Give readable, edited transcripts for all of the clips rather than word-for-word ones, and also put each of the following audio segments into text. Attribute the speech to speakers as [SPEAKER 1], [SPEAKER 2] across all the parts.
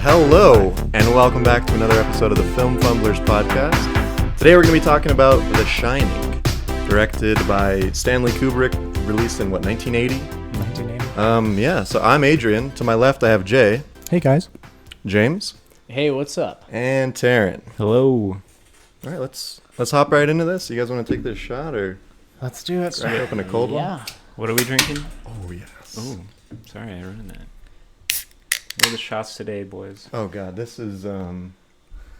[SPEAKER 1] Hello, and welcome back to another episode of the Film Fumblers podcast. Today we're going to be talking about The Shining, directed by Stanley Kubrick, released in, 1980?
[SPEAKER 2] 1980.
[SPEAKER 1] Yeah, so I'm Adrian. To my left, I have Jay.
[SPEAKER 2] Hey, guys.
[SPEAKER 1] James.
[SPEAKER 3] Hey, what's up?
[SPEAKER 1] And Taryn.
[SPEAKER 2] Hello.
[SPEAKER 1] All right, let's hop right into this. You guys want to take this shot, or
[SPEAKER 2] Let's do it.
[SPEAKER 1] crack open a cold one?
[SPEAKER 3] Yeah.
[SPEAKER 4] What are we drinking?
[SPEAKER 1] Oh, yes.
[SPEAKER 4] Oh, sorry, I ruined that. What are the shots today, boys?
[SPEAKER 1] Oh, God, this is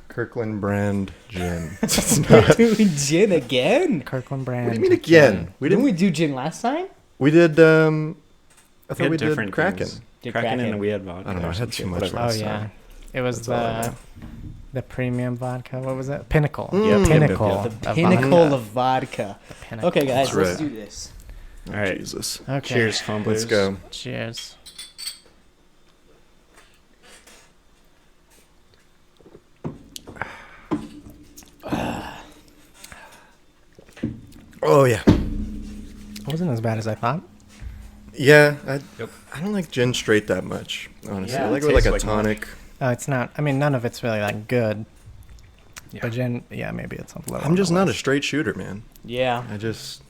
[SPEAKER 1] Kirkland brand gin. It's
[SPEAKER 3] We're
[SPEAKER 1] not...
[SPEAKER 3] doing gin again?
[SPEAKER 2] Kirkland brand.
[SPEAKER 1] What do you mean again?
[SPEAKER 3] Didn't we do gin last time?
[SPEAKER 1] We did, I thought we did
[SPEAKER 4] different
[SPEAKER 1] Kraken.
[SPEAKER 4] things.
[SPEAKER 3] Did
[SPEAKER 4] Kraken
[SPEAKER 3] Kraken.
[SPEAKER 4] and we had vodka.
[SPEAKER 1] I don't know,
[SPEAKER 4] or
[SPEAKER 1] I had
[SPEAKER 4] some
[SPEAKER 1] too
[SPEAKER 4] shit,
[SPEAKER 1] much
[SPEAKER 4] whatever.
[SPEAKER 2] Oh,
[SPEAKER 1] last
[SPEAKER 2] yeah.
[SPEAKER 1] time.
[SPEAKER 2] It was
[SPEAKER 1] That's all I know.
[SPEAKER 2] the premium vodka. What was it? Pinnacle.
[SPEAKER 1] Mm.
[SPEAKER 2] Pinnacle.
[SPEAKER 1] Yeah,
[SPEAKER 3] The
[SPEAKER 2] of
[SPEAKER 3] pinnacle
[SPEAKER 2] vodka.
[SPEAKER 3] of vodka.
[SPEAKER 2] The pinnacle.
[SPEAKER 3] Okay, guys,
[SPEAKER 1] That's
[SPEAKER 3] let's
[SPEAKER 1] right.
[SPEAKER 3] do this.
[SPEAKER 1] Oh,
[SPEAKER 4] All right.
[SPEAKER 1] Jesus.
[SPEAKER 2] Okay.
[SPEAKER 4] Cheers, Fumblers.
[SPEAKER 1] Let's go.
[SPEAKER 2] Cheers.
[SPEAKER 1] Oh, yeah.
[SPEAKER 2] It wasn't as bad as I thought.
[SPEAKER 1] Yeah,
[SPEAKER 4] Yep.
[SPEAKER 1] I don't like gin straight that much, honestly.
[SPEAKER 3] Yeah,
[SPEAKER 1] I like
[SPEAKER 4] it
[SPEAKER 1] it with
[SPEAKER 4] tastes
[SPEAKER 1] like a
[SPEAKER 4] like
[SPEAKER 1] tonic.
[SPEAKER 2] It's not. I mean, none of it's really that good.
[SPEAKER 4] Yeah.
[SPEAKER 2] But gin, yeah, maybe it's a little.
[SPEAKER 1] I'm just
[SPEAKER 2] on the
[SPEAKER 1] not a
[SPEAKER 2] list.
[SPEAKER 1] straight shooter, man.
[SPEAKER 3] Yeah,
[SPEAKER 1] I just,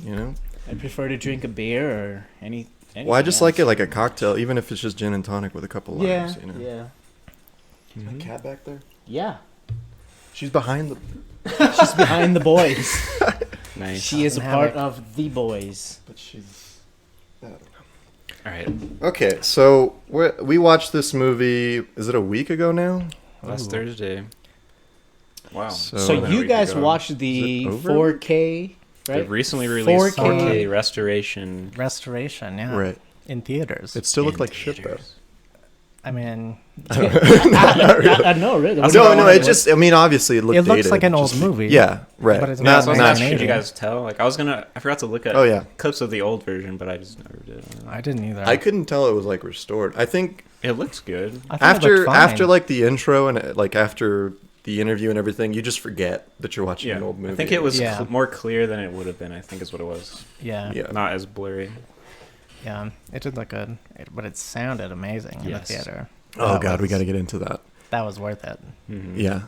[SPEAKER 1] you know.
[SPEAKER 3] I prefer to drink a beer or anything.
[SPEAKER 1] Well, I just like it like a cocktail, even if it's just gin and tonic with a couple limes,
[SPEAKER 3] Yeah,
[SPEAKER 1] you know.
[SPEAKER 3] yeah.
[SPEAKER 4] Mhm.
[SPEAKER 1] Cat back there?
[SPEAKER 3] Yeah.
[SPEAKER 1] She's behind the...
[SPEAKER 3] She's behind the boys.
[SPEAKER 4] Nice.
[SPEAKER 3] She is a
[SPEAKER 2] Doesn't have
[SPEAKER 3] part
[SPEAKER 2] it.
[SPEAKER 3] of the boys.
[SPEAKER 1] But she's...
[SPEAKER 4] All right.
[SPEAKER 1] Okay, so we watched this movie, is it a week ago now?
[SPEAKER 4] Last Thursday. Wow.
[SPEAKER 3] So
[SPEAKER 4] about a
[SPEAKER 3] you
[SPEAKER 4] week
[SPEAKER 3] guys
[SPEAKER 4] ago.
[SPEAKER 3] watched
[SPEAKER 1] Is
[SPEAKER 3] the
[SPEAKER 1] it over?
[SPEAKER 3] 4K,
[SPEAKER 4] They
[SPEAKER 3] right?
[SPEAKER 4] recently released
[SPEAKER 3] 4K.
[SPEAKER 4] 4K restoration.
[SPEAKER 2] Restoration. Yeah.
[SPEAKER 1] Right.
[SPEAKER 2] In theaters.
[SPEAKER 1] It still looked
[SPEAKER 4] in
[SPEAKER 1] like shit, though.
[SPEAKER 4] theaters.
[SPEAKER 2] I mean,
[SPEAKER 3] No, really. What
[SPEAKER 1] No,
[SPEAKER 3] about
[SPEAKER 1] no,
[SPEAKER 3] it?
[SPEAKER 1] it just, I mean, obviously it looked
[SPEAKER 2] It looks
[SPEAKER 1] dated,
[SPEAKER 2] like an
[SPEAKER 1] just-
[SPEAKER 2] old movie.
[SPEAKER 1] Yeah, right.
[SPEAKER 2] But it's
[SPEAKER 4] Yeah,
[SPEAKER 2] not
[SPEAKER 4] so I was
[SPEAKER 2] not
[SPEAKER 4] asking,
[SPEAKER 2] an
[SPEAKER 4] did you
[SPEAKER 2] 80.
[SPEAKER 4] guys tell? Like, I forgot to look at
[SPEAKER 1] Oh, yeah.
[SPEAKER 4] clips of the old version, but I just never did.
[SPEAKER 2] I didn't either.
[SPEAKER 1] I couldn't tell it was like restored. I think
[SPEAKER 4] It looks good.
[SPEAKER 2] I thought it looked
[SPEAKER 1] after
[SPEAKER 2] fine.
[SPEAKER 1] like the intro and like after the interview and everything, you just forget that you're watching
[SPEAKER 4] Yeah.
[SPEAKER 1] an old movie.
[SPEAKER 4] I think it was
[SPEAKER 2] Yeah.
[SPEAKER 4] more clear than it would have been, I think is what it was.
[SPEAKER 2] Yeah.
[SPEAKER 1] Yeah.
[SPEAKER 4] Not as blurry.
[SPEAKER 2] Yeah, it did look good, but it sounded amazing in the
[SPEAKER 4] Yes.
[SPEAKER 2] theater.
[SPEAKER 1] Oh
[SPEAKER 2] That
[SPEAKER 1] God, we
[SPEAKER 2] was-
[SPEAKER 1] got to get into that.
[SPEAKER 2] That was worth it.
[SPEAKER 4] Mm-hmm.
[SPEAKER 1] Yeah,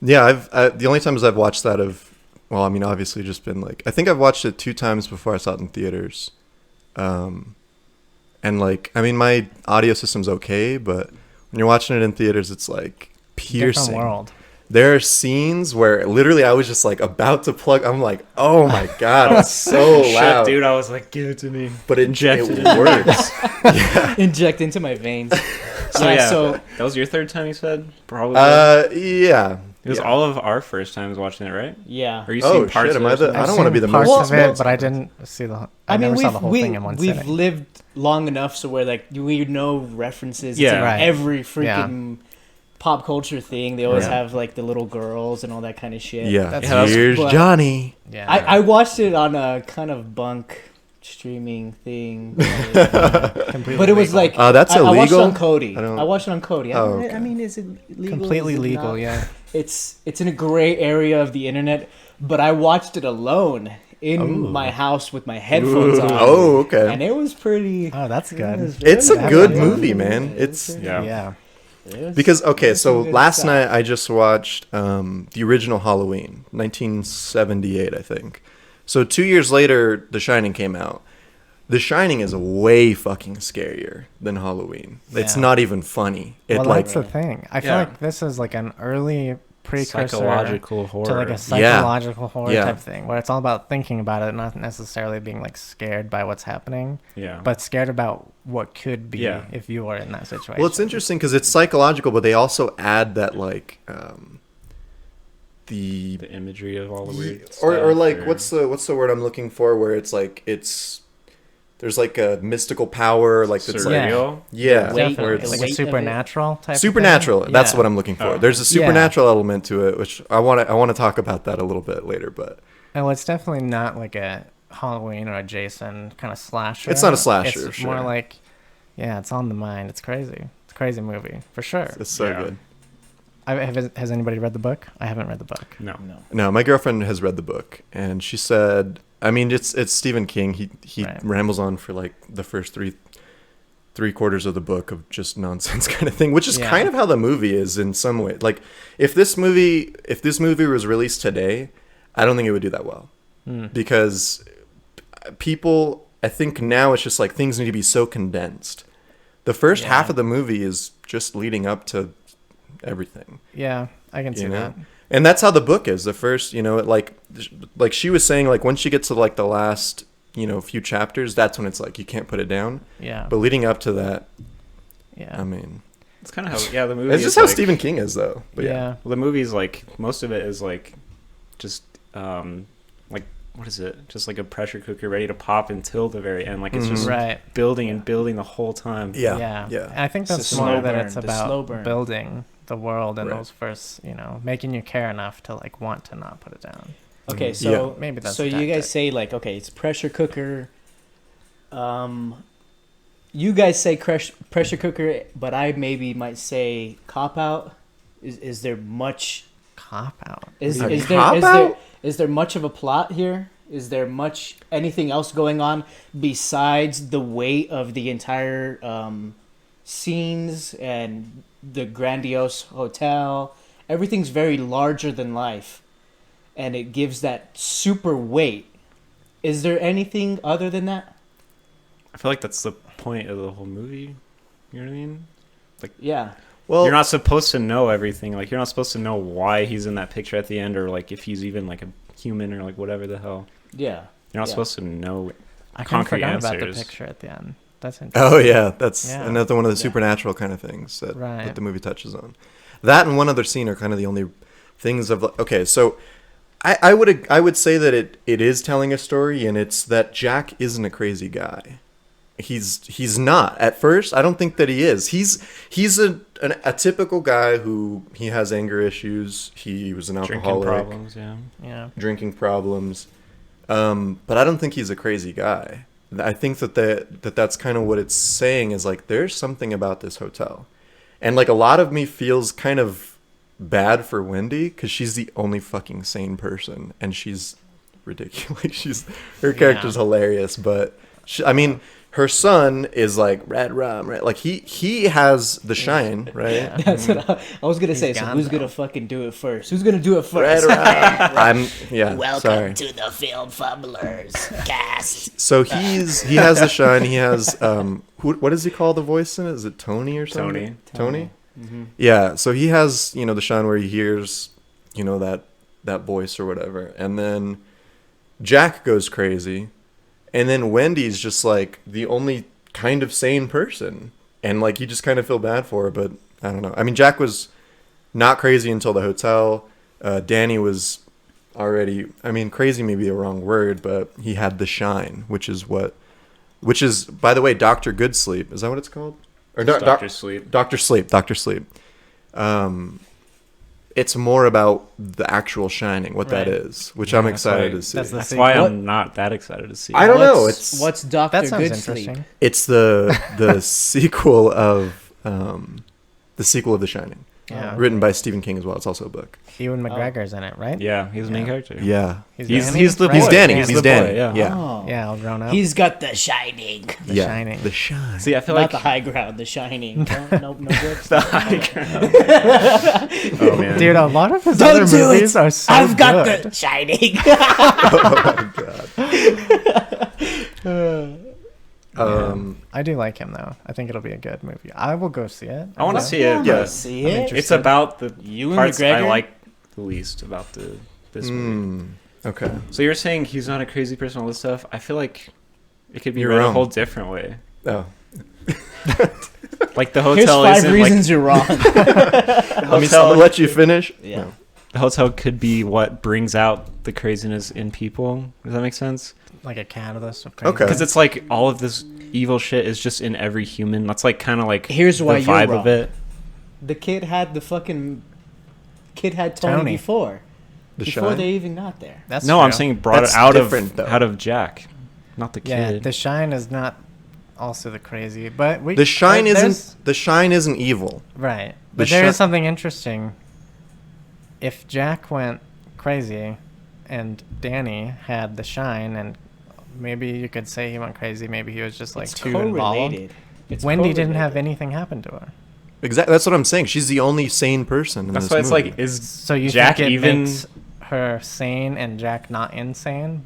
[SPEAKER 1] yeah. The only times I've watched that well, I mean, obviously just been like, I think I've watched it 2 times before I saw it in theaters, and like, I mean, my audio system's okay, but when you're watching it in theaters, it's like piercing.
[SPEAKER 2] Different world.
[SPEAKER 1] There are scenes where literally I was just like about to plug. I'm like, oh my God, it's so loud,
[SPEAKER 4] Shit, dude, I was like, give it to me.
[SPEAKER 1] but it
[SPEAKER 4] Injected
[SPEAKER 1] it
[SPEAKER 4] it.
[SPEAKER 1] works.
[SPEAKER 3] Inject into my veins.
[SPEAKER 4] So yeah,
[SPEAKER 3] so
[SPEAKER 4] that was your third time, you said? Probably.
[SPEAKER 1] Yeah.
[SPEAKER 4] It was
[SPEAKER 1] yeah.
[SPEAKER 4] all of our first times watching it, right?
[SPEAKER 3] yeah.
[SPEAKER 4] Or you
[SPEAKER 1] Oh,
[SPEAKER 4] seen parts
[SPEAKER 1] shit,
[SPEAKER 4] of
[SPEAKER 1] am I
[SPEAKER 4] it?
[SPEAKER 1] the-
[SPEAKER 4] or
[SPEAKER 1] I
[SPEAKER 2] I've
[SPEAKER 1] don't wanna
[SPEAKER 2] seen
[SPEAKER 1] be the
[SPEAKER 2] parts
[SPEAKER 1] most
[SPEAKER 2] of it,
[SPEAKER 1] spoiled.
[SPEAKER 2] but I didn't see the. I
[SPEAKER 3] mean,
[SPEAKER 2] never saw the whole thing in one
[SPEAKER 3] we've
[SPEAKER 2] sitting.
[SPEAKER 3] lived long enough so where like we know references
[SPEAKER 4] Yeah.
[SPEAKER 3] to
[SPEAKER 2] Right.
[SPEAKER 3] every freaking pop culture thing. They always
[SPEAKER 1] Right.
[SPEAKER 3] have like the little girls and all that kind of shit.
[SPEAKER 1] Yeah.
[SPEAKER 2] That's-
[SPEAKER 4] Yeah, that's-
[SPEAKER 1] Here's
[SPEAKER 3] but-
[SPEAKER 1] Johnny.
[SPEAKER 2] Yeah.
[SPEAKER 3] I watched it on a kind of bunk streaming thing,
[SPEAKER 2] completely
[SPEAKER 3] but it was
[SPEAKER 2] legal.
[SPEAKER 3] like
[SPEAKER 1] That's
[SPEAKER 3] I watched it
[SPEAKER 1] illegal?
[SPEAKER 3] on Cody.
[SPEAKER 1] I don't-
[SPEAKER 3] I watched it on Cody.
[SPEAKER 1] Oh, okay.
[SPEAKER 3] I mean, is it legal?
[SPEAKER 2] completely
[SPEAKER 3] Is it
[SPEAKER 2] legal.
[SPEAKER 3] not?
[SPEAKER 2] Yeah.
[SPEAKER 3] It's in a gray area of the internet, but I watched it alone in
[SPEAKER 2] Ooh.
[SPEAKER 3] my house with my headphones on.
[SPEAKER 1] Oh, okay.
[SPEAKER 3] And it was pretty.
[SPEAKER 2] Oh, that's good.
[SPEAKER 1] It's a
[SPEAKER 2] That's
[SPEAKER 1] good
[SPEAKER 2] good.
[SPEAKER 1] movie, man. It's
[SPEAKER 4] Yeah.
[SPEAKER 2] Yeah.
[SPEAKER 1] because okay.
[SPEAKER 3] it's
[SPEAKER 1] So
[SPEAKER 3] some good
[SPEAKER 1] last
[SPEAKER 3] stuff.
[SPEAKER 1] night I just watched the original Halloween, 1978, I think. So 2 years later, The Shining came out. The Shining is way fucking scarier than Halloween. It's
[SPEAKER 2] Yeah.
[SPEAKER 1] not even funny. It
[SPEAKER 2] Well,
[SPEAKER 1] like
[SPEAKER 2] that's the thing. I feel
[SPEAKER 4] Yeah.
[SPEAKER 2] like this is like an early precursor
[SPEAKER 4] Psychological horror.
[SPEAKER 2] to like a psychological horror
[SPEAKER 1] Yeah.
[SPEAKER 2] type thing, where it's all about thinking about it, not necessarily being like scared by what's happening,
[SPEAKER 4] Yeah.
[SPEAKER 2] but scared about what could be
[SPEAKER 4] Yeah.
[SPEAKER 2] if you were in that situation.
[SPEAKER 1] well, it's interesting because it's psychological, but they also add that like the
[SPEAKER 4] the imagery of all the weird
[SPEAKER 1] or
[SPEAKER 4] stuff,
[SPEAKER 1] like
[SPEAKER 4] or-
[SPEAKER 1] what's the word I'm looking for where it's like there's like a mystical power like that's like
[SPEAKER 4] surreal.
[SPEAKER 1] yeah
[SPEAKER 3] Weight-
[SPEAKER 1] where
[SPEAKER 2] Definitely.
[SPEAKER 1] it's
[SPEAKER 2] Like
[SPEAKER 3] weight
[SPEAKER 2] a
[SPEAKER 3] of it.
[SPEAKER 2] supernatural type.
[SPEAKER 1] supernatural.
[SPEAKER 2] Of thing.
[SPEAKER 1] That's
[SPEAKER 2] Yeah.
[SPEAKER 1] what I'm looking for.
[SPEAKER 4] Oh.
[SPEAKER 1] There's a supernatural element to it, which I want to talk about that a little bit later. But
[SPEAKER 2] Oh, it's definitely not like a Halloween or a Jason kind of slasher.
[SPEAKER 1] It's not a slasher,
[SPEAKER 2] It's
[SPEAKER 1] sure.
[SPEAKER 2] more like, yeah, it's on the mind. It's crazy. It's a crazy movie for sure.
[SPEAKER 1] it's so
[SPEAKER 4] Yeah.
[SPEAKER 1] good.
[SPEAKER 2] Has anybody read the book? I haven't read the book.
[SPEAKER 4] No.
[SPEAKER 3] No.
[SPEAKER 1] No, my girlfriend has read the book, and she said, I mean, it's Stephen King. He
[SPEAKER 2] Right.
[SPEAKER 1] rambles on for like the first 3/4 of the book of just nonsense kind of thing, which is
[SPEAKER 2] Yeah.
[SPEAKER 1] kind of how the movie is in some way. Like if this movie was released today, I don't think it would do that well. Because people, I think now it's just like things need to be so condensed. The first half of the movie is just leading up to everything.
[SPEAKER 2] Yeah, I can see that.
[SPEAKER 1] And that's how the book is. The first, like she was saying, like once she gets to like the last, few chapters, that's when it's like you can't put it down.
[SPEAKER 2] Yeah.
[SPEAKER 1] But leading up to that,
[SPEAKER 2] Yeah.
[SPEAKER 1] I mean,
[SPEAKER 4] It's kind of how the movie.
[SPEAKER 1] it's
[SPEAKER 4] is
[SPEAKER 1] just how
[SPEAKER 4] like,
[SPEAKER 1] Stephen King is, though. But
[SPEAKER 2] Yeah.
[SPEAKER 4] Well, the movie's like most of it is like just like what is it? Just like a pressure cooker ready to pop until the very end. Like it's just
[SPEAKER 2] Right.
[SPEAKER 4] building and building the whole time.
[SPEAKER 1] Yeah.
[SPEAKER 2] And I think
[SPEAKER 3] It's a
[SPEAKER 2] that's
[SPEAKER 3] slow
[SPEAKER 2] more that
[SPEAKER 3] burn,
[SPEAKER 2] it's
[SPEAKER 3] the slow
[SPEAKER 2] about
[SPEAKER 3] burn.
[SPEAKER 2] building the world and
[SPEAKER 1] Right.
[SPEAKER 2] those first, making you care enough to like want to not put it down.
[SPEAKER 3] Okay,
[SPEAKER 1] Mhm.
[SPEAKER 3] so
[SPEAKER 2] Maybe that's
[SPEAKER 3] so
[SPEAKER 2] a
[SPEAKER 3] you
[SPEAKER 2] tactic.
[SPEAKER 3] guys say like, okay, it's pressure cooker. You guys say pressure cooker, but I maybe might say cop out. Is there much?
[SPEAKER 2] Cop out.
[SPEAKER 3] Is
[SPEAKER 1] A
[SPEAKER 3] is
[SPEAKER 1] cop
[SPEAKER 3] there
[SPEAKER 1] out?
[SPEAKER 3] is there much of a plot here? Is there much anything else going on besides the weight of the entire scenes and the grandiose hotel? Everything's very larger than life, and it gives that super weight. Is there anything other than that?
[SPEAKER 4] I feel like that's the point of the whole movie. You know what I mean?
[SPEAKER 3] Yeah.
[SPEAKER 1] Well,
[SPEAKER 4] You're not supposed to know everything. Like you're not supposed to know why he's in that picture at the end, or like if he's even like a human or like whatever the hell.
[SPEAKER 3] Yeah.
[SPEAKER 4] You're not
[SPEAKER 3] Yeah.
[SPEAKER 4] supposed to know.
[SPEAKER 2] I kind of
[SPEAKER 4] Concrete
[SPEAKER 2] forgot about the
[SPEAKER 4] answers.
[SPEAKER 2] picture at the end. That's interesting.
[SPEAKER 1] Oh yeah, that's
[SPEAKER 2] Yeah.
[SPEAKER 1] another one of the
[SPEAKER 3] Yeah.
[SPEAKER 1] supernatural kind of things that
[SPEAKER 2] Right.
[SPEAKER 1] the movie touches on. That and one other scene are kind of the only things of. Okay, so I would say that it is telling a story, and it's that Jack isn't a crazy guy. He's not at first. I don't think that he is. He's a typical guy who he has anger issues. He was an
[SPEAKER 4] Drinking
[SPEAKER 1] alcoholic,
[SPEAKER 4] problems, yeah.
[SPEAKER 2] Yeah.
[SPEAKER 1] drinking problems. But I don't think he's a crazy guy. I think that's kind of what it's saying is like there's something about this hotel, and like a lot of me feels kind of bad for Wendy because she's the only fucking sane person, and she's ridiculous. Her character's hilarious, but I mean. Her son is like red rum, right? Like he has the shine, right?
[SPEAKER 2] Yeah.
[SPEAKER 3] That's what I was gonna
[SPEAKER 2] He's
[SPEAKER 3] say. So
[SPEAKER 2] gone
[SPEAKER 3] who's
[SPEAKER 2] now.
[SPEAKER 3] gonna fucking do it first? Who's gonna do it
[SPEAKER 1] Red
[SPEAKER 3] first?
[SPEAKER 1] rum.
[SPEAKER 5] Welcome
[SPEAKER 1] Sorry.
[SPEAKER 5] to the Film Fumblers cast.
[SPEAKER 1] So he has the shine. He has what does he call the voice in it? Is it Tony or something? Tony. Yeah. So he has the shine where he hears that voice or whatever, and then Jack goes crazy, and then Wendy's just like the only kind of sane person, and like you just kind of feel bad for her, but I don't know. I mean, Jack was not crazy until the hotel. Danny was already, I mean, crazy may be a wrong word, but he had the shine, which is, by the way, Dr. Good Sleep. Is that what it's called? Or
[SPEAKER 4] Dr. Sleep.
[SPEAKER 1] Dr. Sleep. Dr. Sleep. It's more about the actual shining, what that
[SPEAKER 2] Right.
[SPEAKER 1] is, which I'm
[SPEAKER 4] that's
[SPEAKER 1] excited
[SPEAKER 4] why-
[SPEAKER 1] to see.
[SPEAKER 2] That's the
[SPEAKER 4] That's why
[SPEAKER 3] What?
[SPEAKER 4] I'm not that excited to see.
[SPEAKER 1] I don't know. It's
[SPEAKER 3] What's Doctor
[SPEAKER 2] That sounds
[SPEAKER 3] Good
[SPEAKER 2] interesting.
[SPEAKER 3] Sleep?
[SPEAKER 1] it's the sequel of The Shining,
[SPEAKER 2] Yeah.
[SPEAKER 1] written by Stephen King as well. It's also a book.
[SPEAKER 2] Ewan McGregor's in it, right?
[SPEAKER 4] Yeah, he's the main character.
[SPEAKER 1] Yeah.
[SPEAKER 4] He's
[SPEAKER 2] Danny,
[SPEAKER 4] the
[SPEAKER 2] right?
[SPEAKER 1] He's
[SPEAKER 4] boy.
[SPEAKER 1] Danny.
[SPEAKER 4] He's
[SPEAKER 1] He's
[SPEAKER 4] the
[SPEAKER 1] Danny.
[SPEAKER 4] boy, yeah.
[SPEAKER 1] Yeah.
[SPEAKER 3] Oh.
[SPEAKER 2] Yeah, all grown up.
[SPEAKER 3] He's got the Shining,
[SPEAKER 2] The
[SPEAKER 1] Yeah.
[SPEAKER 2] Shining.
[SPEAKER 1] The shine.
[SPEAKER 4] See, I feel
[SPEAKER 3] not
[SPEAKER 4] like
[SPEAKER 3] the high ground. The Shining. No good.
[SPEAKER 4] the high ground. Oh man,
[SPEAKER 2] Dude, a lot of his
[SPEAKER 3] Don't
[SPEAKER 2] other
[SPEAKER 3] do it.
[SPEAKER 2] movies are so
[SPEAKER 3] I've got
[SPEAKER 2] good.
[SPEAKER 3] the Shining.
[SPEAKER 2] I do like him though. I think it'll be a good movie. I will go see it.
[SPEAKER 4] I want to
[SPEAKER 2] Yeah.
[SPEAKER 4] see it.
[SPEAKER 1] Yeah.
[SPEAKER 4] But
[SPEAKER 3] See
[SPEAKER 2] I'm
[SPEAKER 3] it?
[SPEAKER 2] interested.
[SPEAKER 4] it's about the
[SPEAKER 3] Ewan
[SPEAKER 4] parts I
[SPEAKER 3] McGregor?
[SPEAKER 4] like the least about this movie.
[SPEAKER 1] Okay.
[SPEAKER 4] So you're saying he's not a crazy person, all this stuff? I feel like it could be
[SPEAKER 1] You're
[SPEAKER 4] read a
[SPEAKER 1] wrong.
[SPEAKER 4] whole different way.
[SPEAKER 1] Oh.
[SPEAKER 4] Like the
[SPEAKER 3] Here's
[SPEAKER 4] hotel
[SPEAKER 3] 5
[SPEAKER 4] isn't
[SPEAKER 3] reasons you're wrong.
[SPEAKER 1] I'm gonna let you finish.
[SPEAKER 3] Yeah.
[SPEAKER 1] No.
[SPEAKER 4] the hotel could be what brings out the craziness in people. Does that make sense?
[SPEAKER 2] Like a catalyst of crazy.
[SPEAKER 1] Okay.
[SPEAKER 4] Because it's like all of this evil shit is just in every human. That's like kind of like
[SPEAKER 3] Here's why
[SPEAKER 4] the
[SPEAKER 3] you're
[SPEAKER 4] vibe
[SPEAKER 3] wrong.
[SPEAKER 4] of it.
[SPEAKER 3] The kid had Tony
[SPEAKER 2] Tony.
[SPEAKER 3] before
[SPEAKER 1] The
[SPEAKER 3] before
[SPEAKER 1] shine.
[SPEAKER 3] they even got there.
[SPEAKER 2] That's
[SPEAKER 4] No,
[SPEAKER 2] true.
[SPEAKER 4] I'm saying brought
[SPEAKER 1] That's
[SPEAKER 4] it out
[SPEAKER 1] different, though.
[SPEAKER 4] of Jack, not the
[SPEAKER 2] Yeah,
[SPEAKER 4] kid.
[SPEAKER 2] The Shine is not also the crazy, but we
[SPEAKER 1] The shine
[SPEAKER 2] there's-
[SPEAKER 1] isn't evil.
[SPEAKER 2] right.
[SPEAKER 1] The
[SPEAKER 2] But there is
[SPEAKER 1] Shi-
[SPEAKER 2] something interesting. If Jack went crazy, and Danny had the Shine, and maybe you could say he went crazy. Maybe he was just like
[SPEAKER 3] It's
[SPEAKER 2] too involved.
[SPEAKER 3] correlated.
[SPEAKER 2] Wendy
[SPEAKER 3] COVID
[SPEAKER 2] didn't
[SPEAKER 3] right
[SPEAKER 2] have
[SPEAKER 3] there.
[SPEAKER 2] anything happen to her.
[SPEAKER 1] Exactly. That's what I'm saying. She's the only sane person in
[SPEAKER 4] That's
[SPEAKER 1] this
[SPEAKER 4] why it's
[SPEAKER 1] movie.
[SPEAKER 4] like, is
[SPEAKER 2] So you
[SPEAKER 4] Jack
[SPEAKER 2] think it
[SPEAKER 4] even?
[SPEAKER 2] makes her sane and Jack not insane?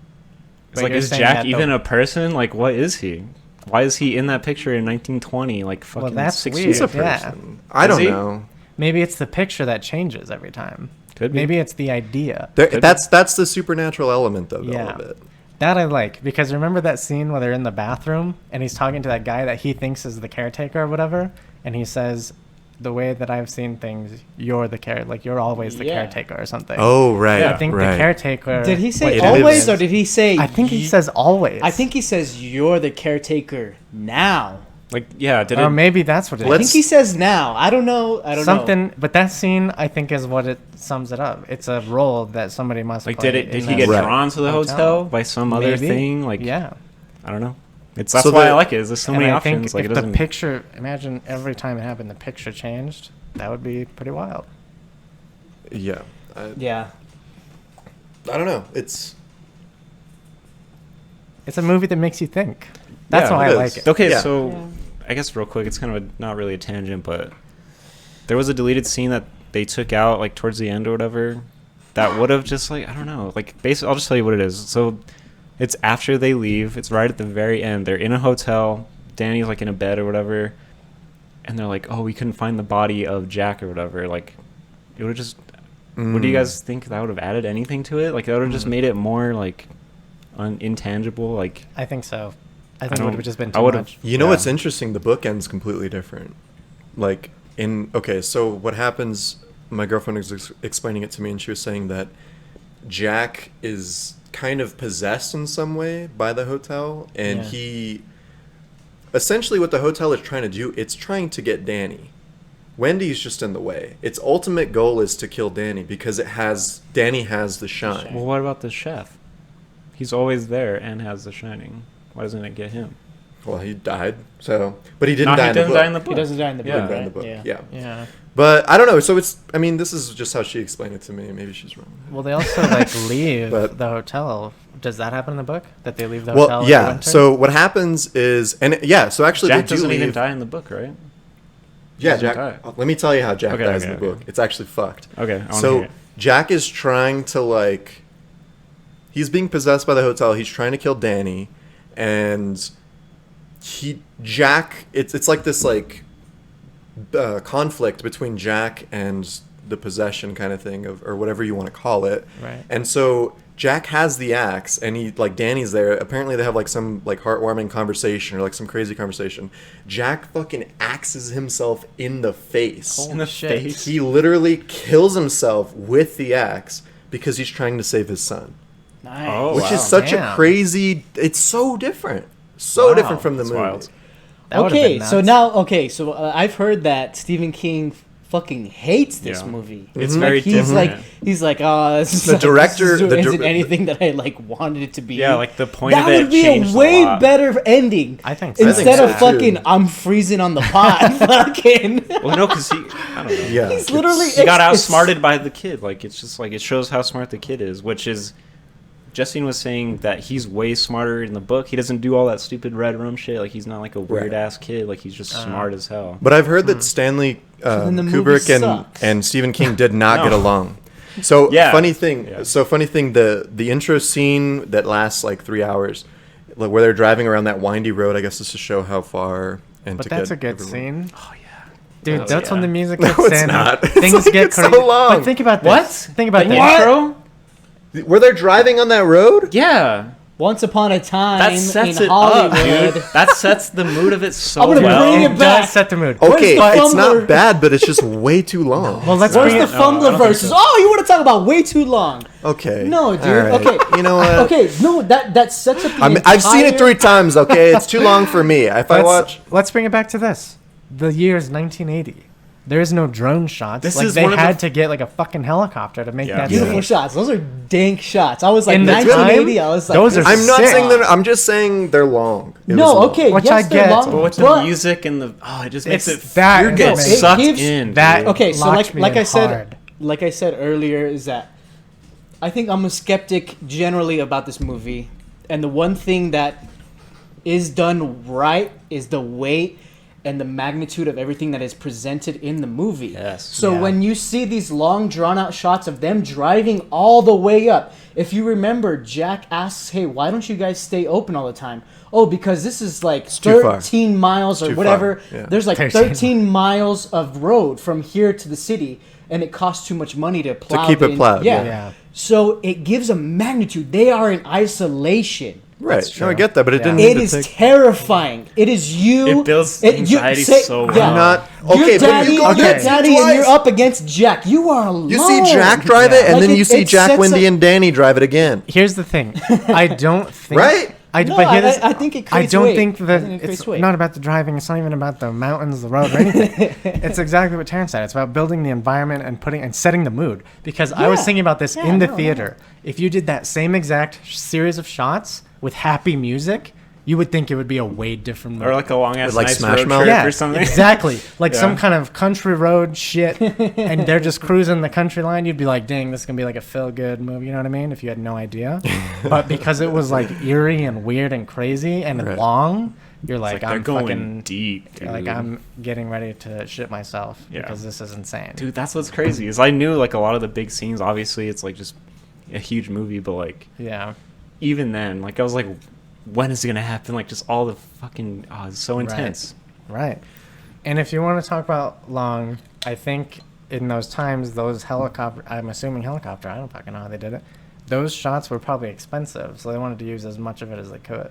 [SPEAKER 4] It's
[SPEAKER 2] But
[SPEAKER 4] like,
[SPEAKER 2] you're
[SPEAKER 4] is
[SPEAKER 2] saying
[SPEAKER 4] Jack
[SPEAKER 2] that the-
[SPEAKER 4] even a person? Like, what is he? Why is he in that picture in 1920? Like, fucking
[SPEAKER 2] that's
[SPEAKER 4] 60
[SPEAKER 2] weird.
[SPEAKER 1] He's a
[SPEAKER 4] years?
[SPEAKER 2] Yeah.
[SPEAKER 1] person. I
[SPEAKER 4] Is
[SPEAKER 1] don't
[SPEAKER 4] he?
[SPEAKER 1] know.
[SPEAKER 2] Maybe it's the picture that changes every time.
[SPEAKER 4] Could be.
[SPEAKER 2] Maybe it's the idea.
[SPEAKER 1] That's the supernatural element of all
[SPEAKER 2] Yeah.
[SPEAKER 1] of it.
[SPEAKER 2] That I like, because remember that scene where they're in the bathroom and he's talking to that guy that he thinks is the caretaker or whatever, and he says, "The way that I've seen things, you're the like you're always the
[SPEAKER 3] Yeah.
[SPEAKER 2] caretaker or something."
[SPEAKER 1] Oh, right.
[SPEAKER 2] I think
[SPEAKER 1] right.
[SPEAKER 2] the caretaker.
[SPEAKER 3] Did he say
[SPEAKER 1] It
[SPEAKER 3] always,
[SPEAKER 1] is.
[SPEAKER 3] or did he say?
[SPEAKER 2] I think he
[SPEAKER 3] y-
[SPEAKER 2] says always.
[SPEAKER 3] I think he says you're the caretaker now.
[SPEAKER 4] Like, yeah, did
[SPEAKER 2] or
[SPEAKER 4] it?
[SPEAKER 2] maybe that's what it
[SPEAKER 3] I
[SPEAKER 2] is.
[SPEAKER 3] think he says now. I don't know. I don't
[SPEAKER 2] Something,
[SPEAKER 3] know.
[SPEAKER 2] but that scene I think is what it sums it up. It's a role that somebody must
[SPEAKER 4] Like,
[SPEAKER 2] play.
[SPEAKER 4] did
[SPEAKER 2] in
[SPEAKER 4] he
[SPEAKER 2] that
[SPEAKER 4] get
[SPEAKER 1] Right.
[SPEAKER 4] drawn to the hotel by some other
[SPEAKER 2] Maybe.
[SPEAKER 4] thing? Like,
[SPEAKER 2] Yeah.
[SPEAKER 4] I don't know. It's that's
[SPEAKER 1] So
[SPEAKER 4] why
[SPEAKER 1] the-
[SPEAKER 4] I like it. Is there's so
[SPEAKER 2] And
[SPEAKER 4] many
[SPEAKER 2] I
[SPEAKER 4] options.
[SPEAKER 2] think
[SPEAKER 4] Like,
[SPEAKER 2] if
[SPEAKER 4] it
[SPEAKER 2] the
[SPEAKER 4] doesn't.
[SPEAKER 2] picture, imagine every time it happened, the picture changed. That would be pretty wild.
[SPEAKER 1] Yeah.
[SPEAKER 3] Yeah.
[SPEAKER 1] I don't know. It's
[SPEAKER 2] It's a movie that makes you think. That's
[SPEAKER 4] Yeah,
[SPEAKER 2] why
[SPEAKER 1] it
[SPEAKER 2] I like
[SPEAKER 1] is.
[SPEAKER 2] it.
[SPEAKER 4] Okay,
[SPEAKER 1] Yeah.
[SPEAKER 4] so
[SPEAKER 3] Yeah.
[SPEAKER 4] I guess real quick, it's kind of not really a tangent, but there was a deleted scene that they took out like towards the end or whatever. That would have just like, I don't know, like basically I'll just tell you what it is. So it's after they leave. It's right at the very end. They're in a hotel. Danny's like in a bed or whatever, and they're like, "Oh, we couldn't find the body of Jack or whatever." Like, it would have just. What do you guys think that would have added anything to it? Like, that would have just made it more like intangible. Like,
[SPEAKER 2] I think so. I think it
[SPEAKER 4] don't-
[SPEAKER 2] would have just been
[SPEAKER 4] I
[SPEAKER 2] too
[SPEAKER 4] would've-
[SPEAKER 2] much.
[SPEAKER 1] You know
[SPEAKER 4] Yeah.
[SPEAKER 1] what's interesting? The book ends completely different. Like okay, so what happens? My girlfriend was explaining it to me, and she was saying that Jack is kind of possessed in some way by the hotel, and
[SPEAKER 2] Yeah.
[SPEAKER 1] he essentially what the hotel is trying to do, it's trying to get Danny. Wendy's just in the way. Its ultimate goal is to kill Danny because Danny has the shine.
[SPEAKER 4] well, what about the chef? He's always there and has the shining. Why doesn't it get him?
[SPEAKER 1] Well, he died, but he didn't
[SPEAKER 4] No,
[SPEAKER 1] die
[SPEAKER 4] he
[SPEAKER 1] in the
[SPEAKER 4] doesn't
[SPEAKER 1] book.
[SPEAKER 4] die in the book.
[SPEAKER 3] He doesn't die in the
[SPEAKER 1] He
[SPEAKER 3] book,
[SPEAKER 1] didn't die in the
[SPEAKER 3] right?
[SPEAKER 1] book.
[SPEAKER 3] Yeah.
[SPEAKER 1] Yeah.
[SPEAKER 2] Yeah.
[SPEAKER 1] But I don't know. So this is just how she explained it to me. Maybe she's wrong.
[SPEAKER 2] Well, they also like leave
[SPEAKER 1] But-
[SPEAKER 2] the hotel. Does that happen in the book? That they leave the
[SPEAKER 1] Well,
[SPEAKER 2] hotel? in the
[SPEAKER 1] yeah.
[SPEAKER 2] winter?
[SPEAKER 1] So what happens is, so actually
[SPEAKER 4] Jack
[SPEAKER 1] they do
[SPEAKER 4] doesn't
[SPEAKER 1] leave.
[SPEAKER 4] even die in the book, right?
[SPEAKER 1] Yeah,
[SPEAKER 4] doesn't
[SPEAKER 1] Jack.
[SPEAKER 4] die.
[SPEAKER 1] Let me tell you how Jack
[SPEAKER 4] Okay,
[SPEAKER 1] dies
[SPEAKER 4] okay,
[SPEAKER 1] in the
[SPEAKER 4] okay.
[SPEAKER 1] book. It's actually fucked.
[SPEAKER 4] Okay, I wanna hear
[SPEAKER 1] So
[SPEAKER 4] it.
[SPEAKER 1] Jack is trying to like, he's being possessed by the hotel. He's trying to kill Danny, and it's like this like conflict between Jack and the possession kind of thing or whatever you want to call it.
[SPEAKER 2] Right.
[SPEAKER 1] And so Jack has the axe, and Danny's there. Apparently, they have like some like heartwarming conversation or like some crazy conversation. Jack fucking axes himself in the face.
[SPEAKER 2] Holy
[SPEAKER 4] In the
[SPEAKER 2] shit.
[SPEAKER 4] face.
[SPEAKER 1] He literally kills himself with the axe because he's trying to save his son.
[SPEAKER 3] Nice.
[SPEAKER 4] Oh,
[SPEAKER 1] Which
[SPEAKER 4] wow.
[SPEAKER 1] is such a
[SPEAKER 2] Damn.
[SPEAKER 1] crazy. It's so different. So
[SPEAKER 2] Wow.
[SPEAKER 1] different from the
[SPEAKER 4] That's
[SPEAKER 1] movie.
[SPEAKER 4] wild.
[SPEAKER 2] That would've
[SPEAKER 3] Okay,
[SPEAKER 2] been
[SPEAKER 3] so
[SPEAKER 2] nuts.
[SPEAKER 3] now, I've heard that Stephen King fucking hates this
[SPEAKER 4] Yeah.
[SPEAKER 3] movie.
[SPEAKER 4] It's
[SPEAKER 1] Mhm.
[SPEAKER 4] very
[SPEAKER 3] Like, he's
[SPEAKER 4] different.
[SPEAKER 3] he's like, oh, this is
[SPEAKER 1] The
[SPEAKER 3] like,
[SPEAKER 1] director-
[SPEAKER 3] this
[SPEAKER 1] the
[SPEAKER 3] isn't
[SPEAKER 1] dir-
[SPEAKER 3] anything that I like wanted it to be.
[SPEAKER 4] Yeah, like the point
[SPEAKER 3] that
[SPEAKER 4] of it
[SPEAKER 3] would be
[SPEAKER 4] changed
[SPEAKER 3] a way
[SPEAKER 4] lot.
[SPEAKER 3] better ending.
[SPEAKER 2] I think so.
[SPEAKER 1] I
[SPEAKER 3] Instead
[SPEAKER 1] think
[SPEAKER 3] of
[SPEAKER 1] so,
[SPEAKER 3] fucking,
[SPEAKER 1] too.
[SPEAKER 3] I'm freezing on the pot. fucking.
[SPEAKER 4] Well, no, because I don't know.
[SPEAKER 1] Yeah.
[SPEAKER 3] He's literally.
[SPEAKER 4] He got
[SPEAKER 3] it's-
[SPEAKER 4] outsmarted by the kid. Like, it's just like, it shows how smart the kid is, which is, Justine was saying that he's way smarter in the book. He doesn't do all that stupid red room shit. Like, he's not like a weird ass kid. Like, he's just smart as hell.
[SPEAKER 1] But I've heard that Stanley
[SPEAKER 3] then the movie
[SPEAKER 1] Kubrick
[SPEAKER 3] sucks.
[SPEAKER 1] and Stephen King did not
[SPEAKER 4] No.
[SPEAKER 1] get along. So
[SPEAKER 4] Yeah.
[SPEAKER 1] funny thing.
[SPEAKER 4] Yeah.
[SPEAKER 1] So funny thing. The intro scene that lasts like 3 hours, like where they're driving around that windy road. I guess is to show how far and
[SPEAKER 2] But
[SPEAKER 1] to
[SPEAKER 2] that's
[SPEAKER 1] get
[SPEAKER 2] a good
[SPEAKER 1] everyone-
[SPEAKER 2] scene.
[SPEAKER 4] Oh, yeah.
[SPEAKER 2] Dude,
[SPEAKER 4] Oh,
[SPEAKER 2] that's when
[SPEAKER 4] yeah.
[SPEAKER 2] the music
[SPEAKER 1] No,
[SPEAKER 2] kicks
[SPEAKER 1] it's
[SPEAKER 2] in.
[SPEAKER 1] not. It's
[SPEAKER 2] Things
[SPEAKER 1] like-
[SPEAKER 2] get
[SPEAKER 1] it's so
[SPEAKER 2] crazy.
[SPEAKER 1] long.
[SPEAKER 2] But think about this.
[SPEAKER 4] What?
[SPEAKER 2] Think about
[SPEAKER 4] The
[SPEAKER 2] this.
[SPEAKER 4] intro?
[SPEAKER 1] Where they're driving on that road.
[SPEAKER 4] Yeah.
[SPEAKER 3] Once upon a time
[SPEAKER 4] That sets
[SPEAKER 3] in
[SPEAKER 4] it
[SPEAKER 3] Hollywood.
[SPEAKER 4] up, dude. That sets the mood of it so
[SPEAKER 3] I'm gonna
[SPEAKER 4] well.
[SPEAKER 3] bring
[SPEAKER 2] It
[SPEAKER 3] it back.
[SPEAKER 2] does set the mood.
[SPEAKER 1] Okay,
[SPEAKER 3] the
[SPEAKER 1] it's
[SPEAKER 3] Fumbler?
[SPEAKER 1] not bad, but it's just way too long.
[SPEAKER 2] Well, let's
[SPEAKER 3] Where's
[SPEAKER 2] bring
[SPEAKER 3] the
[SPEAKER 2] it.
[SPEAKER 4] No, I don't
[SPEAKER 3] Fumbler
[SPEAKER 4] think
[SPEAKER 3] verses?
[SPEAKER 4] so.
[SPEAKER 3] Oh, you want to talk about way too long?
[SPEAKER 1] Okay.
[SPEAKER 3] No, dude.
[SPEAKER 1] All right.
[SPEAKER 3] Okay.
[SPEAKER 1] You know what?
[SPEAKER 3] Okay, no, that sets up the
[SPEAKER 1] I've seen it
[SPEAKER 3] entire-
[SPEAKER 1] 3 times. Okay, it's too long for me. If I watch.
[SPEAKER 2] Let's bring it back to this. The year is 1980. There is no drone shots.
[SPEAKER 4] This
[SPEAKER 2] like
[SPEAKER 4] is
[SPEAKER 2] they
[SPEAKER 4] one of
[SPEAKER 2] had
[SPEAKER 4] the-
[SPEAKER 2] to get like a fucking helicopter to make
[SPEAKER 4] Yeah.
[SPEAKER 2] that
[SPEAKER 3] Beautiful
[SPEAKER 2] scene.
[SPEAKER 3] shots. Those are dank shots. I was like
[SPEAKER 2] In the
[SPEAKER 3] 1980.
[SPEAKER 2] time,
[SPEAKER 3] I was like,
[SPEAKER 2] those are
[SPEAKER 1] I'm not
[SPEAKER 2] sick.
[SPEAKER 1] saying that. I'm just saying they're long. It was
[SPEAKER 3] No,
[SPEAKER 1] long.
[SPEAKER 3] okay,
[SPEAKER 2] Which
[SPEAKER 3] yes,
[SPEAKER 2] I
[SPEAKER 3] they're
[SPEAKER 2] get.
[SPEAKER 3] long,
[SPEAKER 4] But with the
[SPEAKER 3] but-
[SPEAKER 4] music and the it just makes
[SPEAKER 2] It's
[SPEAKER 4] it
[SPEAKER 2] that
[SPEAKER 4] you get
[SPEAKER 2] it
[SPEAKER 4] sucked
[SPEAKER 3] gives-
[SPEAKER 4] in.
[SPEAKER 2] that-
[SPEAKER 4] dude.
[SPEAKER 3] Okay, so
[SPEAKER 2] Locked me
[SPEAKER 3] like
[SPEAKER 2] in
[SPEAKER 3] I said,
[SPEAKER 2] hard.
[SPEAKER 3] like I said earlier, is that I think I'm a skeptic generally about this movie, and the one thing that is done right is the way and the magnitude of everything that is presented in the movie.
[SPEAKER 4] Yes.
[SPEAKER 3] So
[SPEAKER 2] Yeah.
[SPEAKER 3] when you see these long drawn out shots of them driving all the way up, if you remember, Jack asks, "Hey, why don't you guys stay open all the time?" Oh, because this is like
[SPEAKER 1] too far.
[SPEAKER 3] 13 miles or
[SPEAKER 1] Too
[SPEAKER 3] whatever.
[SPEAKER 1] far, yeah.
[SPEAKER 3] There's like 13 miles of road from here to the city, and it costs too much money to plow.
[SPEAKER 1] keep it plowed,
[SPEAKER 3] Yeah.
[SPEAKER 2] yeah.
[SPEAKER 3] So it gives a magnitude. They are in isolation.
[SPEAKER 1] Right.
[SPEAKER 2] That's
[SPEAKER 1] No, I
[SPEAKER 2] true.
[SPEAKER 1] get that, but it
[SPEAKER 2] Yeah.
[SPEAKER 1] didn't
[SPEAKER 3] It
[SPEAKER 1] need
[SPEAKER 3] is
[SPEAKER 1] to take...
[SPEAKER 3] terrifying. It is you.
[SPEAKER 4] It builds
[SPEAKER 3] you
[SPEAKER 4] anxiety
[SPEAKER 3] say-
[SPEAKER 4] so well.
[SPEAKER 3] yeah.
[SPEAKER 1] Not...
[SPEAKER 3] You're
[SPEAKER 1] Okay, but
[SPEAKER 3] daddy,
[SPEAKER 1] you go
[SPEAKER 3] you're
[SPEAKER 1] against
[SPEAKER 3] daddy,
[SPEAKER 1] it
[SPEAKER 3] and you're
[SPEAKER 1] twice.
[SPEAKER 3] up against Jack. You are alone.
[SPEAKER 1] You see Jack drive it, and
[SPEAKER 3] Like
[SPEAKER 1] then you see
[SPEAKER 3] it
[SPEAKER 1] Jack,
[SPEAKER 3] sets
[SPEAKER 1] Wendy,
[SPEAKER 3] up-
[SPEAKER 1] and Danny drive it again.
[SPEAKER 2] Here's the thing. I don't think.
[SPEAKER 1] Right?
[SPEAKER 3] No,
[SPEAKER 2] but here's,
[SPEAKER 3] I think it
[SPEAKER 2] I
[SPEAKER 3] creates
[SPEAKER 2] don't
[SPEAKER 3] weight.
[SPEAKER 2] think
[SPEAKER 3] I
[SPEAKER 2] that
[SPEAKER 3] think it creates
[SPEAKER 2] it's
[SPEAKER 3] weight.
[SPEAKER 2] not about the driving. It's not even about the mountains, the road, or anything. It's exactly what Terrence said. It's about building the environment and putting and setting the mood. Because I was
[SPEAKER 3] Yeah.
[SPEAKER 2] thinking about this
[SPEAKER 3] Yeah,
[SPEAKER 2] in the
[SPEAKER 3] no,
[SPEAKER 2] theater. If you did that same exact series of shots with happy music, you would think it would be a way different movie.
[SPEAKER 4] Or like a long ass
[SPEAKER 1] Like
[SPEAKER 4] nice
[SPEAKER 1] Smash
[SPEAKER 4] road
[SPEAKER 1] Mouth?
[SPEAKER 4] trip
[SPEAKER 2] yeah,
[SPEAKER 4] or something.
[SPEAKER 2] exactly. Like
[SPEAKER 4] Yeah.
[SPEAKER 2] some kind of country road shit, and they're just cruising the country line. You'd be like, "Dang, this is gonna be like a feel-good movie." You know what I mean? If you had no idea, but because it was like eerie and weird and crazy and
[SPEAKER 1] Right.
[SPEAKER 2] long, you're
[SPEAKER 4] It's
[SPEAKER 2] like,
[SPEAKER 4] they're
[SPEAKER 2] "I'm
[SPEAKER 4] going
[SPEAKER 2] fucking
[SPEAKER 4] deep, dude.
[SPEAKER 2] you're like I'm getting ready to shit myself
[SPEAKER 4] Yeah.
[SPEAKER 2] because this is insane."
[SPEAKER 4] Dude, that's what's crazy. Is I knew like a lot of the big scenes. Obviously, it's like just a huge movie, but like
[SPEAKER 2] Yeah,
[SPEAKER 4] even then, like I was like, when is it gonna happen? Like just all the fucking it's so intense.
[SPEAKER 2] right. And if you want to talk about long, I think in those times, those helicopter, I'm assuming helicopter, I don't fucking know how they did it. Those shots were probably expensive, so they wanted to use as much of it as they could.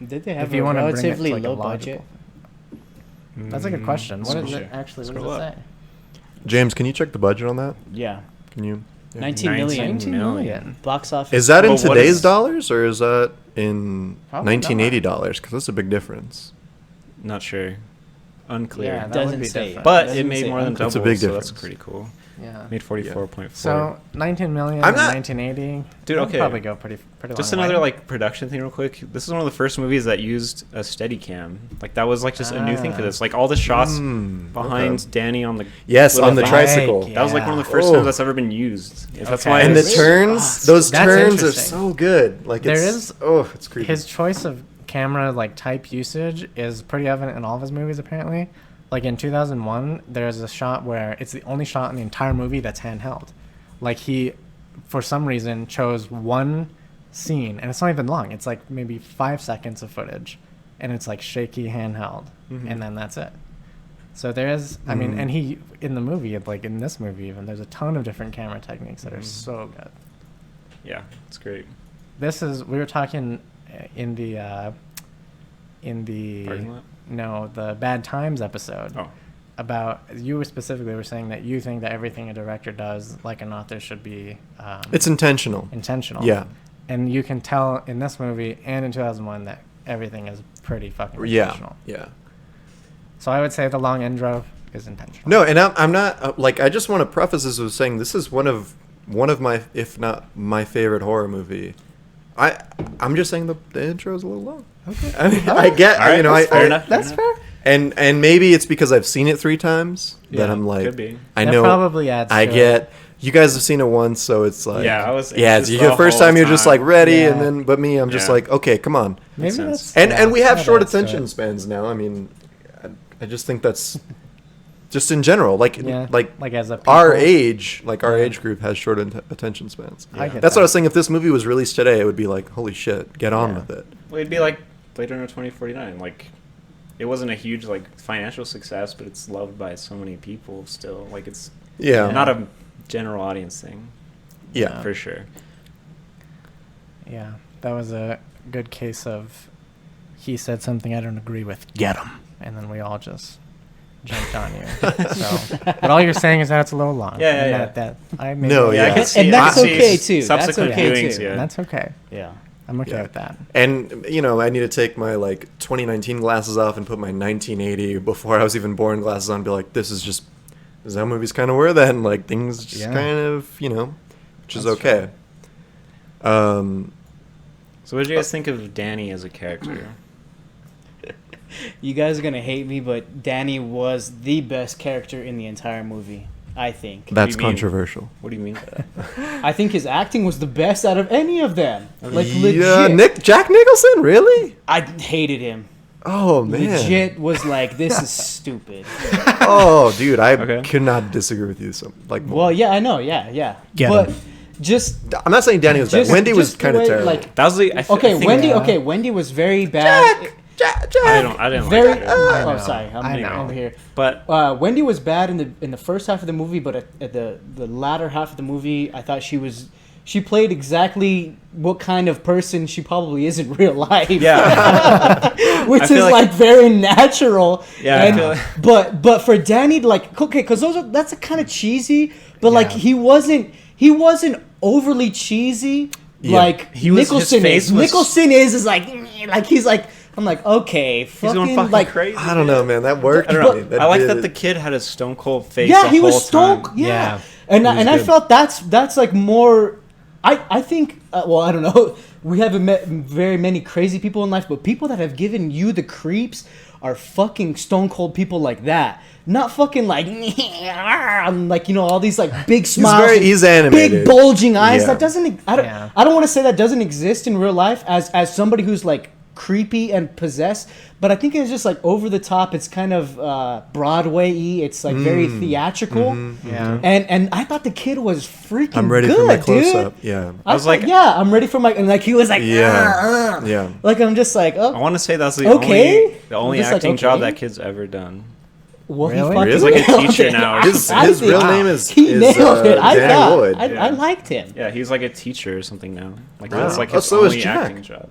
[SPEAKER 3] Did they have
[SPEAKER 2] If you
[SPEAKER 3] a
[SPEAKER 2] wanna bring it to,
[SPEAKER 3] relatively
[SPEAKER 2] like, a
[SPEAKER 3] low
[SPEAKER 2] logical-
[SPEAKER 3] budget?
[SPEAKER 2] That's a good question. What is
[SPEAKER 4] Scroll-
[SPEAKER 2] it actually? What
[SPEAKER 4] scroll
[SPEAKER 2] does it
[SPEAKER 4] up.
[SPEAKER 2] say?
[SPEAKER 1] James, can you check the budget on that?
[SPEAKER 3] Yeah.
[SPEAKER 1] Can you? Yeah.
[SPEAKER 3] 19 million.
[SPEAKER 2] 19 million.
[SPEAKER 3] Box office.
[SPEAKER 1] Is that in
[SPEAKER 4] But what
[SPEAKER 1] today's
[SPEAKER 4] is-
[SPEAKER 1] dollars, or is that in
[SPEAKER 2] Probably not.
[SPEAKER 1] $1980? Because that's a big difference.
[SPEAKER 4] Not sure. Unclear.
[SPEAKER 2] Yeah, that
[SPEAKER 3] Doesn't
[SPEAKER 2] would be
[SPEAKER 3] say.
[SPEAKER 2] different.
[SPEAKER 4] but
[SPEAKER 3] Doesn't
[SPEAKER 4] it made
[SPEAKER 3] say
[SPEAKER 4] more than
[SPEAKER 3] unclear.
[SPEAKER 4] double.
[SPEAKER 1] That's a big
[SPEAKER 4] so
[SPEAKER 1] difference.
[SPEAKER 4] that's pretty cool.
[SPEAKER 2] Yeah.
[SPEAKER 4] Made 44.4.
[SPEAKER 2] So 19 million
[SPEAKER 1] I'm
[SPEAKER 2] in
[SPEAKER 1] not-
[SPEAKER 2] 1980.
[SPEAKER 4] Dude,
[SPEAKER 2] that'd
[SPEAKER 4] okay.
[SPEAKER 2] probably go pretty
[SPEAKER 4] Just
[SPEAKER 2] long
[SPEAKER 4] another
[SPEAKER 2] way.
[SPEAKER 4] like production thing real quick. This is one of the first movies that used a steady cam. Like that was like just a new thing for this. Like all the shots behind
[SPEAKER 1] okay.
[SPEAKER 4] Danny on the
[SPEAKER 1] Yes,
[SPEAKER 4] little
[SPEAKER 1] on the
[SPEAKER 4] bike.
[SPEAKER 1] tricycle.
[SPEAKER 2] Yeah.
[SPEAKER 4] That was like one of the first
[SPEAKER 1] Oh.
[SPEAKER 4] times that's ever been used. If that's
[SPEAKER 2] Okay.
[SPEAKER 4] why.
[SPEAKER 1] And the
[SPEAKER 4] it's-
[SPEAKER 1] turns, those
[SPEAKER 2] That's
[SPEAKER 1] turns are
[SPEAKER 2] interesting.
[SPEAKER 1] so good. Like
[SPEAKER 2] There
[SPEAKER 1] it's,
[SPEAKER 2] is-
[SPEAKER 1] oh, it's creepy.
[SPEAKER 2] His choice of camera like type usage is pretty evident in all of his movies apparently. Like in 2001, there's a shot where it's the only shot in the entire movie that's handheld. Like he, for some reason, chose one scene, and it's not even long. It's like maybe 5 seconds of footage, and it's like shaky handheld, and then that's it. So there's, I mean, and he in the movie, like in this movie even, there's a ton of different camera techniques that are so good.
[SPEAKER 4] Yeah, it's great.
[SPEAKER 2] This is we were talking in the
[SPEAKER 4] Parking lot?
[SPEAKER 2] no, the Bad Times episode
[SPEAKER 4] Oh.
[SPEAKER 2] about you specifically were saying that you think that everything a director does like an author should be
[SPEAKER 1] It's intentional.
[SPEAKER 2] intentional.
[SPEAKER 1] Yeah.
[SPEAKER 2] And you can tell in this movie and in 2001 that everything is pretty fucking
[SPEAKER 1] Yeah.
[SPEAKER 2] intentional.
[SPEAKER 1] Yeah.
[SPEAKER 2] So I would say the long intro is intentional.
[SPEAKER 1] No, and I'm not like I just want to preface this with saying this is one of my, if not my favorite horror movie. I'm just saying the intro is a little long.
[SPEAKER 2] Okay.
[SPEAKER 1] I mean, I get
[SPEAKER 4] All right,
[SPEAKER 1] you know
[SPEAKER 4] that's fair
[SPEAKER 1] I
[SPEAKER 4] enough.
[SPEAKER 2] That's fair.
[SPEAKER 1] and maybe it's because I've seen it 3 times that
[SPEAKER 2] Yeah,
[SPEAKER 1] I'm like
[SPEAKER 4] could be.
[SPEAKER 1] I
[SPEAKER 2] That
[SPEAKER 1] know
[SPEAKER 2] probably adds
[SPEAKER 1] I
[SPEAKER 2] to
[SPEAKER 1] get
[SPEAKER 2] it.
[SPEAKER 1] you guys have seen it once, so it's like
[SPEAKER 4] Yeah, I was
[SPEAKER 1] yeah.
[SPEAKER 4] anxious
[SPEAKER 1] The
[SPEAKER 4] the
[SPEAKER 1] first
[SPEAKER 4] whole
[SPEAKER 1] time you're just
[SPEAKER 4] time.
[SPEAKER 1] like ready, and
[SPEAKER 2] Yeah.
[SPEAKER 1] then but me, I'm just
[SPEAKER 4] Yeah.
[SPEAKER 1] like okay, come on.
[SPEAKER 2] Maybe
[SPEAKER 4] Makes sense.
[SPEAKER 2] that's
[SPEAKER 1] And we have
[SPEAKER 2] that
[SPEAKER 1] short
[SPEAKER 2] adds to
[SPEAKER 1] attention
[SPEAKER 2] it.
[SPEAKER 1] spans now. I mean, I just think that's just in general, like
[SPEAKER 2] Yeah,
[SPEAKER 1] like
[SPEAKER 2] as a
[SPEAKER 1] our
[SPEAKER 2] people.
[SPEAKER 1] age, like our
[SPEAKER 2] Yeah.
[SPEAKER 1] age group has short attention spans.
[SPEAKER 2] I get
[SPEAKER 1] That's
[SPEAKER 2] that.
[SPEAKER 1] what I was saying. If this movie was released today, it would be like, holy shit, get on
[SPEAKER 2] Yeah.
[SPEAKER 1] with it.
[SPEAKER 4] Well, it'd be like Blade Runner 2049. Like, it wasn't a huge like financial success, but it's loved by so many people still. Like, it's
[SPEAKER 1] Yeah,
[SPEAKER 4] not a general audience thing.
[SPEAKER 1] yeah.
[SPEAKER 4] For sure.
[SPEAKER 2] Yeah, that was a good case of he said something I don't agree with. Get him, and then we all just jumped on you. So, but all you're saying is that it's a little long.
[SPEAKER 4] Yeah, yeah,
[SPEAKER 2] and
[SPEAKER 4] yeah.
[SPEAKER 2] that I made
[SPEAKER 1] No,
[SPEAKER 2] it-
[SPEAKER 1] yeah.
[SPEAKER 4] I can
[SPEAKER 1] And
[SPEAKER 4] see.
[SPEAKER 3] that's
[SPEAKER 4] I can see
[SPEAKER 3] okay, too. That's
[SPEAKER 4] Subsequent
[SPEAKER 3] okay,
[SPEAKER 4] viewings,
[SPEAKER 3] too.
[SPEAKER 4] yeah.
[SPEAKER 2] That's okay.
[SPEAKER 3] Yeah.
[SPEAKER 2] I'm okay
[SPEAKER 1] Yeah.
[SPEAKER 2] with that.
[SPEAKER 1] And you know, I need to take my like 2019 glasses off and put my 1980 before I was even born glasses on. And be like, this is how movies kind of were then. Like things just
[SPEAKER 2] Yeah.
[SPEAKER 1] kind of, you know, which is
[SPEAKER 2] That's
[SPEAKER 1] okay.
[SPEAKER 4] So, what did you guys think of Danny as a character?
[SPEAKER 3] You guys are gonna hate me, but Danny was the best character in the entire movie. I think.
[SPEAKER 1] That's
[SPEAKER 4] do you mean?
[SPEAKER 1] controversial.
[SPEAKER 4] What do you mean?
[SPEAKER 3] I think his acting was the best out of any of them. Like legit.
[SPEAKER 1] Yeah, Jack Nicholson, really?
[SPEAKER 3] I hated him.
[SPEAKER 1] Oh man.
[SPEAKER 3] legit was like, this is stupid.
[SPEAKER 1] Oh, dude, I
[SPEAKER 4] Okay.
[SPEAKER 1] could not disagree with you. More.
[SPEAKER 3] Well, yeah, I know, yeah.
[SPEAKER 2] Get
[SPEAKER 3] but
[SPEAKER 2] 'em.
[SPEAKER 3] just
[SPEAKER 1] I'm not saying Danny was bad.
[SPEAKER 3] just-
[SPEAKER 1] Wendy was
[SPEAKER 3] just the
[SPEAKER 1] kind of
[SPEAKER 3] way,
[SPEAKER 1] terrible.
[SPEAKER 3] like,
[SPEAKER 4] That was the. I think
[SPEAKER 3] Wendy.
[SPEAKER 2] yeah.
[SPEAKER 3] Okay, Wendy was very bad.
[SPEAKER 4] I didn't
[SPEAKER 3] Very.
[SPEAKER 4] like it.
[SPEAKER 3] Oh, sorry, I'm
[SPEAKER 2] I know.
[SPEAKER 3] over here.
[SPEAKER 4] But
[SPEAKER 3] Wendy was bad in the first half of the movie, but at the latter half of the movie, I thought she played exactly what kind of person she probably is in real life.
[SPEAKER 4] yeah,
[SPEAKER 3] Which
[SPEAKER 4] I
[SPEAKER 3] is
[SPEAKER 4] feel
[SPEAKER 3] like,
[SPEAKER 4] like-
[SPEAKER 3] very natural.
[SPEAKER 4] Yeah, I
[SPEAKER 3] And-
[SPEAKER 4] feel like-
[SPEAKER 3] but for Danny, like, okay, because that's a kind of cheesy, but like
[SPEAKER 2] Yeah.
[SPEAKER 3] he wasn't overly cheesy.
[SPEAKER 1] Yeah.
[SPEAKER 3] Like
[SPEAKER 4] He was- his
[SPEAKER 3] Nicholson
[SPEAKER 4] face
[SPEAKER 3] is.
[SPEAKER 4] was-
[SPEAKER 3] Nicholson is like he's like, I'm like, okay,
[SPEAKER 4] he's
[SPEAKER 3] fucking,
[SPEAKER 4] going fucking
[SPEAKER 3] like,
[SPEAKER 4] crazy.
[SPEAKER 1] I don't know, man. That worked.
[SPEAKER 4] I don't
[SPEAKER 1] for
[SPEAKER 4] know.
[SPEAKER 1] me.
[SPEAKER 4] I like
[SPEAKER 1] did
[SPEAKER 4] that
[SPEAKER 1] it.
[SPEAKER 4] the kid had a stone cold face.
[SPEAKER 3] yeah,
[SPEAKER 4] the
[SPEAKER 3] he was
[SPEAKER 4] whole
[SPEAKER 3] stoked.
[SPEAKER 4] time.
[SPEAKER 3] Yeah,
[SPEAKER 2] Yeah.
[SPEAKER 3] and
[SPEAKER 1] was
[SPEAKER 3] I
[SPEAKER 1] good.
[SPEAKER 3] felt that's like more. I think well, I don't know. We haven't met very many crazy people in life, but people that have given you the creeps are fucking stone cold people like that. Not fucking like like, you know, all these like big smiles,
[SPEAKER 1] he's animated.
[SPEAKER 3] big bulging eyes.
[SPEAKER 1] Yeah.
[SPEAKER 3] That doesn't. I don't.
[SPEAKER 2] Yeah.
[SPEAKER 3] I don't want to say that doesn't exist in real life as somebody who's like creepy and possessed, but I think it's just like over the top. It's kind of Broadway-y. It's like very theatrical.
[SPEAKER 2] Yeah.
[SPEAKER 3] And I thought the kid was freaking
[SPEAKER 1] I'm ready
[SPEAKER 3] good,
[SPEAKER 1] for my close
[SPEAKER 3] dude.
[SPEAKER 1] up. Yeah.
[SPEAKER 3] I
[SPEAKER 4] was
[SPEAKER 3] was
[SPEAKER 4] like-
[SPEAKER 3] like, yeah, I'm ready for my, and like he was like,
[SPEAKER 1] Yeah. Yeah.
[SPEAKER 3] like I'm just like,
[SPEAKER 4] I
[SPEAKER 3] oh,
[SPEAKER 4] want to say that's the
[SPEAKER 3] Okay.
[SPEAKER 4] only
[SPEAKER 3] I'm just like,
[SPEAKER 4] acting job
[SPEAKER 3] okay.
[SPEAKER 4] that kid's ever done.
[SPEAKER 3] well,
[SPEAKER 2] Really?
[SPEAKER 3] he fucking
[SPEAKER 1] He's like a
[SPEAKER 3] nailed
[SPEAKER 4] teacher
[SPEAKER 3] it.
[SPEAKER 4] now or
[SPEAKER 1] His
[SPEAKER 3] I
[SPEAKER 1] his
[SPEAKER 3] think
[SPEAKER 1] real name is
[SPEAKER 3] he nailed it. I
[SPEAKER 1] Danny
[SPEAKER 3] thought
[SPEAKER 1] Lloyd.
[SPEAKER 3] I
[SPEAKER 4] Yeah.
[SPEAKER 3] liked him.
[SPEAKER 4] Yeah, he's like a teacher or something now. Like
[SPEAKER 1] Wow.
[SPEAKER 4] that's like
[SPEAKER 1] Oh,
[SPEAKER 4] his
[SPEAKER 1] so is
[SPEAKER 4] only
[SPEAKER 1] Jack.
[SPEAKER 4] acting job.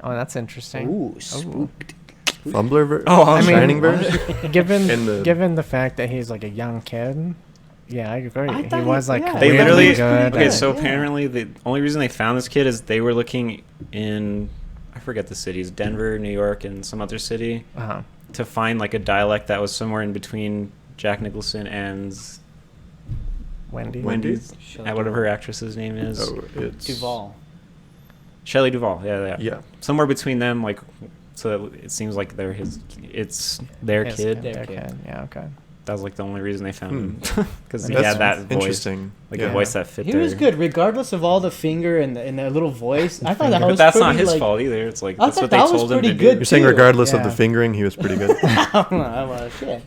[SPEAKER 2] Oh, that's interesting.
[SPEAKER 3] Ooh, spooked.
[SPEAKER 1] Fumbler version.
[SPEAKER 4] Oh,
[SPEAKER 2] I mean,
[SPEAKER 1] Shining version.
[SPEAKER 2] Given
[SPEAKER 1] In the-
[SPEAKER 2] given the fact that he's like a young kid, yeah, I agree.
[SPEAKER 3] I
[SPEAKER 2] He
[SPEAKER 3] thought
[SPEAKER 2] was like
[SPEAKER 3] yeah.
[SPEAKER 4] They
[SPEAKER 2] really
[SPEAKER 4] literally
[SPEAKER 2] good.
[SPEAKER 4] okay.
[SPEAKER 2] at-
[SPEAKER 4] So
[SPEAKER 3] yeah.
[SPEAKER 4] apparently the only reason they found this kid is they were looking in, I forget the cities, Denver, New York, and some other city,
[SPEAKER 2] uh-huh.
[SPEAKER 4] to find like a dialect that was somewhere in between Jack Nicholson and
[SPEAKER 2] Wendy.
[SPEAKER 4] Wendy's,
[SPEAKER 3] Shelley
[SPEAKER 4] whatever her actress's name is,
[SPEAKER 1] Oh, it's
[SPEAKER 3] Duvall.
[SPEAKER 4] Shelley Duvall. Yeah,
[SPEAKER 1] Yeah.
[SPEAKER 4] somewhere between them, like, so that it seems like it's their
[SPEAKER 2] His
[SPEAKER 4] kid.
[SPEAKER 3] Their
[SPEAKER 2] Their
[SPEAKER 3] kid.
[SPEAKER 2] kid. Yeah. Okay.
[SPEAKER 4] That was like the only reason they found him, because he
[SPEAKER 2] That's
[SPEAKER 4] had that voice,
[SPEAKER 1] Interesting.
[SPEAKER 4] like
[SPEAKER 1] yeah.
[SPEAKER 4] a voice that fit
[SPEAKER 3] He
[SPEAKER 4] there.
[SPEAKER 3] was good, regardless of all the finger and the little voice. I thought that was
[SPEAKER 4] But that's not
[SPEAKER 3] pretty,
[SPEAKER 4] his
[SPEAKER 3] like,
[SPEAKER 4] fault either. It's like
[SPEAKER 3] I
[SPEAKER 4] that's
[SPEAKER 3] thought
[SPEAKER 4] what they
[SPEAKER 3] that was
[SPEAKER 4] told him to
[SPEAKER 3] pretty
[SPEAKER 4] do.
[SPEAKER 3] good,
[SPEAKER 1] You're saying
[SPEAKER 3] too.
[SPEAKER 1] regardless of the
[SPEAKER 2] Yeah.
[SPEAKER 1] fingering, he was pretty good.
[SPEAKER 3] well, shit.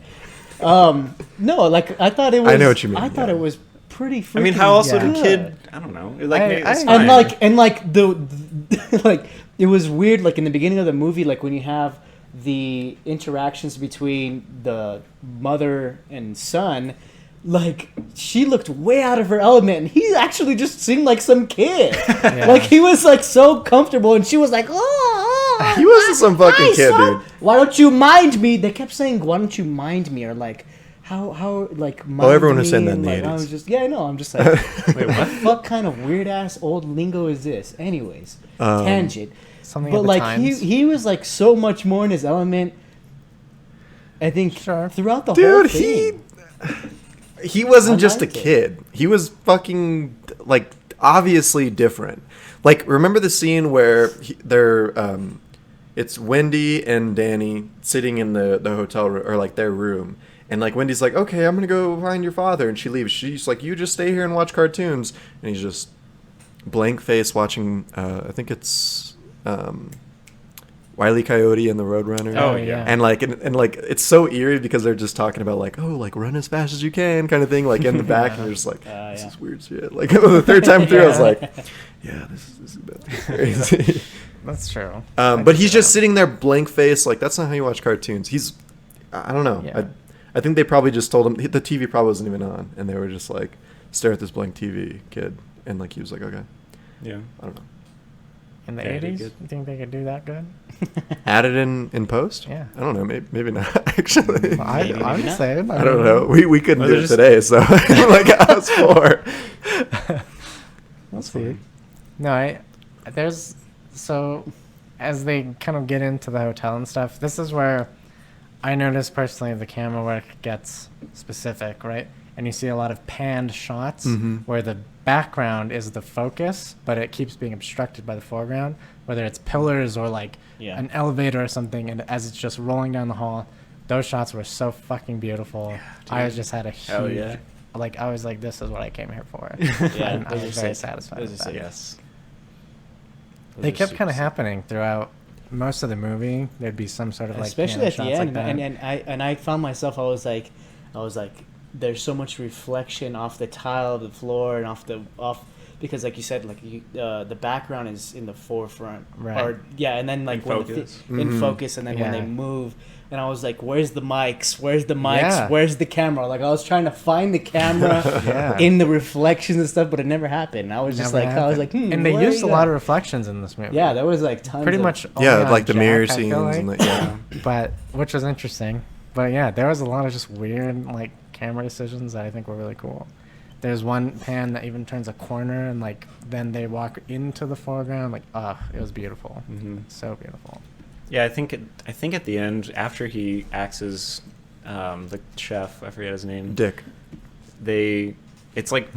[SPEAKER 3] No, like I thought it was.
[SPEAKER 1] I know what you mean,
[SPEAKER 3] I thought
[SPEAKER 1] yeah.
[SPEAKER 3] it was pretty. Freaking
[SPEAKER 4] I mean, how else would
[SPEAKER 2] Yeah.
[SPEAKER 4] a kid? I don't know. Like,
[SPEAKER 2] I-
[SPEAKER 4] maybe
[SPEAKER 2] I-
[SPEAKER 4] it's
[SPEAKER 2] And
[SPEAKER 4] fine.
[SPEAKER 3] and like the like it was weird. Like in the beginning of the movie, like when you have the interactions between the mother and son. Like she looked way out of her element, and he actually just seemed like some kid.
[SPEAKER 2] Yeah.
[SPEAKER 3] Like he was like so comfortable, and she was like, "Oh,
[SPEAKER 1] He wasn't some fucking
[SPEAKER 3] hi,
[SPEAKER 1] kid,
[SPEAKER 3] son.
[SPEAKER 1] dude.
[SPEAKER 3] Why don't you mind me?" They kept saying, "Why don't you mind me?" Or like, how like. Mind
[SPEAKER 1] everyone was
[SPEAKER 3] me?
[SPEAKER 1] saying that in
[SPEAKER 3] And,
[SPEAKER 1] the
[SPEAKER 3] like, I
[SPEAKER 1] 80s.
[SPEAKER 3] was just I know. I'm just like,
[SPEAKER 4] Wait, what?
[SPEAKER 3] what kind of weird ass old lingo is this? Anyways,
[SPEAKER 1] Um,
[SPEAKER 3] tangent.
[SPEAKER 2] Something
[SPEAKER 3] But
[SPEAKER 2] of the
[SPEAKER 3] like
[SPEAKER 2] times.
[SPEAKER 3] he was like so much more in his element. I think
[SPEAKER 2] Sure.
[SPEAKER 3] throughout the whole
[SPEAKER 1] Dude,
[SPEAKER 3] thing.
[SPEAKER 1] he wasn't
[SPEAKER 3] I
[SPEAKER 1] just a
[SPEAKER 3] liked it.
[SPEAKER 1] kid. He was fucking like obviously different. Like remember the scene where it's Wendy and Danny sitting in the hotel room or like their room. And like Wendy's like, "Okay, I'm going to go find your father." And she leaves. She's like, "You just stay here and watch cartoons." And he's just blank face watching I think it's Wile E. Coyote and the Roadrunner.
[SPEAKER 4] Oh, yeah.
[SPEAKER 1] And like like it's so eerie because they're just talking about like, oh, like run as fast as you can kind of thing, like in the back, and you're just like, this
[SPEAKER 3] yeah.
[SPEAKER 1] is weird shit. Like the third time through, I was like, yeah, this is about to be crazy.
[SPEAKER 2] That's true.
[SPEAKER 1] But he's just sitting there blank face, like that's not how you watch cartoons. I don't know.
[SPEAKER 2] Yeah.
[SPEAKER 1] I think they probably just told him the TV probably wasn't even on, and they were just like, stare at this blank TV, kid, and like he was like, okay,
[SPEAKER 4] Yeah.
[SPEAKER 1] I don't know.
[SPEAKER 2] In the
[SPEAKER 4] Yeah, he
[SPEAKER 2] 80s,
[SPEAKER 4] did.
[SPEAKER 2] you think they could do that good?
[SPEAKER 1] Added in post?
[SPEAKER 2] Yeah.
[SPEAKER 1] I don't know. Maybe not actually.
[SPEAKER 2] Well, I
[SPEAKER 3] maybe
[SPEAKER 2] would
[SPEAKER 3] not.
[SPEAKER 2] say.
[SPEAKER 1] I don't know. We couldn't
[SPEAKER 4] Or
[SPEAKER 1] do
[SPEAKER 4] they're
[SPEAKER 1] it
[SPEAKER 4] just-
[SPEAKER 1] today, so like I was for.
[SPEAKER 2] We'll see. No, so as they kind of get into the hotel and stuff, this is where I noticed personally the camera work gets specific, right? And you see a lot of panned shots
[SPEAKER 1] Mhm.
[SPEAKER 2] where the background is the focus, but it keeps being obstructed by the foreground, whether it's pillars or like
[SPEAKER 3] Yeah.
[SPEAKER 2] an elevator or something, and as it's just rolling down the hall, those shots were so fucking beautiful. I just had a
[SPEAKER 4] Hell
[SPEAKER 2] huge,
[SPEAKER 4] yeah.
[SPEAKER 2] like I was like, this is what I came here for.
[SPEAKER 3] Yeah,
[SPEAKER 2] And I
[SPEAKER 3] those
[SPEAKER 2] was
[SPEAKER 3] are
[SPEAKER 2] very
[SPEAKER 3] sick.
[SPEAKER 2] satisfied
[SPEAKER 3] Those
[SPEAKER 2] with
[SPEAKER 3] are
[SPEAKER 2] that.
[SPEAKER 3] sick.
[SPEAKER 4] Yes.
[SPEAKER 2] They
[SPEAKER 3] Those are
[SPEAKER 2] kept
[SPEAKER 3] super
[SPEAKER 2] kind of
[SPEAKER 3] sick.
[SPEAKER 2] happening throughout most of the movie there'd be some sort of like
[SPEAKER 3] especially at the
[SPEAKER 2] shots
[SPEAKER 3] end,
[SPEAKER 2] like that.
[SPEAKER 3] and I found myself, I was like, there's so much reflection off the tile of the floor and off because like you said, like the background is in the forefront,
[SPEAKER 2] Right.
[SPEAKER 3] or and then like
[SPEAKER 4] In
[SPEAKER 3] when
[SPEAKER 4] focus.
[SPEAKER 3] in focus, and then when
[SPEAKER 2] Yeah.
[SPEAKER 3] they move. And I was like, where's the mics? Where's the mics?
[SPEAKER 2] Yeah.
[SPEAKER 3] Where's the camera? Like, I was trying to find the camera
[SPEAKER 2] Yeah.
[SPEAKER 3] in the reflections and stuff, but it never happened. I was just
[SPEAKER 2] Never
[SPEAKER 3] like, I was
[SPEAKER 2] happened.
[SPEAKER 3] like,
[SPEAKER 2] and they
[SPEAKER 3] where
[SPEAKER 2] used a
[SPEAKER 3] you
[SPEAKER 2] lot
[SPEAKER 3] at?
[SPEAKER 2] of reflections in this movie.
[SPEAKER 3] Yeah, there was like tons
[SPEAKER 2] pretty
[SPEAKER 3] of,
[SPEAKER 2] much only
[SPEAKER 1] Yeah,
[SPEAKER 2] on
[SPEAKER 1] like the
[SPEAKER 2] Jack,
[SPEAKER 1] mirror
[SPEAKER 2] I
[SPEAKER 1] scenes
[SPEAKER 2] feel
[SPEAKER 1] and
[SPEAKER 2] like.
[SPEAKER 1] yeah.
[SPEAKER 2] But which was interesting. But yeah, there was a lot of just weird like camera decisions that I think were really cool. There's one pan that even turns a corner and like then they walk into the foreground. Like, it was beautiful.
[SPEAKER 4] Mm-hmm.
[SPEAKER 2] So beautiful.
[SPEAKER 4] Yeah, I think at the end, after he axes the chef, I forget his name.
[SPEAKER 1] Dick.
[SPEAKER 4] It's like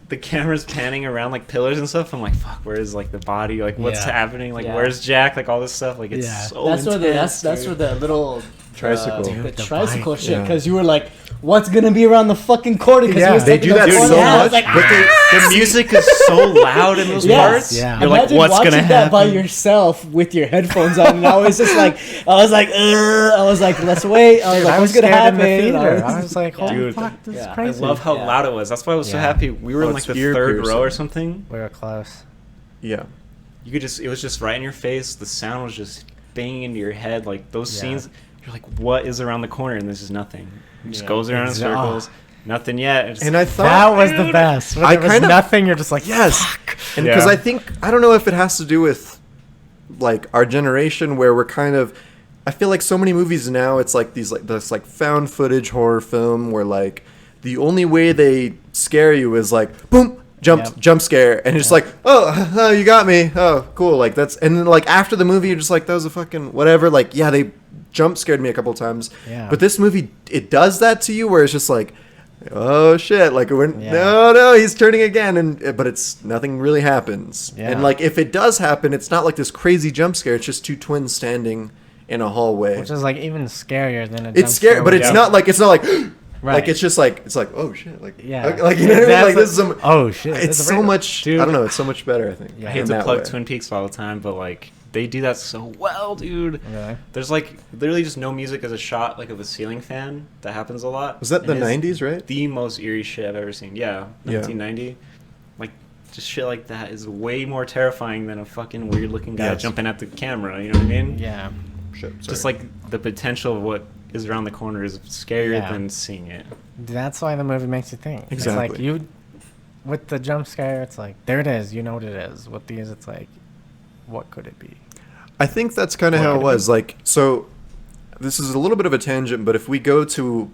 [SPEAKER 4] the camera's panning around like pillars and stuff. I'm like, fuck, where's like the body? Like, what's
[SPEAKER 2] Yeah.
[SPEAKER 4] happening? Like,
[SPEAKER 3] Yeah.
[SPEAKER 4] where's Jack? Like all this stuff. Like, it's
[SPEAKER 2] Yeah.
[SPEAKER 4] so
[SPEAKER 3] that's where
[SPEAKER 4] intense,
[SPEAKER 3] that's
[SPEAKER 4] dude.
[SPEAKER 3] where the little
[SPEAKER 1] Tricycle.
[SPEAKER 3] the
[SPEAKER 2] Dude, the
[SPEAKER 3] tricycle
[SPEAKER 2] bike.
[SPEAKER 3] shit,
[SPEAKER 1] Yeah.
[SPEAKER 3] because you were like, what's gonna be around the fucking corner? Because
[SPEAKER 2] Yeah.
[SPEAKER 1] They do that
[SPEAKER 3] corner.
[SPEAKER 1] so
[SPEAKER 3] I was
[SPEAKER 1] much,
[SPEAKER 3] like,
[SPEAKER 1] but they
[SPEAKER 4] the music is so loud in those
[SPEAKER 3] Yes.
[SPEAKER 4] parts.
[SPEAKER 2] Yeah.
[SPEAKER 4] You're like,
[SPEAKER 3] Imagine
[SPEAKER 4] what's
[SPEAKER 3] watching
[SPEAKER 4] gonna
[SPEAKER 3] that by
[SPEAKER 4] happen?
[SPEAKER 3] yourself with your headphones on, and I was just like, I was like, let's wait. I was
[SPEAKER 2] Dude,
[SPEAKER 3] like,
[SPEAKER 2] I
[SPEAKER 3] what's
[SPEAKER 2] was
[SPEAKER 3] gonna
[SPEAKER 2] scared in
[SPEAKER 3] happen?
[SPEAKER 2] the theater.
[SPEAKER 3] I
[SPEAKER 2] I was like, holy
[SPEAKER 4] Dude,
[SPEAKER 2] fuck, this is
[SPEAKER 3] yeah. I
[SPEAKER 4] I
[SPEAKER 2] crazy.
[SPEAKER 4] love how
[SPEAKER 3] Yeah.
[SPEAKER 4] loud it was. That's why I was so
[SPEAKER 2] Yeah.
[SPEAKER 4] happy. We were
[SPEAKER 1] Oh,
[SPEAKER 4] in like
[SPEAKER 1] it's
[SPEAKER 4] the
[SPEAKER 1] ear
[SPEAKER 4] third
[SPEAKER 1] piercing.
[SPEAKER 4] row or something.
[SPEAKER 2] We were close.
[SPEAKER 1] Yeah.
[SPEAKER 4] You could just, it was just right in your face. The sound was just banging into your head. Like those
[SPEAKER 2] Yeah.
[SPEAKER 4] scenes, you're like, what is around the corner? And this is nothing. It just
[SPEAKER 3] Yeah.
[SPEAKER 4] goes around in circles. Nothing yet. It's
[SPEAKER 1] And I thought
[SPEAKER 2] That was the best. When
[SPEAKER 1] I
[SPEAKER 2] there was
[SPEAKER 1] kind of-
[SPEAKER 2] nothing. You're just like,
[SPEAKER 1] yes,
[SPEAKER 2] fuck.
[SPEAKER 1] and because
[SPEAKER 4] Yeah.
[SPEAKER 1] I think I don't know if it has to do with like our generation where we're kind of. I feel like so many movies now, it's like these like this like found footage horror film where like the only way they scare you is like boom jump scare, and you're just like oh you got me, oh cool, like that's, and then like after the movie you're just like that was a fucking whatever, like yeah they jump scared me a couple times,
[SPEAKER 2] Yeah.
[SPEAKER 1] but this movie it does that to you where it's just like oh shit, like
[SPEAKER 2] Yeah.
[SPEAKER 1] no he's turning again, and but it's nothing really happens,
[SPEAKER 2] Yeah.
[SPEAKER 1] and like if it does happen it's not like this crazy jump scare, it's just two twins standing in a hallway.
[SPEAKER 2] Which is like even scarier than a jump
[SPEAKER 1] It's scary, but
[SPEAKER 2] with
[SPEAKER 1] it's
[SPEAKER 2] jump-
[SPEAKER 1] not like
[SPEAKER 2] Right.
[SPEAKER 1] like it's just like oh shit, like
[SPEAKER 2] Yeah.
[SPEAKER 1] like you know what I mean?
[SPEAKER 2] That's
[SPEAKER 1] Like this is some,
[SPEAKER 2] oh shit.
[SPEAKER 1] it's
[SPEAKER 2] that's
[SPEAKER 1] so
[SPEAKER 2] real.
[SPEAKER 1] much
[SPEAKER 4] Dude.
[SPEAKER 1] I don't know, it's so much better I think.
[SPEAKER 2] Yeah.
[SPEAKER 4] I hate
[SPEAKER 1] in
[SPEAKER 4] to
[SPEAKER 1] that
[SPEAKER 4] plug
[SPEAKER 1] way.
[SPEAKER 4] Twin Peaks all the time, but like they do that so well, dude.
[SPEAKER 2] Really?
[SPEAKER 4] There's like literally just no music as a shot like of a ceiling fan. That happens a lot.
[SPEAKER 1] Was that the
[SPEAKER 4] And it's
[SPEAKER 1] 90s, right?
[SPEAKER 4] The most eerie shit I've ever seen. Yeah,
[SPEAKER 1] Yeah.
[SPEAKER 4] 1990. Like just shit like that is way more terrifying than a fucking weird looking guy
[SPEAKER 1] Yes.
[SPEAKER 4] jumping at the camera. You know what I mean?
[SPEAKER 2] Yeah.
[SPEAKER 1] Shit,
[SPEAKER 4] Just
[SPEAKER 1] sorry.
[SPEAKER 4] like the potential of what is around the corner is scarier
[SPEAKER 2] Yeah.
[SPEAKER 4] than seeing it.
[SPEAKER 2] That's why the movie makes you think. It's
[SPEAKER 1] Exactly.
[SPEAKER 2] like you, with the jump scare, it's like there it is. You know what it is. With these, it's like, what could it be?
[SPEAKER 1] I think that's kind of how it was. Like, so this is a little bit of a tangent, but if we go to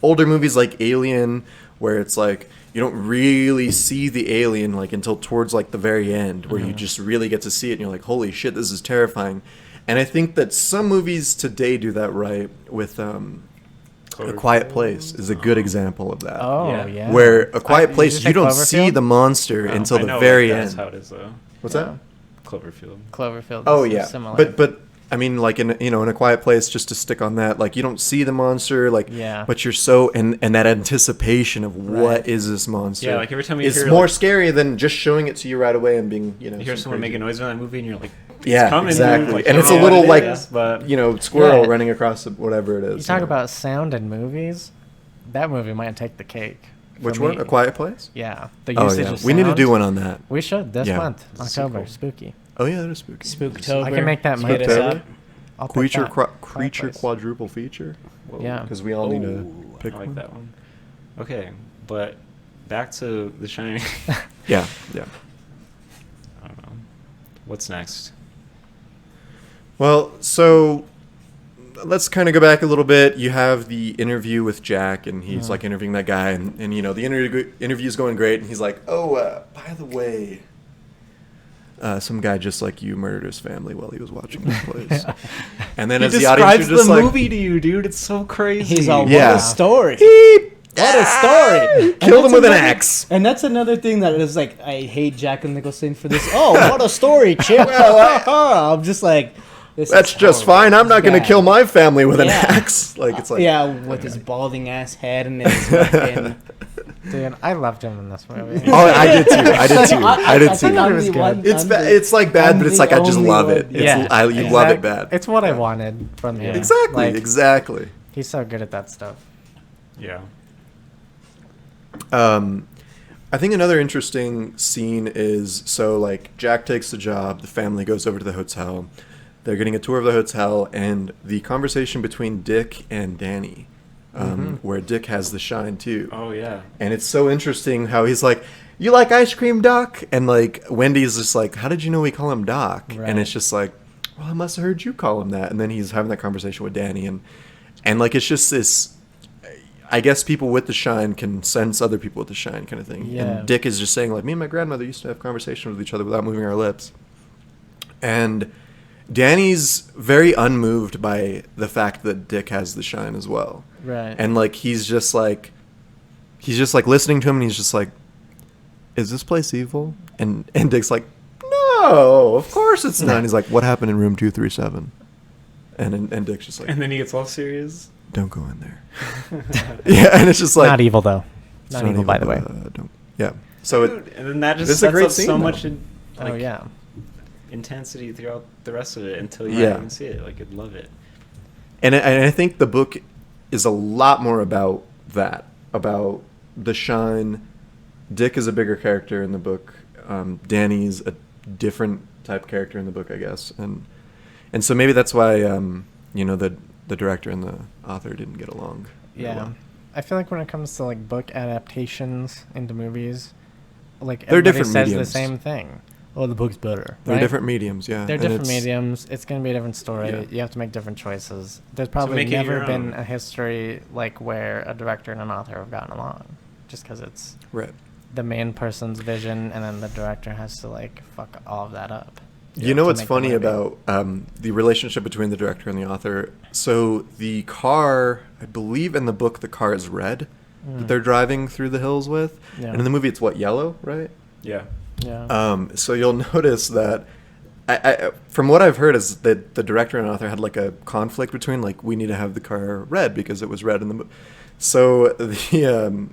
[SPEAKER 1] older movies like Alien, where it's like you don't really see the alien like until towards like the very end, where you just really get to see it, and you're like, holy shit, this is terrifying. And I think that some movies today do that right with A Quiet Place is a good example of that.
[SPEAKER 2] Oh
[SPEAKER 4] Yeah.
[SPEAKER 2] yeah.
[SPEAKER 1] Where A Quiet
[SPEAKER 2] did you
[SPEAKER 1] Place,
[SPEAKER 2] just
[SPEAKER 1] you
[SPEAKER 2] say
[SPEAKER 1] don't see
[SPEAKER 2] Cloverfield?
[SPEAKER 1] the monster
[SPEAKER 4] No,
[SPEAKER 1] until
[SPEAKER 4] I
[SPEAKER 1] the
[SPEAKER 4] know,
[SPEAKER 1] very
[SPEAKER 4] like,
[SPEAKER 1] end.
[SPEAKER 4] That's how it is though.
[SPEAKER 1] What's
[SPEAKER 2] Yeah.
[SPEAKER 1] that?
[SPEAKER 4] Cloverfield.
[SPEAKER 2] Cloverfield.
[SPEAKER 1] Oh
[SPEAKER 2] is
[SPEAKER 1] yeah,
[SPEAKER 2] similar.
[SPEAKER 1] but I mean, like in in A Quiet Place, just to stick on that, like you don't see the monster, like
[SPEAKER 2] Yeah.
[SPEAKER 1] but you're so and that anticipation of what
[SPEAKER 2] Right.
[SPEAKER 1] is this monster?
[SPEAKER 4] Yeah, like every time you
[SPEAKER 1] it's
[SPEAKER 4] hear,
[SPEAKER 1] more
[SPEAKER 4] like-
[SPEAKER 1] scary than just showing it to you right away and being
[SPEAKER 4] You hear
[SPEAKER 1] some
[SPEAKER 4] someone
[SPEAKER 1] crazy-
[SPEAKER 4] make a noise in that movie, and you're like,
[SPEAKER 1] Yeah,
[SPEAKER 4] it's coming, dude.
[SPEAKER 1] exactly,
[SPEAKER 4] Like,
[SPEAKER 1] and
[SPEAKER 4] you
[SPEAKER 1] it's
[SPEAKER 4] don't
[SPEAKER 1] a
[SPEAKER 4] know what
[SPEAKER 1] little
[SPEAKER 4] it
[SPEAKER 1] like
[SPEAKER 4] is, but
[SPEAKER 1] squirrel
[SPEAKER 2] Yeah.
[SPEAKER 1] running across whatever it is.
[SPEAKER 2] you talk about sound in movies. That movie might take the cake. for
[SPEAKER 1] which one?
[SPEAKER 2] me.
[SPEAKER 1] A Quiet Place?
[SPEAKER 2] Yeah. The
[SPEAKER 1] Oh
[SPEAKER 2] usage
[SPEAKER 1] yeah,
[SPEAKER 2] of
[SPEAKER 1] we need to
[SPEAKER 2] sound.
[SPEAKER 1] do one on that.
[SPEAKER 2] We should this
[SPEAKER 1] Yeah.
[SPEAKER 2] month,
[SPEAKER 1] It's a
[SPEAKER 2] October,
[SPEAKER 1] sequel.
[SPEAKER 2] spooky.
[SPEAKER 1] Oh yeah, that is spooky.
[SPEAKER 3] Spooktober.
[SPEAKER 2] I can make that my
[SPEAKER 3] Hit us
[SPEAKER 1] Spooktober?
[SPEAKER 3] up.
[SPEAKER 2] I'll pick
[SPEAKER 1] Creature
[SPEAKER 2] that. Quiet
[SPEAKER 1] creature
[SPEAKER 2] Place.
[SPEAKER 1] quadruple feature.
[SPEAKER 2] Yeah.
[SPEAKER 1] Because we all need to
[SPEAKER 4] Ooh,
[SPEAKER 1] pick
[SPEAKER 4] I like
[SPEAKER 1] one.
[SPEAKER 4] that one. Okay, but back to The Shining.
[SPEAKER 1] Yeah, yeah.
[SPEAKER 4] I don't know. What's next?
[SPEAKER 1] Well, so let's kind of go back a little bit. You have the interview with Jack, and he's like interviewing that guy, and you know the interview's going great, and he's like, "Oh, by the way, some guy just like you murdered his family while he was watching this place." And then
[SPEAKER 4] He
[SPEAKER 1] as the audience,
[SPEAKER 4] describes
[SPEAKER 1] you're just
[SPEAKER 4] the
[SPEAKER 1] like,
[SPEAKER 4] movie to you, dude. It's so crazy.
[SPEAKER 3] He's all, what
[SPEAKER 1] Yeah.
[SPEAKER 3] a story.
[SPEAKER 1] "Beep!
[SPEAKER 3] What a story. And
[SPEAKER 1] Killed him
[SPEAKER 3] that's
[SPEAKER 1] with an
[SPEAKER 3] another-
[SPEAKER 1] axe."
[SPEAKER 3] And that's another thing that is like, I hate Jack and Nicholson for this. Oh, what a story, Chip. I'm just like, this
[SPEAKER 1] That's
[SPEAKER 3] is
[SPEAKER 1] just
[SPEAKER 3] horrible.
[SPEAKER 1] fine. I'm not going to
[SPEAKER 3] Yeah.
[SPEAKER 1] kill my family with an
[SPEAKER 3] Yeah.
[SPEAKER 1] axe. Like it's like,
[SPEAKER 3] yeah, with his balding ass head and his fucking
[SPEAKER 2] Dude, I loved him in this movie.
[SPEAKER 1] Oh, I did too. I did too. I did
[SPEAKER 3] think
[SPEAKER 1] too.
[SPEAKER 3] I'm
[SPEAKER 2] It was
[SPEAKER 3] the
[SPEAKER 2] good.
[SPEAKER 3] one-
[SPEAKER 1] It's
[SPEAKER 3] I'm
[SPEAKER 1] ba-
[SPEAKER 3] the-
[SPEAKER 1] it's like bad,
[SPEAKER 3] I'm
[SPEAKER 1] but it's
[SPEAKER 3] the
[SPEAKER 1] like I just
[SPEAKER 3] only
[SPEAKER 1] love
[SPEAKER 3] one-
[SPEAKER 1] it. It's,
[SPEAKER 2] Yeah,
[SPEAKER 1] you love it bad.
[SPEAKER 2] It's what I
[SPEAKER 1] Yeah.
[SPEAKER 2] wanted from him.
[SPEAKER 1] Exactly.
[SPEAKER 2] Like,
[SPEAKER 1] Exactly.
[SPEAKER 2] he's so good at that stuff.
[SPEAKER 4] Yeah.
[SPEAKER 1] I think another interesting scene is so like Jack takes the job, the family goes over to the hotel, they're getting a tour of the hotel, and the conversation between Dick and Danny, where Dick has the shine too.
[SPEAKER 4] Oh yeah.
[SPEAKER 1] And it's so interesting how he's like, "You like ice cream, Doc?" And like Wendy's just like, "How did you know we call him Doc?"
[SPEAKER 2] Right.
[SPEAKER 1] And it's just like, "Well, I must have heard you call him that." And then he's having that conversation with Danny, and like it's just this. I guess people with the shine can sense other people with the shine kind of thing.
[SPEAKER 2] Yeah.
[SPEAKER 1] And Dick is just saying like, "Me and my grandmother used to have conversations with each other without moving our lips." And Danny's very unmoved by the fact that Dick has the shine as well.
[SPEAKER 2] Right.
[SPEAKER 1] And like he's just like listening to him, and he's just like, "Is this place evil?" And Dick's like, "No, of course it's not." And he's like, "What happened in room 237?" And Dick's just like,
[SPEAKER 4] And then he gets all serious.
[SPEAKER 1] "Don't go in there." Yeah, and it's just like
[SPEAKER 2] not evil though.
[SPEAKER 1] it's
[SPEAKER 2] Not evil, by the way.
[SPEAKER 1] Don't. Yeah. So
[SPEAKER 4] Dude, and then that just
[SPEAKER 1] this is a
[SPEAKER 4] sets
[SPEAKER 1] great
[SPEAKER 4] up
[SPEAKER 1] scene,
[SPEAKER 4] so
[SPEAKER 1] though.
[SPEAKER 4] much
[SPEAKER 2] Oh yeah.
[SPEAKER 4] intensity throughout the rest of it until you
[SPEAKER 1] Yeah.
[SPEAKER 4] don't even see it. Like, I'd love it.
[SPEAKER 1] and I think the book is a lot more about that, about the shine. Dick is a bigger character in the book. Danny's a different type character in the book, I guess, and so maybe that's why the director and the author didn't get along. very
[SPEAKER 2] Yeah.
[SPEAKER 1] well.
[SPEAKER 2] I feel like when it comes to like book adaptations into movies, like
[SPEAKER 1] They're
[SPEAKER 2] everybody
[SPEAKER 1] different
[SPEAKER 2] says
[SPEAKER 1] mediums.
[SPEAKER 2] the same thing. Oh, the book's better.
[SPEAKER 1] They're
[SPEAKER 2] right?
[SPEAKER 1] different mediums, yeah.
[SPEAKER 2] They're
[SPEAKER 1] and
[SPEAKER 2] different
[SPEAKER 1] it's-
[SPEAKER 2] mediums. It's going to be a different story.
[SPEAKER 1] Yeah.
[SPEAKER 2] You have to make different choices. There's probably
[SPEAKER 4] make it
[SPEAKER 2] never
[SPEAKER 4] your
[SPEAKER 2] been
[SPEAKER 4] own.
[SPEAKER 2] a history like where a director and an author have gotten along, just because it's
[SPEAKER 1] Right.
[SPEAKER 2] the main person's vision, and then the director has to like fuck all of that up.
[SPEAKER 1] You know
[SPEAKER 2] to
[SPEAKER 1] what's
[SPEAKER 2] make the
[SPEAKER 1] funny
[SPEAKER 2] movie.
[SPEAKER 1] about the relationship between the director and the author? So the car, I believe in the book, the car is red that they're driving through the hills with,
[SPEAKER 2] Yeah.
[SPEAKER 1] and in the movie it's what, yellow, right?
[SPEAKER 4] Yeah.
[SPEAKER 2] Yeah.
[SPEAKER 1] So you'll notice that, I from what I've heard, is that the director and author had like a conflict between like, we need to have the car red because it was red in the book. So the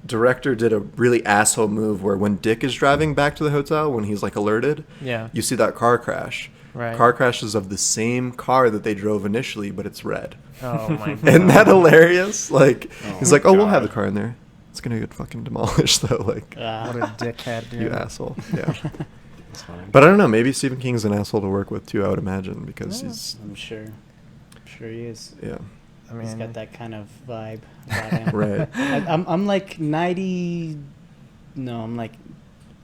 [SPEAKER 1] director did a really asshole move where when Dick is driving back to the hotel, when he's like alerted,
[SPEAKER 2] Yeah.
[SPEAKER 1] you see that car crash.
[SPEAKER 2] Right.
[SPEAKER 1] Car crashes of the same car that they drove initially, but it's red.
[SPEAKER 2] Oh my god.
[SPEAKER 1] Isn't that hilarious? Like, he's
[SPEAKER 4] Oh,
[SPEAKER 1] like, "Oh, we'll have the
[SPEAKER 4] God.
[SPEAKER 1] car in there. It's gonna get fucking demolished though." Like,
[SPEAKER 2] What a dickhead, dude.
[SPEAKER 1] you asshole. Yeah.
[SPEAKER 4] That's fine.
[SPEAKER 1] But I don't know. Maybe Stephen King's an asshole to work with too. I would imagine because
[SPEAKER 2] Yeah.
[SPEAKER 1] he's
[SPEAKER 3] I'm sure he is.
[SPEAKER 1] yeah.
[SPEAKER 2] I mean,
[SPEAKER 3] He's got that kind of vibe about him.
[SPEAKER 1] Right.
[SPEAKER 3] I'm like 90. No, I'm like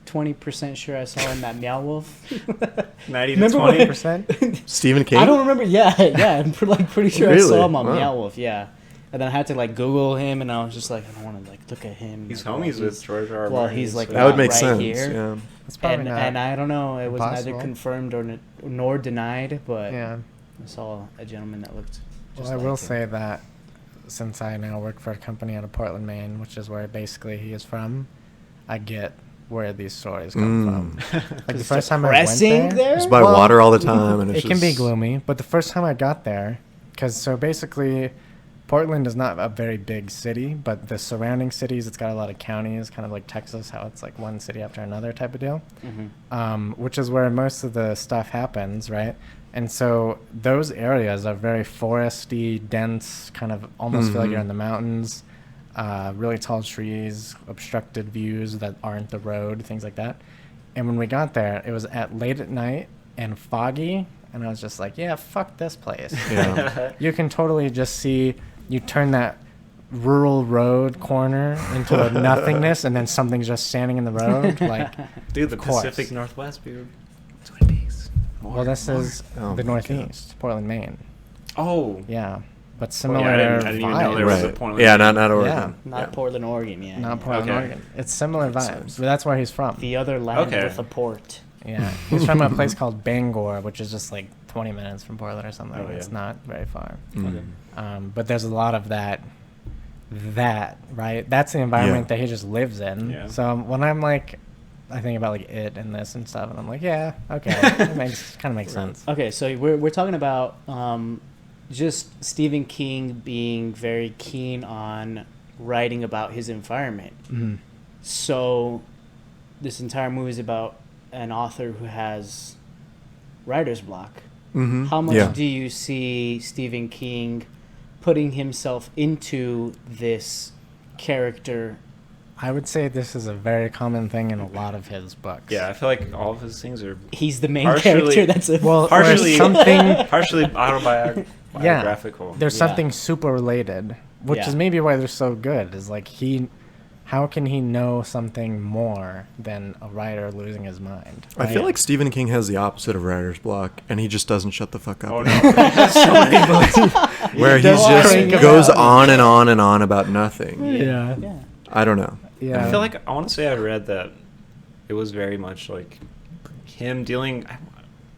[SPEAKER 3] 20% sure I saw him at Meow Wolf.
[SPEAKER 4] 90 to
[SPEAKER 3] Remember when-
[SPEAKER 4] 20%.
[SPEAKER 1] Stephen King.
[SPEAKER 3] I don't remember. Yeah, yeah. I'm pretty sure I
[SPEAKER 1] Really?
[SPEAKER 3] saw him on
[SPEAKER 1] Wow.
[SPEAKER 3] Meow Wolf. Yeah, and then I had to like Google him, and I was just like, I don't want to like look at him.
[SPEAKER 4] He's
[SPEAKER 3] like,
[SPEAKER 4] homies with George R. R.
[SPEAKER 3] Well,
[SPEAKER 4] Martin,
[SPEAKER 3] he's like
[SPEAKER 4] so-
[SPEAKER 1] That would
[SPEAKER 3] not
[SPEAKER 1] make
[SPEAKER 3] right
[SPEAKER 1] sense.
[SPEAKER 3] here.
[SPEAKER 1] Yeah.
[SPEAKER 2] it's probably not.
[SPEAKER 3] And I don't know. It was neither
[SPEAKER 2] impossible.
[SPEAKER 3] confirmed nor denied, but
[SPEAKER 2] Yeah.
[SPEAKER 3] I saw a gentleman that looked. Just
[SPEAKER 2] Well, I
[SPEAKER 3] like
[SPEAKER 2] will
[SPEAKER 3] him.
[SPEAKER 2] say that since I now work for a company out of Portland, Maine, which is where basically he is from, I get where these stories come from. Like the
[SPEAKER 3] It's
[SPEAKER 2] first time I went
[SPEAKER 3] depressing
[SPEAKER 2] there,
[SPEAKER 1] Just buy
[SPEAKER 2] Well,
[SPEAKER 1] water all the time, and it's
[SPEAKER 2] it can be
[SPEAKER 1] just-
[SPEAKER 2] gloomy. But the first time I got there, because so basically, Portland is not a very big city, but the surrounding cities, it's got a lot of counties, kind of like Texas, how it's like one city after another type of deal. Which is where most of the stuff happens, right? And so those areas are very foresty, dense, kind of almost feel like you're in the mountains, really tall trees, obstructed views that aren't the road, things like that. And when we got there, it was at late at night and foggy, and I was just like, yeah, fuck this place.
[SPEAKER 1] Yeah.
[SPEAKER 2] You can totally just see, you turn that rural road corner into a nothingness, and then something's just standing in the road. Like,
[SPEAKER 4] Dude, the
[SPEAKER 2] Of course.
[SPEAKER 4] Pacific Northwest, dude. Twin Peaks.
[SPEAKER 2] well, this is
[SPEAKER 1] Oh
[SPEAKER 2] the
[SPEAKER 1] my
[SPEAKER 2] Northeast, Portland, Maine.
[SPEAKER 4] Oh.
[SPEAKER 2] Yeah, but
[SPEAKER 4] Well,
[SPEAKER 2] similar
[SPEAKER 4] yeah, I didn't even know there was a
[SPEAKER 1] Right.
[SPEAKER 4] Portland.
[SPEAKER 1] Yeah, not Oregon.
[SPEAKER 2] Yeah.
[SPEAKER 3] Not
[SPEAKER 1] Yeah.
[SPEAKER 3] Portland, Oregon. Yeah,
[SPEAKER 2] Not
[SPEAKER 3] yeah.
[SPEAKER 2] Portland,
[SPEAKER 4] Okay.
[SPEAKER 2] Oregon. It's similar
[SPEAKER 1] Makes
[SPEAKER 2] vibes,
[SPEAKER 1] sense.
[SPEAKER 2] but that's where he's from.
[SPEAKER 3] The other land
[SPEAKER 4] Okay.
[SPEAKER 3] with a port.
[SPEAKER 2] Yeah, he's from a place called Bangor, which is just like 20 minutes from Portland or something.
[SPEAKER 4] Oh, yeah.
[SPEAKER 2] It's not very far.
[SPEAKER 1] Mm.
[SPEAKER 2] But there's a lot of that, right? That's the environment that he just lives in.
[SPEAKER 4] Yeah.
[SPEAKER 2] So when I'm like, I think about like it and this and stuff, and I'm like, yeah, okay, it kind of makes sense.
[SPEAKER 3] Okay, so we're talking about just Stephen King being very keen on writing about his environment.
[SPEAKER 2] Mhm.
[SPEAKER 3] So this entire movie is about an author who has writer's block.
[SPEAKER 1] Mm-hmm.
[SPEAKER 3] How much
[SPEAKER 1] Yeah.
[SPEAKER 3] do you see Stephen King putting himself into this character?
[SPEAKER 2] I would say this is a very common thing in a lot of his books.
[SPEAKER 4] Yeah, I feel like all of his things are
[SPEAKER 3] He's the main
[SPEAKER 4] Partially-
[SPEAKER 3] character. That's a
[SPEAKER 2] Well,
[SPEAKER 4] Partially-
[SPEAKER 2] or something.
[SPEAKER 4] partially autobiographical.
[SPEAKER 2] There's
[SPEAKER 3] Yeah.
[SPEAKER 2] something super related, which
[SPEAKER 3] Yeah.
[SPEAKER 2] is maybe why they're so good. Is like how can he know something more than a writer losing his mind?
[SPEAKER 1] I feel
[SPEAKER 2] right?
[SPEAKER 1] like Stephen King has the opposite of writer's block, and he just doesn't shut the fuck up.
[SPEAKER 4] Oh no, so many books.
[SPEAKER 1] Where he
[SPEAKER 3] does
[SPEAKER 1] just
[SPEAKER 3] crank it
[SPEAKER 1] goes
[SPEAKER 3] out.
[SPEAKER 1] on and on and on about nothing.
[SPEAKER 2] Yeah.
[SPEAKER 3] yeah.
[SPEAKER 1] I don't know.
[SPEAKER 2] Yeah.
[SPEAKER 4] I feel like I want to say I read that it was very much like him dealing.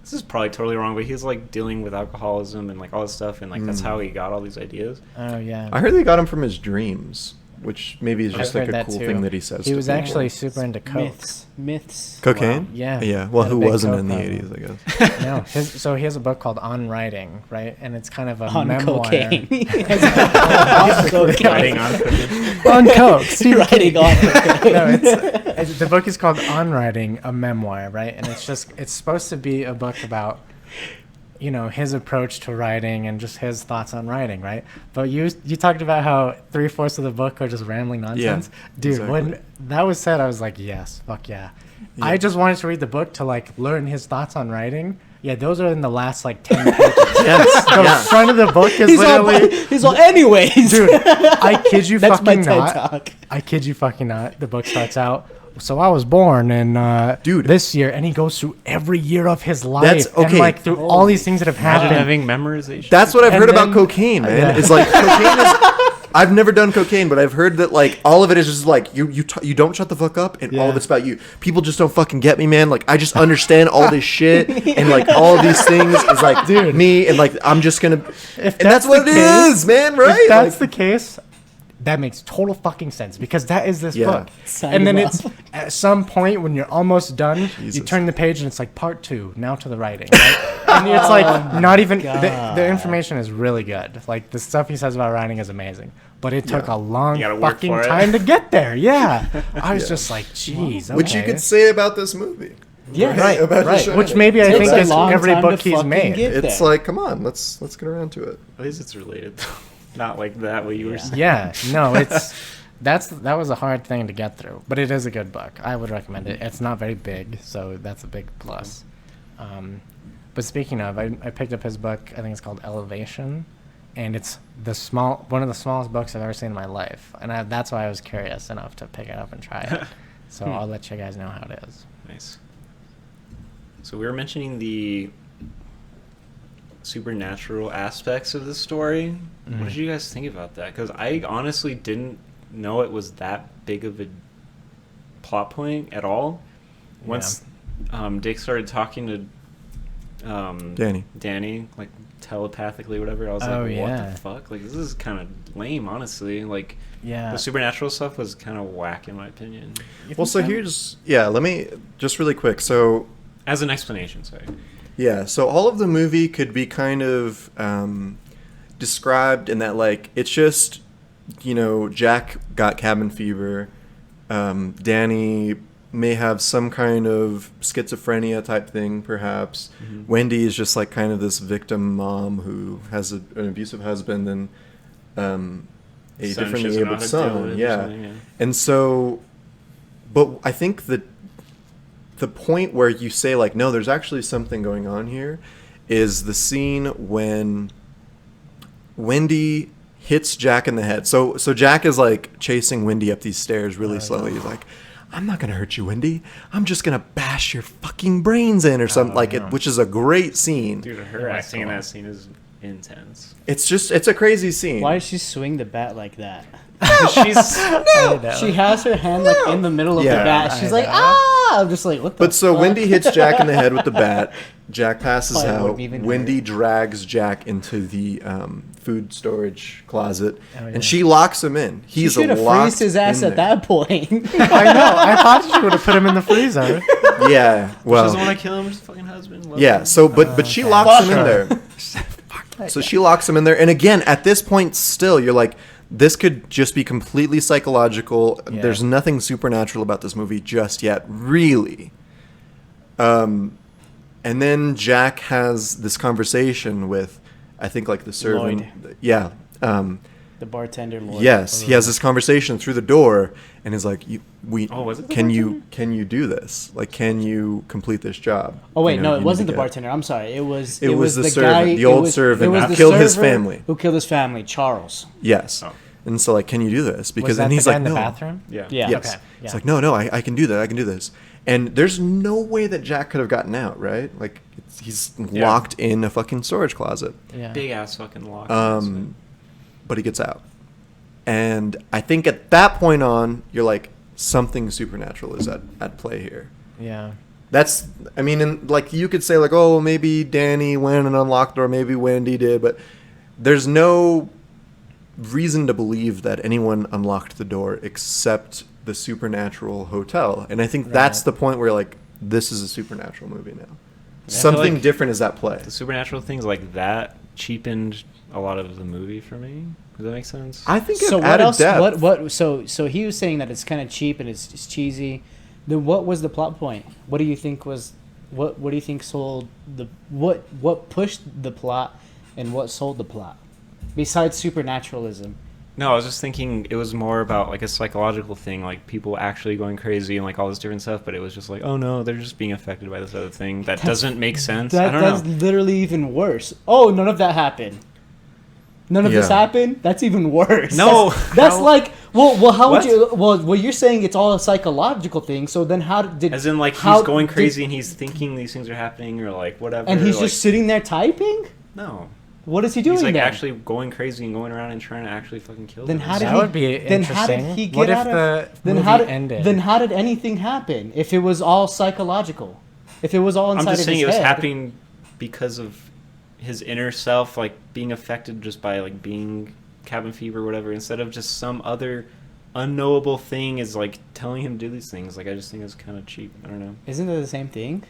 [SPEAKER 4] This is probably totally wrong, but he's like dealing with alcoholism and like all this stuff, and like that's how he got all these ideas.
[SPEAKER 2] Oh yeah.
[SPEAKER 1] I heard they got him from his dreams, which maybe is
[SPEAKER 2] I've
[SPEAKER 1] just like
[SPEAKER 2] heard
[SPEAKER 1] a
[SPEAKER 2] that
[SPEAKER 1] cool
[SPEAKER 2] too.
[SPEAKER 1] thing that he says.
[SPEAKER 2] He
[SPEAKER 1] to
[SPEAKER 2] was
[SPEAKER 1] people.
[SPEAKER 2] actually super into coke.
[SPEAKER 3] Myths.
[SPEAKER 1] Cocaine.
[SPEAKER 3] Wow.
[SPEAKER 2] Yeah.
[SPEAKER 1] Yeah. Well,
[SPEAKER 2] Had a
[SPEAKER 1] who
[SPEAKER 2] big
[SPEAKER 1] wasn't
[SPEAKER 2] coke
[SPEAKER 1] in the
[SPEAKER 2] problem.
[SPEAKER 1] 80s? I guess.
[SPEAKER 2] No, so he has a book called On Writing, right? And it's kind of a
[SPEAKER 3] On
[SPEAKER 2] memoir.
[SPEAKER 3] cocaine. On cocaine.
[SPEAKER 4] Writing on cooking.
[SPEAKER 2] On coke. Stephen King.
[SPEAKER 3] Writing on cocaine.
[SPEAKER 2] No, it's the book is called On Writing, a memoir, right? And it's supposed to be a book about, you know, his approach to writing and just his thoughts on writing, right? But you talked about how 3/4 of the book are just rambling nonsense. Dude,
[SPEAKER 1] exactly.
[SPEAKER 2] when that was said, I was like, yes, fuck yeah.
[SPEAKER 1] Yeah.
[SPEAKER 2] I just wanted to read the book to like learn his thoughts on writing. Yeah, those are in the last like 10 pages.
[SPEAKER 1] Yes.
[SPEAKER 2] The
[SPEAKER 1] Yeah.
[SPEAKER 2] front of the book is
[SPEAKER 3] He's all,
[SPEAKER 2] literally
[SPEAKER 3] anyways.
[SPEAKER 2] dude, I kid you
[SPEAKER 3] That's my
[SPEAKER 2] fucking
[SPEAKER 3] TED
[SPEAKER 2] not.
[SPEAKER 3] talk.
[SPEAKER 2] I kid you fucking not. The book starts out. So I was born in
[SPEAKER 1] Dude.
[SPEAKER 2] this year, and he goes through every year of his life,
[SPEAKER 1] That's-
[SPEAKER 2] and
[SPEAKER 1] okay.
[SPEAKER 2] like through all these things that have
[SPEAKER 4] Imagine
[SPEAKER 2] happened.
[SPEAKER 4] having memorization.
[SPEAKER 1] That's what I've
[SPEAKER 2] And
[SPEAKER 1] heard about
[SPEAKER 2] then-
[SPEAKER 1] cocaine, man.
[SPEAKER 2] Yeah.
[SPEAKER 1] It's like cocaine is. I've never done cocaine, but I've heard that like all of it is just like you don't shut the fuck up, and all of
[SPEAKER 2] Yeah.
[SPEAKER 1] it's about you. People just don't fucking get me, man. Like I just understand all this shit, and like all of these things is like
[SPEAKER 2] Dude.
[SPEAKER 1] me, and like I'm just gonna.
[SPEAKER 2] If
[SPEAKER 1] And that's what
[SPEAKER 2] the
[SPEAKER 1] it
[SPEAKER 2] case-
[SPEAKER 1] is, man. Right?
[SPEAKER 2] If that's
[SPEAKER 1] Like,
[SPEAKER 2] the case, that makes total fucking sense because that is this
[SPEAKER 1] Yeah.
[SPEAKER 2] book.
[SPEAKER 3] Sign
[SPEAKER 2] And then
[SPEAKER 3] him
[SPEAKER 2] it's
[SPEAKER 3] up.
[SPEAKER 2] at some point when you're almost done, you
[SPEAKER 1] Jesus.
[SPEAKER 2] turn the page and it's like part 2, now to the writing. Right? And it's like not even the information is really good. Like the stuff he says about writing is amazing, but it took
[SPEAKER 1] Yeah.
[SPEAKER 2] a long
[SPEAKER 4] You gotta work
[SPEAKER 2] fucking
[SPEAKER 4] for it.
[SPEAKER 2] time to get there. Yeah, I was
[SPEAKER 1] Yeah.
[SPEAKER 2] just like, jeez.
[SPEAKER 1] which you
[SPEAKER 2] okay.
[SPEAKER 1] could say about this movie.
[SPEAKER 3] Yeah.
[SPEAKER 2] Right,
[SPEAKER 1] About The
[SPEAKER 2] right.
[SPEAKER 1] Shining.
[SPEAKER 2] Which maybe I
[SPEAKER 3] Takes
[SPEAKER 2] think
[SPEAKER 3] a
[SPEAKER 2] is
[SPEAKER 3] long
[SPEAKER 2] every
[SPEAKER 3] time
[SPEAKER 2] book
[SPEAKER 3] to
[SPEAKER 2] he's
[SPEAKER 3] fucking
[SPEAKER 2] made.
[SPEAKER 3] get
[SPEAKER 1] It's
[SPEAKER 3] there.
[SPEAKER 1] like, come on, let's get around to it.
[SPEAKER 4] At least it's related. Not like that what you were saying.
[SPEAKER 2] Yeah, no, that was a hard thing to get through, but it is a good book. I would recommend it. It's not very big, so that's a big plus. But speaking of, I picked up his book. I think it's called Elevation, and it's one of the smallest books I've ever seen in my life, and that's why I was curious enough to pick it up and try it. So I'll let you guys know how it is.
[SPEAKER 4] Nice. So we were mentioning the supernatural aspects of the story. What did you guys think about that? Because I honestly didn't know it was that big of a plot point at all. Once Dick started talking to Danny, like telepathically, whatever, I was
[SPEAKER 2] Oh,
[SPEAKER 4] like, what
[SPEAKER 2] yeah.
[SPEAKER 4] the fuck? Like, this is kind of lame, honestly. Like,
[SPEAKER 2] Yeah.
[SPEAKER 4] the supernatural stuff was kind of whack, in my opinion.
[SPEAKER 1] Well, so let me just really quick. So
[SPEAKER 4] As an explanation, sorry.
[SPEAKER 1] yeah, so all of the movie could be kind of described in that, like, it's just, you know, Jack got cabin fever. Danny may have some kind of schizophrenia type thing, perhaps.
[SPEAKER 4] Mm-hmm.
[SPEAKER 1] Wendy is just like kind of this victim mom who has an abusive husband and a
[SPEAKER 4] Son
[SPEAKER 1] differently
[SPEAKER 4] she doesn't know
[SPEAKER 1] abled
[SPEAKER 4] how to deal
[SPEAKER 1] son.
[SPEAKER 4] with or
[SPEAKER 1] Yeah.
[SPEAKER 4] something, yeah.
[SPEAKER 1] And so, but I think that the point where you say, like, no, there's actually something going on here is the scene when Wendy hits Jack in the head. So Jack is like chasing Wendy up these stairs really slowly. He's like, I'm not going to hurt you, Wendy. I'm just going to bash your fucking brains in or something like it, which is a great scene.
[SPEAKER 4] Dude, her acting in that scene is intense.
[SPEAKER 1] It's a crazy scene.
[SPEAKER 3] Why does she swing the bat like that?
[SPEAKER 4] She's
[SPEAKER 3] She has her hand like in the middle of
[SPEAKER 1] Yeah.
[SPEAKER 3] the bat. She's
[SPEAKER 2] I
[SPEAKER 3] like,
[SPEAKER 2] know.
[SPEAKER 3] ah! I'm just like, what the
[SPEAKER 1] But so
[SPEAKER 3] fuck?
[SPEAKER 1] Wendy hits Jack in the head with the bat. Jack passes
[SPEAKER 3] Probably
[SPEAKER 1] out.
[SPEAKER 3] wouldn't even
[SPEAKER 1] Wendy
[SPEAKER 3] hurt.
[SPEAKER 1] drags Jack into the food storage closet,
[SPEAKER 2] Oh, yeah.
[SPEAKER 1] and she locks him in.
[SPEAKER 3] She
[SPEAKER 1] He's
[SPEAKER 3] should have
[SPEAKER 1] locked
[SPEAKER 3] freezed his ass
[SPEAKER 1] in
[SPEAKER 3] at
[SPEAKER 1] there.
[SPEAKER 3] that point.
[SPEAKER 2] I know. I thought she would have put him in the freezer.
[SPEAKER 1] Yeah,
[SPEAKER 4] she doesn't
[SPEAKER 1] well,
[SPEAKER 4] want to kill him. Her fucking husband. Loves
[SPEAKER 1] yeah.
[SPEAKER 4] him.
[SPEAKER 1] So, but she
[SPEAKER 2] okay.
[SPEAKER 1] locks him in
[SPEAKER 2] Fuck
[SPEAKER 1] there. So she locks him in there, and again, at this point, still, you're like, this could just be completely psychological.
[SPEAKER 2] Yeah.
[SPEAKER 1] There's nothing supernatural about this movie just yet, really. And then Jack has this conversation with, I think, like the servant.
[SPEAKER 3] Lloyd.
[SPEAKER 1] Yeah.
[SPEAKER 3] The bartender Lloyd.
[SPEAKER 1] Yes, he has this conversation through the door, and is like,
[SPEAKER 4] was it the
[SPEAKER 1] can you
[SPEAKER 4] bartender?
[SPEAKER 1] do this? Like, can you complete this job?
[SPEAKER 3] Oh wait,
[SPEAKER 1] You know,
[SPEAKER 3] no,
[SPEAKER 1] you
[SPEAKER 3] it wasn't
[SPEAKER 1] need
[SPEAKER 3] the
[SPEAKER 1] to get-
[SPEAKER 3] bartender. I'm sorry. It was
[SPEAKER 1] It was the
[SPEAKER 3] the
[SPEAKER 1] servant,
[SPEAKER 3] guy,
[SPEAKER 1] the old servant who killed his family.
[SPEAKER 3] Who killed his family, Charles.
[SPEAKER 1] Yes.
[SPEAKER 4] Oh.
[SPEAKER 1] And so, like, can you do this? Because
[SPEAKER 2] Was that
[SPEAKER 1] then he's
[SPEAKER 2] the guy
[SPEAKER 1] like,
[SPEAKER 2] in the
[SPEAKER 1] no.
[SPEAKER 2] bathroom?
[SPEAKER 4] Yeah.
[SPEAKER 3] Yeah.
[SPEAKER 1] Yes.
[SPEAKER 2] Okay, yeah.
[SPEAKER 1] It's like, no, I can do that. I can do this. And there's no way that Jack could have gotten out, right? Like, he's
[SPEAKER 4] Yeah.
[SPEAKER 1] locked in a fucking storage closet.
[SPEAKER 2] Yeah.
[SPEAKER 4] Big ass fucking lock.
[SPEAKER 1] But he gets out. And I think at that point on, you're like, something supernatural is at play here.
[SPEAKER 2] Yeah.
[SPEAKER 1] That's, I mean, and like, you could say, like, oh, maybe Danny went and unlocked the door, maybe Wendy did, but there's no reason to believe that anyone unlocked the door except the supernatural hotel. And I think that's
[SPEAKER 2] Right.
[SPEAKER 1] the point where, like, this is a supernatural movie now.
[SPEAKER 4] I feel
[SPEAKER 1] Something
[SPEAKER 4] like
[SPEAKER 1] different is at play.
[SPEAKER 4] The supernatural things like that cheapened a lot of the movie for me. Does that make sense?
[SPEAKER 1] I think it
[SPEAKER 3] So what
[SPEAKER 1] added
[SPEAKER 3] else?
[SPEAKER 1] depth.
[SPEAKER 3] What? So he was saying that it's kind of cheap and it's cheesy. Then what was the plot point? What do you think was? What do you think sold the? What pushed the plot, and what sold the plot? Besides supernaturalism.
[SPEAKER 4] No, I was just thinking it was more about like a psychological thing, like people actually going crazy and like all this different stuff. But it was just like, oh no, they're just being affected by this other thing that doesn't make sense. I don't
[SPEAKER 3] That's
[SPEAKER 4] know.
[SPEAKER 3] literally even worse. Oh, none of that happened. None of this
[SPEAKER 1] Yeah.
[SPEAKER 3] happened. That's even worse.
[SPEAKER 4] No,
[SPEAKER 3] that's
[SPEAKER 4] how-
[SPEAKER 3] like well. How
[SPEAKER 4] What?
[SPEAKER 3] would you? Well, you're saying it's all a psychological thing. So then, how did?
[SPEAKER 4] As in, like
[SPEAKER 3] how
[SPEAKER 4] he's going
[SPEAKER 3] did-
[SPEAKER 4] crazy and he's thinking these things are happening or like whatever.
[SPEAKER 3] and he's
[SPEAKER 4] like,
[SPEAKER 3] just sitting there typing.
[SPEAKER 4] no.
[SPEAKER 3] What is he doing
[SPEAKER 4] He's like
[SPEAKER 3] then?
[SPEAKER 4] actually going crazy and going around and trying to actually fucking kill
[SPEAKER 3] Then
[SPEAKER 4] them.
[SPEAKER 3] how did
[SPEAKER 2] That
[SPEAKER 3] he?
[SPEAKER 2] would be
[SPEAKER 3] then how did
[SPEAKER 2] interesting.
[SPEAKER 3] he get
[SPEAKER 2] What if
[SPEAKER 3] out of?
[SPEAKER 2] the
[SPEAKER 3] then
[SPEAKER 2] movie
[SPEAKER 3] how did?
[SPEAKER 2] ended?
[SPEAKER 3] Then how did anything happen if it was all psychological? If it was all
[SPEAKER 4] I'm
[SPEAKER 3] inside
[SPEAKER 4] just
[SPEAKER 3] of
[SPEAKER 4] saying
[SPEAKER 3] his
[SPEAKER 4] it was
[SPEAKER 3] head?
[SPEAKER 4] happening because of his inner self, like being affected just by like being cabin fever or whatever, instead of just some other unknowable thing is like telling him to do these things. Like I just think it's kind of cheap. I don't know.
[SPEAKER 3] Isn't it the same thing?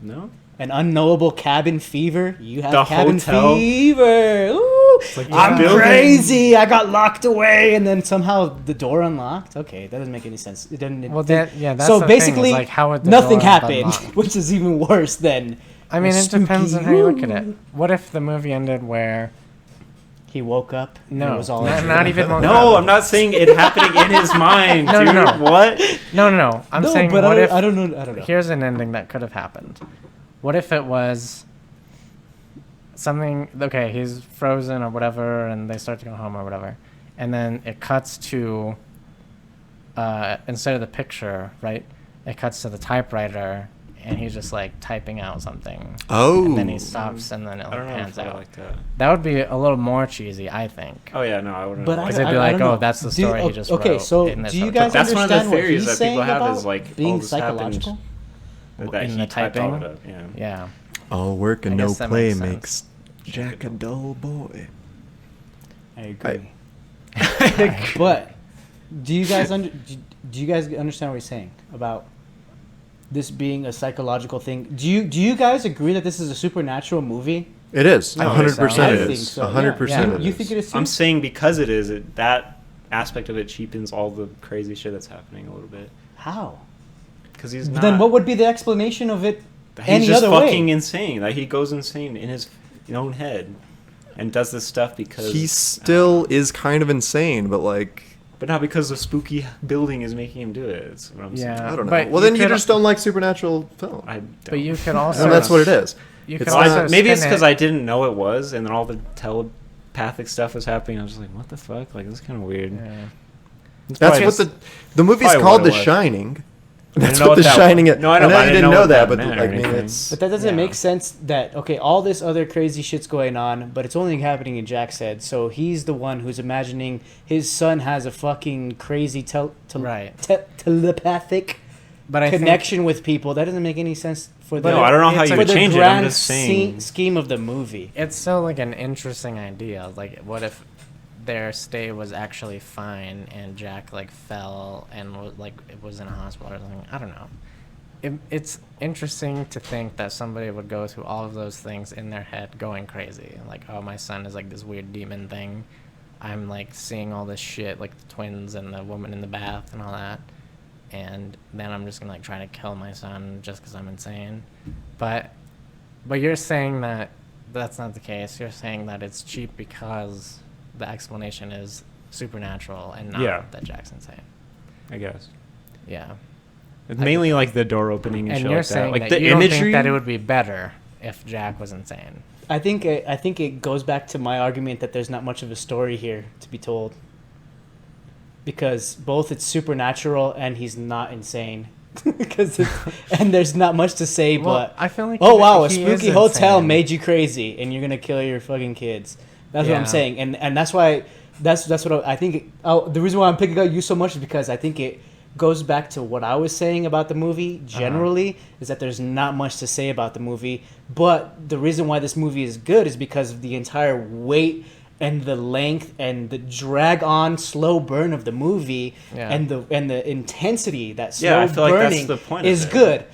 [SPEAKER 4] No.
[SPEAKER 3] An unknowable cabin fever. You have
[SPEAKER 4] The
[SPEAKER 3] cabin
[SPEAKER 4] hotel.
[SPEAKER 3] fever. Ooh,
[SPEAKER 4] like
[SPEAKER 3] I'm
[SPEAKER 4] building-
[SPEAKER 3] crazy. I got locked away, and then somehow the door unlocked. Okay, that doesn't make any sense. It doesn't.
[SPEAKER 2] Well, that's
[SPEAKER 3] so
[SPEAKER 2] the thing, is,
[SPEAKER 3] basically,
[SPEAKER 2] like, how would the
[SPEAKER 3] nothing
[SPEAKER 2] door have
[SPEAKER 3] happened,
[SPEAKER 2] unlocked?
[SPEAKER 3] which is even worse than.
[SPEAKER 2] I mean, it
[SPEAKER 3] spooky.
[SPEAKER 2] depends on how you look at it. What if the movie ended where
[SPEAKER 3] He woke up. and
[SPEAKER 2] no,
[SPEAKER 3] it was all
[SPEAKER 2] not even woke
[SPEAKER 4] No,
[SPEAKER 2] up.
[SPEAKER 4] I'm not saying it happening in his mind,
[SPEAKER 2] No,
[SPEAKER 4] dude.
[SPEAKER 2] no.
[SPEAKER 4] What?
[SPEAKER 2] No. I'm
[SPEAKER 3] No,
[SPEAKER 2] saying
[SPEAKER 3] but
[SPEAKER 2] what if
[SPEAKER 3] I don't know. I don't know.
[SPEAKER 2] here's an ending that could have happened. What if it was something? Okay, he's frozen or whatever, and they start to go home or whatever, and then it cuts to instead of the picture, right? It cuts to the typewriter, and he's just like typing out something.
[SPEAKER 1] Oh.
[SPEAKER 2] And then he stops, and then it
[SPEAKER 4] I don't know
[SPEAKER 2] pans
[SPEAKER 4] if I
[SPEAKER 2] out.
[SPEAKER 4] like that.
[SPEAKER 2] That would be a little more cheesy, I think.
[SPEAKER 4] Oh yeah, no, I wouldn't.
[SPEAKER 3] But
[SPEAKER 4] like
[SPEAKER 2] Because
[SPEAKER 3] I-
[SPEAKER 2] it'd be
[SPEAKER 3] I
[SPEAKER 2] like,
[SPEAKER 3] don't
[SPEAKER 2] oh,
[SPEAKER 3] know.
[SPEAKER 2] that's the
[SPEAKER 3] Do you-
[SPEAKER 2] story he just
[SPEAKER 3] okay,
[SPEAKER 2] wrote
[SPEAKER 3] so
[SPEAKER 2] in this
[SPEAKER 3] do you
[SPEAKER 2] hotel.
[SPEAKER 3] guys
[SPEAKER 4] That's one of the
[SPEAKER 3] understand what
[SPEAKER 4] theories
[SPEAKER 3] he's
[SPEAKER 4] that people
[SPEAKER 3] saying
[SPEAKER 4] have
[SPEAKER 3] about
[SPEAKER 4] is, like,
[SPEAKER 3] being
[SPEAKER 4] all this happened.
[SPEAKER 3] psychological?
[SPEAKER 4] that
[SPEAKER 2] in
[SPEAKER 4] he
[SPEAKER 2] the
[SPEAKER 4] typed all
[SPEAKER 2] typing?
[SPEAKER 4] it up. Yeah.
[SPEAKER 2] Yeah.
[SPEAKER 1] All work and
[SPEAKER 2] I
[SPEAKER 1] no
[SPEAKER 2] guess that
[SPEAKER 1] play
[SPEAKER 2] makes
[SPEAKER 1] makes
[SPEAKER 2] sense.
[SPEAKER 1] Jack a dull boy.
[SPEAKER 3] I agree. But do you guys understand what he's saying about this being a psychological thing? Do you guys agree that this is a supernatural movie?
[SPEAKER 1] It is.
[SPEAKER 2] No,
[SPEAKER 1] 100%
[SPEAKER 3] I
[SPEAKER 1] it
[SPEAKER 3] think
[SPEAKER 1] is.
[SPEAKER 3] so.
[SPEAKER 1] 100%
[SPEAKER 2] Yeah.
[SPEAKER 1] it
[SPEAKER 3] You
[SPEAKER 1] is.
[SPEAKER 3] think it is too?
[SPEAKER 4] I'm saying because it is, that aspect of it cheapens all the crazy shit that's happening a little bit.
[SPEAKER 3] How?
[SPEAKER 4] Because he's not.
[SPEAKER 3] Then what would be the explanation of it?
[SPEAKER 4] He's
[SPEAKER 3] any
[SPEAKER 4] just
[SPEAKER 3] other
[SPEAKER 4] fucking
[SPEAKER 3] way?
[SPEAKER 4] insane. Like he goes insane in his own head, and does this stuff because
[SPEAKER 1] He still is kind of insane, but like,
[SPEAKER 4] but not because the spooky building is making him do it. That's what I'm saying.
[SPEAKER 2] Yeah.
[SPEAKER 1] I don't know.
[SPEAKER 2] But
[SPEAKER 1] Well,
[SPEAKER 2] you
[SPEAKER 1] then you
[SPEAKER 2] could-
[SPEAKER 1] just don't like supernatural film.
[SPEAKER 4] I don't.
[SPEAKER 2] But you could also.
[SPEAKER 1] And that's what it is.
[SPEAKER 2] You could
[SPEAKER 1] It's
[SPEAKER 2] also
[SPEAKER 1] not-
[SPEAKER 4] Maybe it's
[SPEAKER 2] spin
[SPEAKER 4] because
[SPEAKER 2] it-
[SPEAKER 4] I didn't know it was, and then all the telepathic stuff was happening. I was just like, what the fuck? Like this is kind of weird.
[SPEAKER 2] Yeah.
[SPEAKER 4] It's
[SPEAKER 1] That's
[SPEAKER 4] probably
[SPEAKER 1] what
[SPEAKER 4] just-
[SPEAKER 1] the movie's
[SPEAKER 4] probably
[SPEAKER 1] called
[SPEAKER 4] what it
[SPEAKER 1] The
[SPEAKER 4] was.
[SPEAKER 1] Shining. That's
[SPEAKER 4] know
[SPEAKER 1] what
[SPEAKER 4] what
[SPEAKER 1] The
[SPEAKER 4] that
[SPEAKER 1] Shining
[SPEAKER 4] was.
[SPEAKER 1] is.
[SPEAKER 4] No, I know,
[SPEAKER 1] I
[SPEAKER 4] but
[SPEAKER 1] know
[SPEAKER 4] I
[SPEAKER 1] you
[SPEAKER 4] didn't
[SPEAKER 1] didn't
[SPEAKER 4] know
[SPEAKER 1] know
[SPEAKER 4] what
[SPEAKER 1] that,
[SPEAKER 4] that
[SPEAKER 1] but
[SPEAKER 4] meant or
[SPEAKER 1] like, I mean,
[SPEAKER 4] anything.
[SPEAKER 1] it's
[SPEAKER 3] But that doesn't
[SPEAKER 2] Yeah.
[SPEAKER 3] make sense that, okay, all this other crazy shit's going on, but it's only happening in Jack's head. So he's the one who's imagining his son has a fucking crazy
[SPEAKER 2] Right.
[SPEAKER 3] telepathic
[SPEAKER 2] But I
[SPEAKER 3] connection with people. That doesn't make any sense for the,
[SPEAKER 4] No, I don't know how
[SPEAKER 2] it's
[SPEAKER 4] you
[SPEAKER 2] like-
[SPEAKER 4] would
[SPEAKER 3] for the
[SPEAKER 4] change it. I'm
[SPEAKER 3] grand
[SPEAKER 4] just saying.
[SPEAKER 3] scheme of the movie.
[SPEAKER 2] It's still like an interesting idea. Like, what if their stay was actually fine and Jack like fell and was in a hospital or something? I don't know. It's interesting to think that somebody would go through all of those things in their head, going crazy. Like, oh, my son is like this weird demon thing. I'm like seeing all this shit, like the twins and the woman in the bath and all that, and then I'm just gonna like try to kill my son just because I'm insane. But you're saying that that's not the case. You're saying that it's cheap because the explanation is supernatural and not that Jack's insane.
[SPEAKER 4] I guess.
[SPEAKER 2] Yeah.
[SPEAKER 4] It's mainly like the door opening and shit
[SPEAKER 2] you're
[SPEAKER 4] like that.
[SPEAKER 2] saying
[SPEAKER 4] Like
[SPEAKER 2] that
[SPEAKER 4] the
[SPEAKER 2] you don't
[SPEAKER 4] imagery.
[SPEAKER 2] think that it would be better if Jack was insane.
[SPEAKER 3] I think it goes back to my argument that there's not much of a story here to be told. Because both it's supernatural and he's not insane. And there's not much to say, but
[SPEAKER 2] I feel like
[SPEAKER 3] oh wow, a
[SPEAKER 2] he is
[SPEAKER 3] spooky hotel
[SPEAKER 2] insane.
[SPEAKER 3] made you crazy, and you're gonna kill your fucking kids. That's what I'm
[SPEAKER 2] Yeah.
[SPEAKER 3] saying, and that's why that's what I think. The reason why I'm picking up you so much is because I think it goes back to what I was saying about the movie generally, is that there's not much to say about the movie, but the reason why this movie is good is because of the entire weight and the length and the drag on slow burn of the movie and the intensity that slow
[SPEAKER 4] I feel like that's
[SPEAKER 3] burning
[SPEAKER 4] the point of
[SPEAKER 3] is
[SPEAKER 4] it.
[SPEAKER 3] good.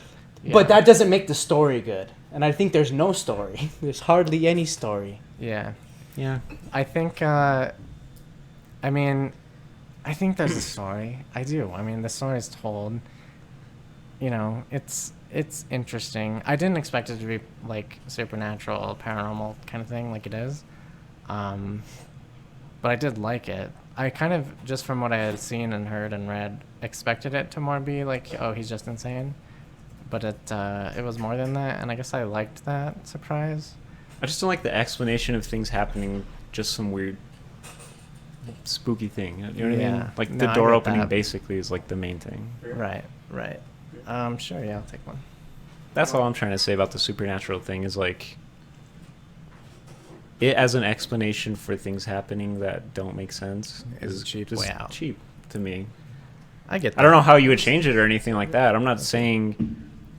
[SPEAKER 2] Yeah.
[SPEAKER 3] But that doesn't make the story good. And I think there's no story. There's hardly any story.
[SPEAKER 2] Yeah.
[SPEAKER 4] Yeah.
[SPEAKER 2] I think, I think there's a story. I do. I mean, the story is told. You know, it's interesting. I didn't expect it to be like supernatural, paranormal kind of thing like it is. But I did like it. I kind of, just from what I had seen and heard and read, expected it to more be like, oh, he's just insane. But it was more than that, and I guess I liked that surprise.
[SPEAKER 4] I just don't like the explanation of things happening. Just some weird, spooky thing. You know what I mean?
[SPEAKER 2] Yeah.
[SPEAKER 4] Like
[SPEAKER 2] No,
[SPEAKER 4] the
[SPEAKER 2] I
[SPEAKER 4] door
[SPEAKER 2] get
[SPEAKER 4] opening
[SPEAKER 2] that.
[SPEAKER 4] basically is like the main thing.
[SPEAKER 2] Right. Sure, yeah, I'll take one.
[SPEAKER 4] That's all I'm trying to say about the supernatural thing is like it as an explanation for things happening that don't make sense is
[SPEAKER 2] cheap
[SPEAKER 4] just
[SPEAKER 2] way out.
[SPEAKER 4] cheap to me.
[SPEAKER 2] I get that.
[SPEAKER 4] I don't know how you would change it or anything like that. I'm not saying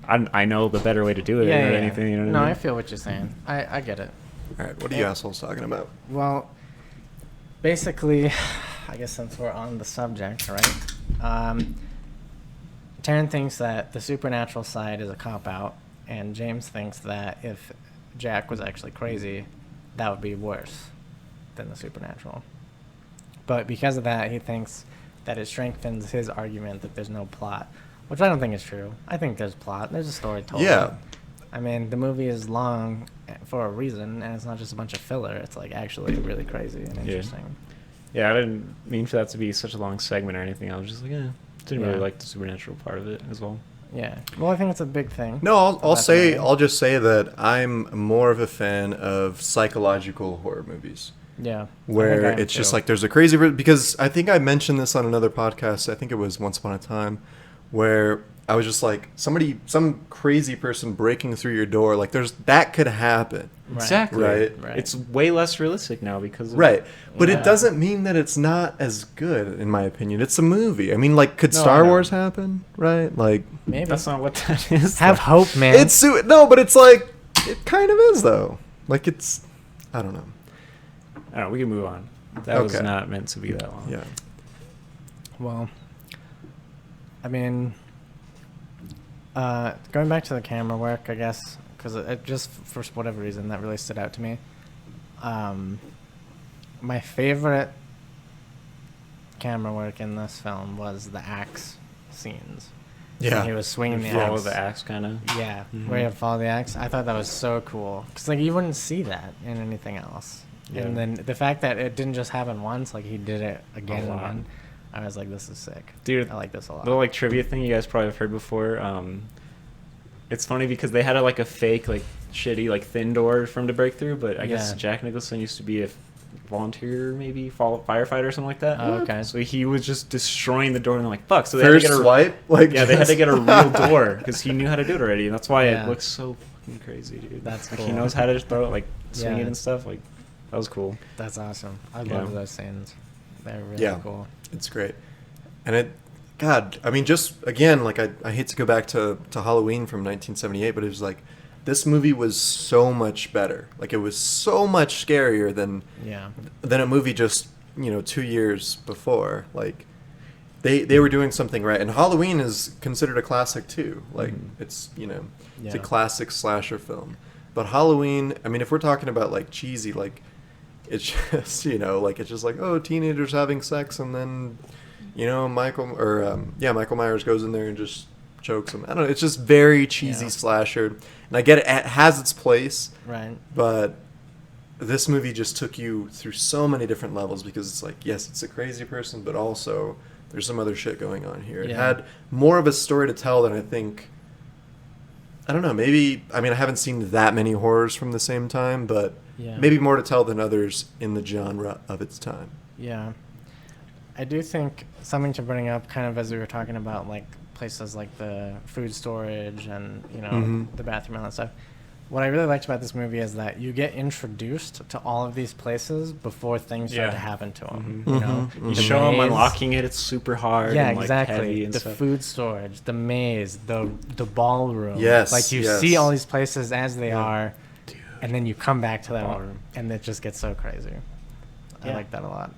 [SPEAKER 4] I know the better way to do it or anything. You know what
[SPEAKER 2] No,
[SPEAKER 4] I
[SPEAKER 2] I
[SPEAKER 4] mean?
[SPEAKER 2] feel what you're saying. I get it.
[SPEAKER 1] All right, what are you assholes talking about?
[SPEAKER 2] Well, basically, I guess since we're on the subject, right? Taryn thinks that the supernatural side is a cop-out, and James thinks that if Jack was actually crazy, that would be worse than the supernatural. But because of that, he thinks that it strengthens his argument that there's no plot, which I don't think is true. I think there's plot. There's a story told.
[SPEAKER 1] Yeah.
[SPEAKER 2] I mean, the movie is long for a reason, and it's not just a bunch of filler. It's like actually really crazy and interesting.
[SPEAKER 4] Yeah, I didn't mean for that to be such a long segment or anything. I was just like, didn't really
[SPEAKER 2] Yeah.
[SPEAKER 4] like the supernatural part of it as well.
[SPEAKER 2] Yeah. Well, I think it's a big thing.
[SPEAKER 1] No, I'll
[SPEAKER 2] That's
[SPEAKER 1] say
[SPEAKER 2] amazing.
[SPEAKER 1] I'll just say that I'm more of a fan of psychological horror movies.
[SPEAKER 2] Yeah.
[SPEAKER 1] Where
[SPEAKER 2] I think I am
[SPEAKER 1] it's just
[SPEAKER 2] too.
[SPEAKER 1] like there's a crazy because I think I mentioned this on another podcast. I think it was Once Upon a Time, where I was just like some crazy person breaking through your door. Like that could happen.
[SPEAKER 2] Right.
[SPEAKER 4] Exactly.
[SPEAKER 1] Right.
[SPEAKER 4] It's way less realistic now because of
[SPEAKER 1] Right. But
[SPEAKER 2] Yeah.
[SPEAKER 1] it doesn't mean that it's not as good, in my opinion. It's a movie. I mean, like, could
[SPEAKER 2] No, I
[SPEAKER 1] Star
[SPEAKER 2] know.
[SPEAKER 1] Wars happen? Right? Like,
[SPEAKER 2] Maybe.
[SPEAKER 4] That's not what that is.
[SPEAKER 2] Have
[SPEAKER 4] though.
[SPEAKER 2] hope, man.
[SPEAKER 1] no, but it's like, it kind of is, though. Like, it's, I don't know.
[SPEAKER 4] I don't know, we can move on. That was
[SPEAKER 1] Okay.
[SPEAKER 4] not meant to be that long.
[SPEAKER 1] Yeah.
[SPEAKER 2] Well, I mean, going back to the camera work, I guess, because it just for whatever reason that really stood out to me. My favorite camera work in this film was the axe scenes. When he was swinging the
[SPEAKER 4] Follow
[SPEAKER 2] axe.
[SPEAKER 4] the axe, kind of.
[SPEAKER 2] Yeah,
[SPEAKER 4] Mhm.
[SPEAKER 2] where you follow the axe. I thought that was so cool because like you wouldn't see that in anything else.
[SPEAKER 4] Yeah.
[SPEAKER 2] And then the fact that it didn't just happen once, like he did it again and
[SPEAKER 4] lot.
[SPEAKER 2] again, I was like, this is sick.
[SPEAKER 4] Dude,
[SPEAKER 2] I like this a lot.
[SPEAKER 4] The like trivia thing you guys probably have heard before. It's funny because they had a fake like shitty like thin door for him to break through, but I guess
[SPEAKER 2] Yeah.
[SPEAKER 4] Jack Nicholson used to be a volunteer, maybe firefighter or something like that.
[SPEAKER 2] Oh, okay.
[SPEAKER 4] So he was just destroying the door, and they're like, "Fuck!" So they had to
[SPEAKER 1] First
[SPEAKER 4] get a
[SPEAKER 1] swipe? Like,
[SPEAKER 4] yeah, they had to
[SPEAKER 1] just-
[SPEAKER 4] get a real door because he knew how to do it already, and that's why
[SPEAKER 2] Yeah.
[SPEAKER 4] it looks so fucking crazy, dude.
[SPEAKER 2] That's
[SPEAKER 4] like
[SPEAKER 2] cool.
[SPEAKER 4] he knows how to throw it, like swing
[SPEAKER 2] Yeah.
[SPEAKER 4] it and stuff. Like that was cool.
[SPEAKER 2] That's awesome. I
[SPEAKER 4] Yeah.
[SPEAKER 2] love those scenes. They're really
[SPEAKER 1] Yeah.
[SPEAKER 2] cool.
[SPEAKER 1] It's great. And God, I mean, just again, like I hate to go back to Halloween from 1978, but it was like this movie was so much better. Like it was so much scarier than
[SPEAKER 2] Yeah.
[SPEAKER 1] a movie just 2 years before. Like they were doing something right, and Halloween is considered a classic too. Like it's it's a
[SPEAKER 2] Yeah.
[SPEAKER 1] classic slasher film. But Halloween, I mean, if we're talking about like cheesy, like it's just, like it's just like, oh, teenagers having sex, and then, Michael Myers goes in there and just chokes him. I don't know. It's just very cheesy slasher, and I get it. It has its place,
[SPEAKER 2] Right.
[SPEAKER 1] but this movie just took you through so many different levels because it's like, yes, it's a crazy person, but also there's some other shit going on here. It had more of a story to tell than I think. I don't know. Maybe, I haven't seen that many horrors from the same time, but maybe more to tell than others in the genre of its time.
[SPEAKER 2] Yeah. I do think something to bring up, kind of as we were talking about, like places like the food storage and, the bathroom and all that stuff. What I really liked about this movie is that you get introduced to all of these places before things start to happen to them.
[SPEAKER 4] You show them unlocking it. It's super hard.
[SPEAKER 2] Yeah,
[SPEAKER 4] and, like,
[SPEAKER 2] exactly.
[SPEAKER 4] Heavy and
[SPEAKER 2] The
[SPEAKER 4] stuff.
[SPEAKER 2] food storage, the maze, the ballroom.
[SPEAKER 1] Yes,
[SPEAKER 2] like you
[SPEAKER 1] yes.
[SPEAKER 2] see all these places as they are, and then you come back to them, and it just gets so crazy. I like that a lot.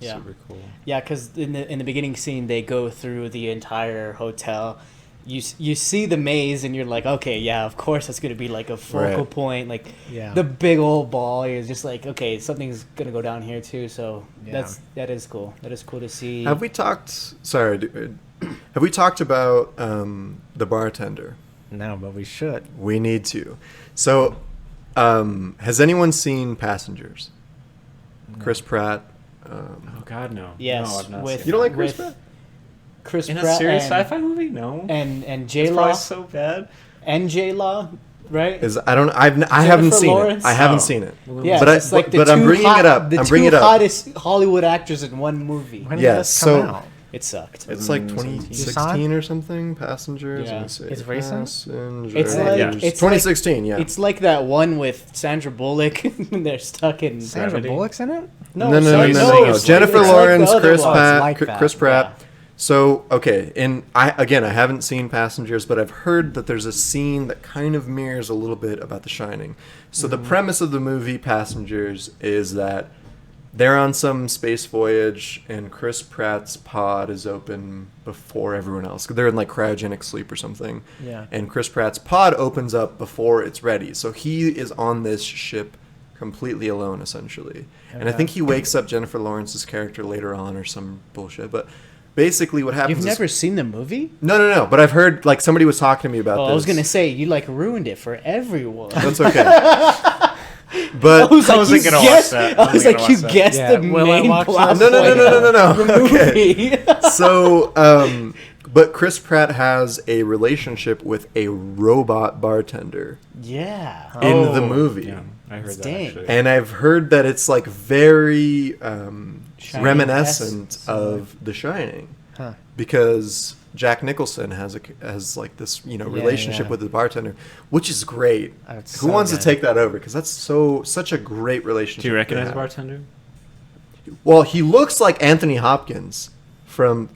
[SPEAKER 3] Yeah.
[SPEAKER 4] Super cool.
[SPEAKER 3] Yeah, because in the beginning scene, they go through the entire hotel. You see the maze, and you're like, okay, yeah, of course that's going to be like a focal point. Like the big old ball. You're just like, okay, something's going to go down here too. So that is cool. That is cool to see.
[SPEAKER 1] Have we talked? Sorry, have we talked about the bartender?
[SPEAKER 2] No, but we should.
[SPEAKER 1] We need to. So, has anyone seen Passengers?
[SPEAKER 2] No.
[SPEAKER 1] Chris Pratt.
[SPEAKER 4] Oh God, no.
[SPEAKER 3] Yes,
[SPEAKER 4] no, I've not
[SPEAKER 3] with-
[SPEAKER 4] seen
[SPEAKER 1] You don't like
[SPEAKER 4] it.
[SPEAKER 1] Chris
[SPEAKER 3] with-
[SPEAKER 1] Pratt?
[SPEAKER 3] Chris
[SPEAKER 4] in a
[SPEAKER 3] Pratt
[SPEAKER 4] serious
[SPEAKER 3] and,
[SPEAKER 4] sci-fi movie? No.
[SPEAKER 3] and J
[SPEAKER 4] It's
[SPEAKER 3] Law
[SPEAKER 4] probably so bad.
[SPEAKER 3] and J Law, right?
[SPEAKER 1] I haven't seen
[SPEAKER 3] Lawrence?
[SPEAKER 1] it. I haven't
[SPEAKER 4] Oh.
[SPEAKER 1] seen it.
[SPEAKER 3] Yeah,
[SPEAKER 1] but
[SPEAKER 3] it's like the
[SPEAKER 1] but I'm
[SPEAKER 3] two
[SPEAKER 1] bringing
[SPEAKER 3] hot-
[SPEAKER 1] it up.
[SPEAKER 3] The
[SPEAKER 1] I'm bringing
[SPEAKER 3] two
[SPEAKER 1] it up.
[SPEAKER 3] hottest Hollywood actors in one movie.
[SPEAKER 2] When did
[SPEAKER 1] Yes,
[SPEAKER 2] this come
[SPEAKER 1] so-
[SPEAKER 2] out?
[SPEAKER 3] It sucked.
[SPEAKER 1] It's like
[SPEAKER 4] 2017.
[SPEAKER 1] 2016 or something. Passengers.
[SPEAKER 3] Yeah.
[SPEAKER 1] Let me see.
[SPEAKER 2] It's recent?
[SPEAKER 1] Passengers.
[SPEAKER 3] It's like
[SPEAKER 4] Yeah.
[SPEAKER 3] it's
[SPEAKER 1] 2016.
[SPEAKER 3] Like,
[SPEAKER 1] yeah.
[SPEAKER 3] It's like that one with Sandra Bullock. And they're stuck in
[SPEAKER 2] Sandra
[SPEAKER 4] Gravity.
[SPEAKER 2] Bullock's in it?
[SPEAKER 1] No.
[SPEAKER 3] it's
[SPEAKER 1] Jennifer
[SPEAKER 3] like the
[SPEAKER 1] Lawrence,
[SPEAKER 3] other
[SPEAKER 1] Chris
[SPEAKER 3] one.
[SPEAKER 1] Pratt,
[SPEAKER 2] It's like that.
[SPEAKER 1] Chris Pratt.
[SPEAKER 3] Yeah.
[SPEAKER 1] So okay, and I haven't seen Passengers, but I've heard that there's a scene that kind of mirrors a little bit about The Shining. So the premise of the movie Passengers is that they're on some space voyage, and Chris Pratt's pod is open before everyone else. They're in like cryogenic sleep or something.
[SPEAKER 2] Yeah.
[SPEAKER 1] And Chris Pratt's pod opens up before it's ready. So he is on this ship completely alone, essentially. And I
[SPEAKER 2] Okay.
[SPEAKER 1] think he wakes up Jennifer Lawrence's character later on or some bullshit. But basically what happens
[SPEAKER 3] You've
[SPEAKER 1] is...
[SPEAKER 3] never seen the movie?
[SPEAKER 1] No. But I've heard, like, somebody was talking to me about
[SPEAKER 3] Oh,
[SPEAKER 1] this.
[SPEAKER 3] I was gonna say you like ruined it for everyone.
[SPEAKER 1] That's okay. But...
[SPEAKER 3] I was like,
[SPEAKER 4] wasn't
[SPEAKER 3] you
[SPEAKER 4] gonna watch
[SPEAKER 3] guessed,
[SPEAKER 4] that.
[SPEAKER 3] I was
[SPEAKER 4] wasn't
[SPEAKER 3] like,
[SPEAKER 4] gonna
[SPEAKER 3] you
[SPEAKER 4] watch that.
[SPEAKER 3] guessed
[SPEAKER 2] Yeah,
[SPEAKER 3] the
[SPEAKER 2] will I
[SPEAKER 3] main
[SPEAKER 2] watch
[SPEAKER 3] plot
[SPEAKER 2] that?
[SPEAKER 1] No.
[SPEAKER 3] point of the
[SPEAKER 1] Okay.
[SPEAKER 3] movie.
[SPEAKER 1] So, but Chris Pratt has a relationship with a robot bartender
[SPEAKER 3] Yeah.
[SPEAKER 1] in the movie.
[SPEAKER 4] Yeah, I heard that
[SPEAKER 3] Dang.
[SPEAKER 4] actually.
[SPEAKER 1] And I've heard that it's like very
[SPEAKER 3] Shining-esque.
[SPEAKER 1] reminiscent of The Shining,
[SPEAKER 2] Huh.
[SPEAKER 1] because Jack Nicholson has like this relationship
[SPEAKER 2] yeah.
[SPEAKER 1] with the bartender, which is great.
[SPEAKER 2] Oh, it's
[SPEAKER 1] Who
[SPEAKER 2] so
[SPEAKER 1] wants
[SPEAKER 2] good.
[SPEAKER 1] to take that over? Because that's such a great relationship.
[SPEAKER 4] Do you
[SPEAKER 1] to
[SPEAKER 4] recognize the
[SPEAKER 1] have.
[SPEAKER 4] bartender?
[SPEAKER 1] Well, he looks like Anthony Hopkins from.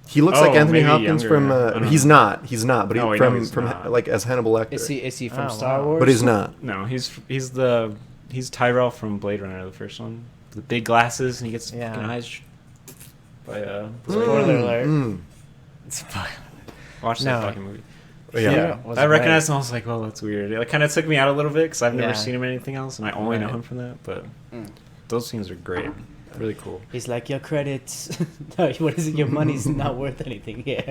[SPEAKER 1] He looks like
[SPEAKER 4] Oh,
[SPEAKER 1] Anthony
[SPEAKER 4] maybe
[SPEAKER 1] Hopkins
[SPEAKER 4] younger.
[SPEAKER 1] from.
[SPEAKER 4] I don't know.
[SPEAKER 1] He's not. He's not. But
[SPEAKER 4] No,
[SPEAKER 1] he,
[SPEAKER 4] I know
[SPEAKER 1] from
[SPEAKER 4] he's
[SPEAKER 1] from
[SPEAKER 4] not.
[SPEAKER 1] like as Hannibal Lecter.
[SPEAKER 3] Is he from
[SPEAKER 2] Oh,
[SPEAKER 3] Star
[SPEAKER 2] wow.
[SPEAKER 3] Wars?
[SPEAKER 1] But he's not.
[SPEAKER 4] No, he's Tyrell from Blade Runner, the first one. The big glasses, and he gets
[SPEAKER 2] Yeah.
[SPEAKER 4] fucking eyes by
[SPEAKER 3] Spoiler alert.
[SPEAKER 2] It's fine.
[SPEAKER 4] watch
[SPEAKER 2] No.
[SPEAKER 4] that fucking movie.
[SPEAKER 1] Yeah.
[SPEAKER 2] was
[SPEAKER 4] I
[SPEAKER 2] great.
[SPEAKER 4] recognized him. I was like, "Well, that's weird." It kind of took me out a little bit because I've never
[SPEAKER 2] Yeah.
[SPEAKER 4] seen him in anything else, and I only know
[SPEAKER 2] Right.
[SPEAKER 4] him from that. But those scenes are great, really cool.
[SPEAKER 3] He's like, your credits, no, what is it? Your money's not worth anything here.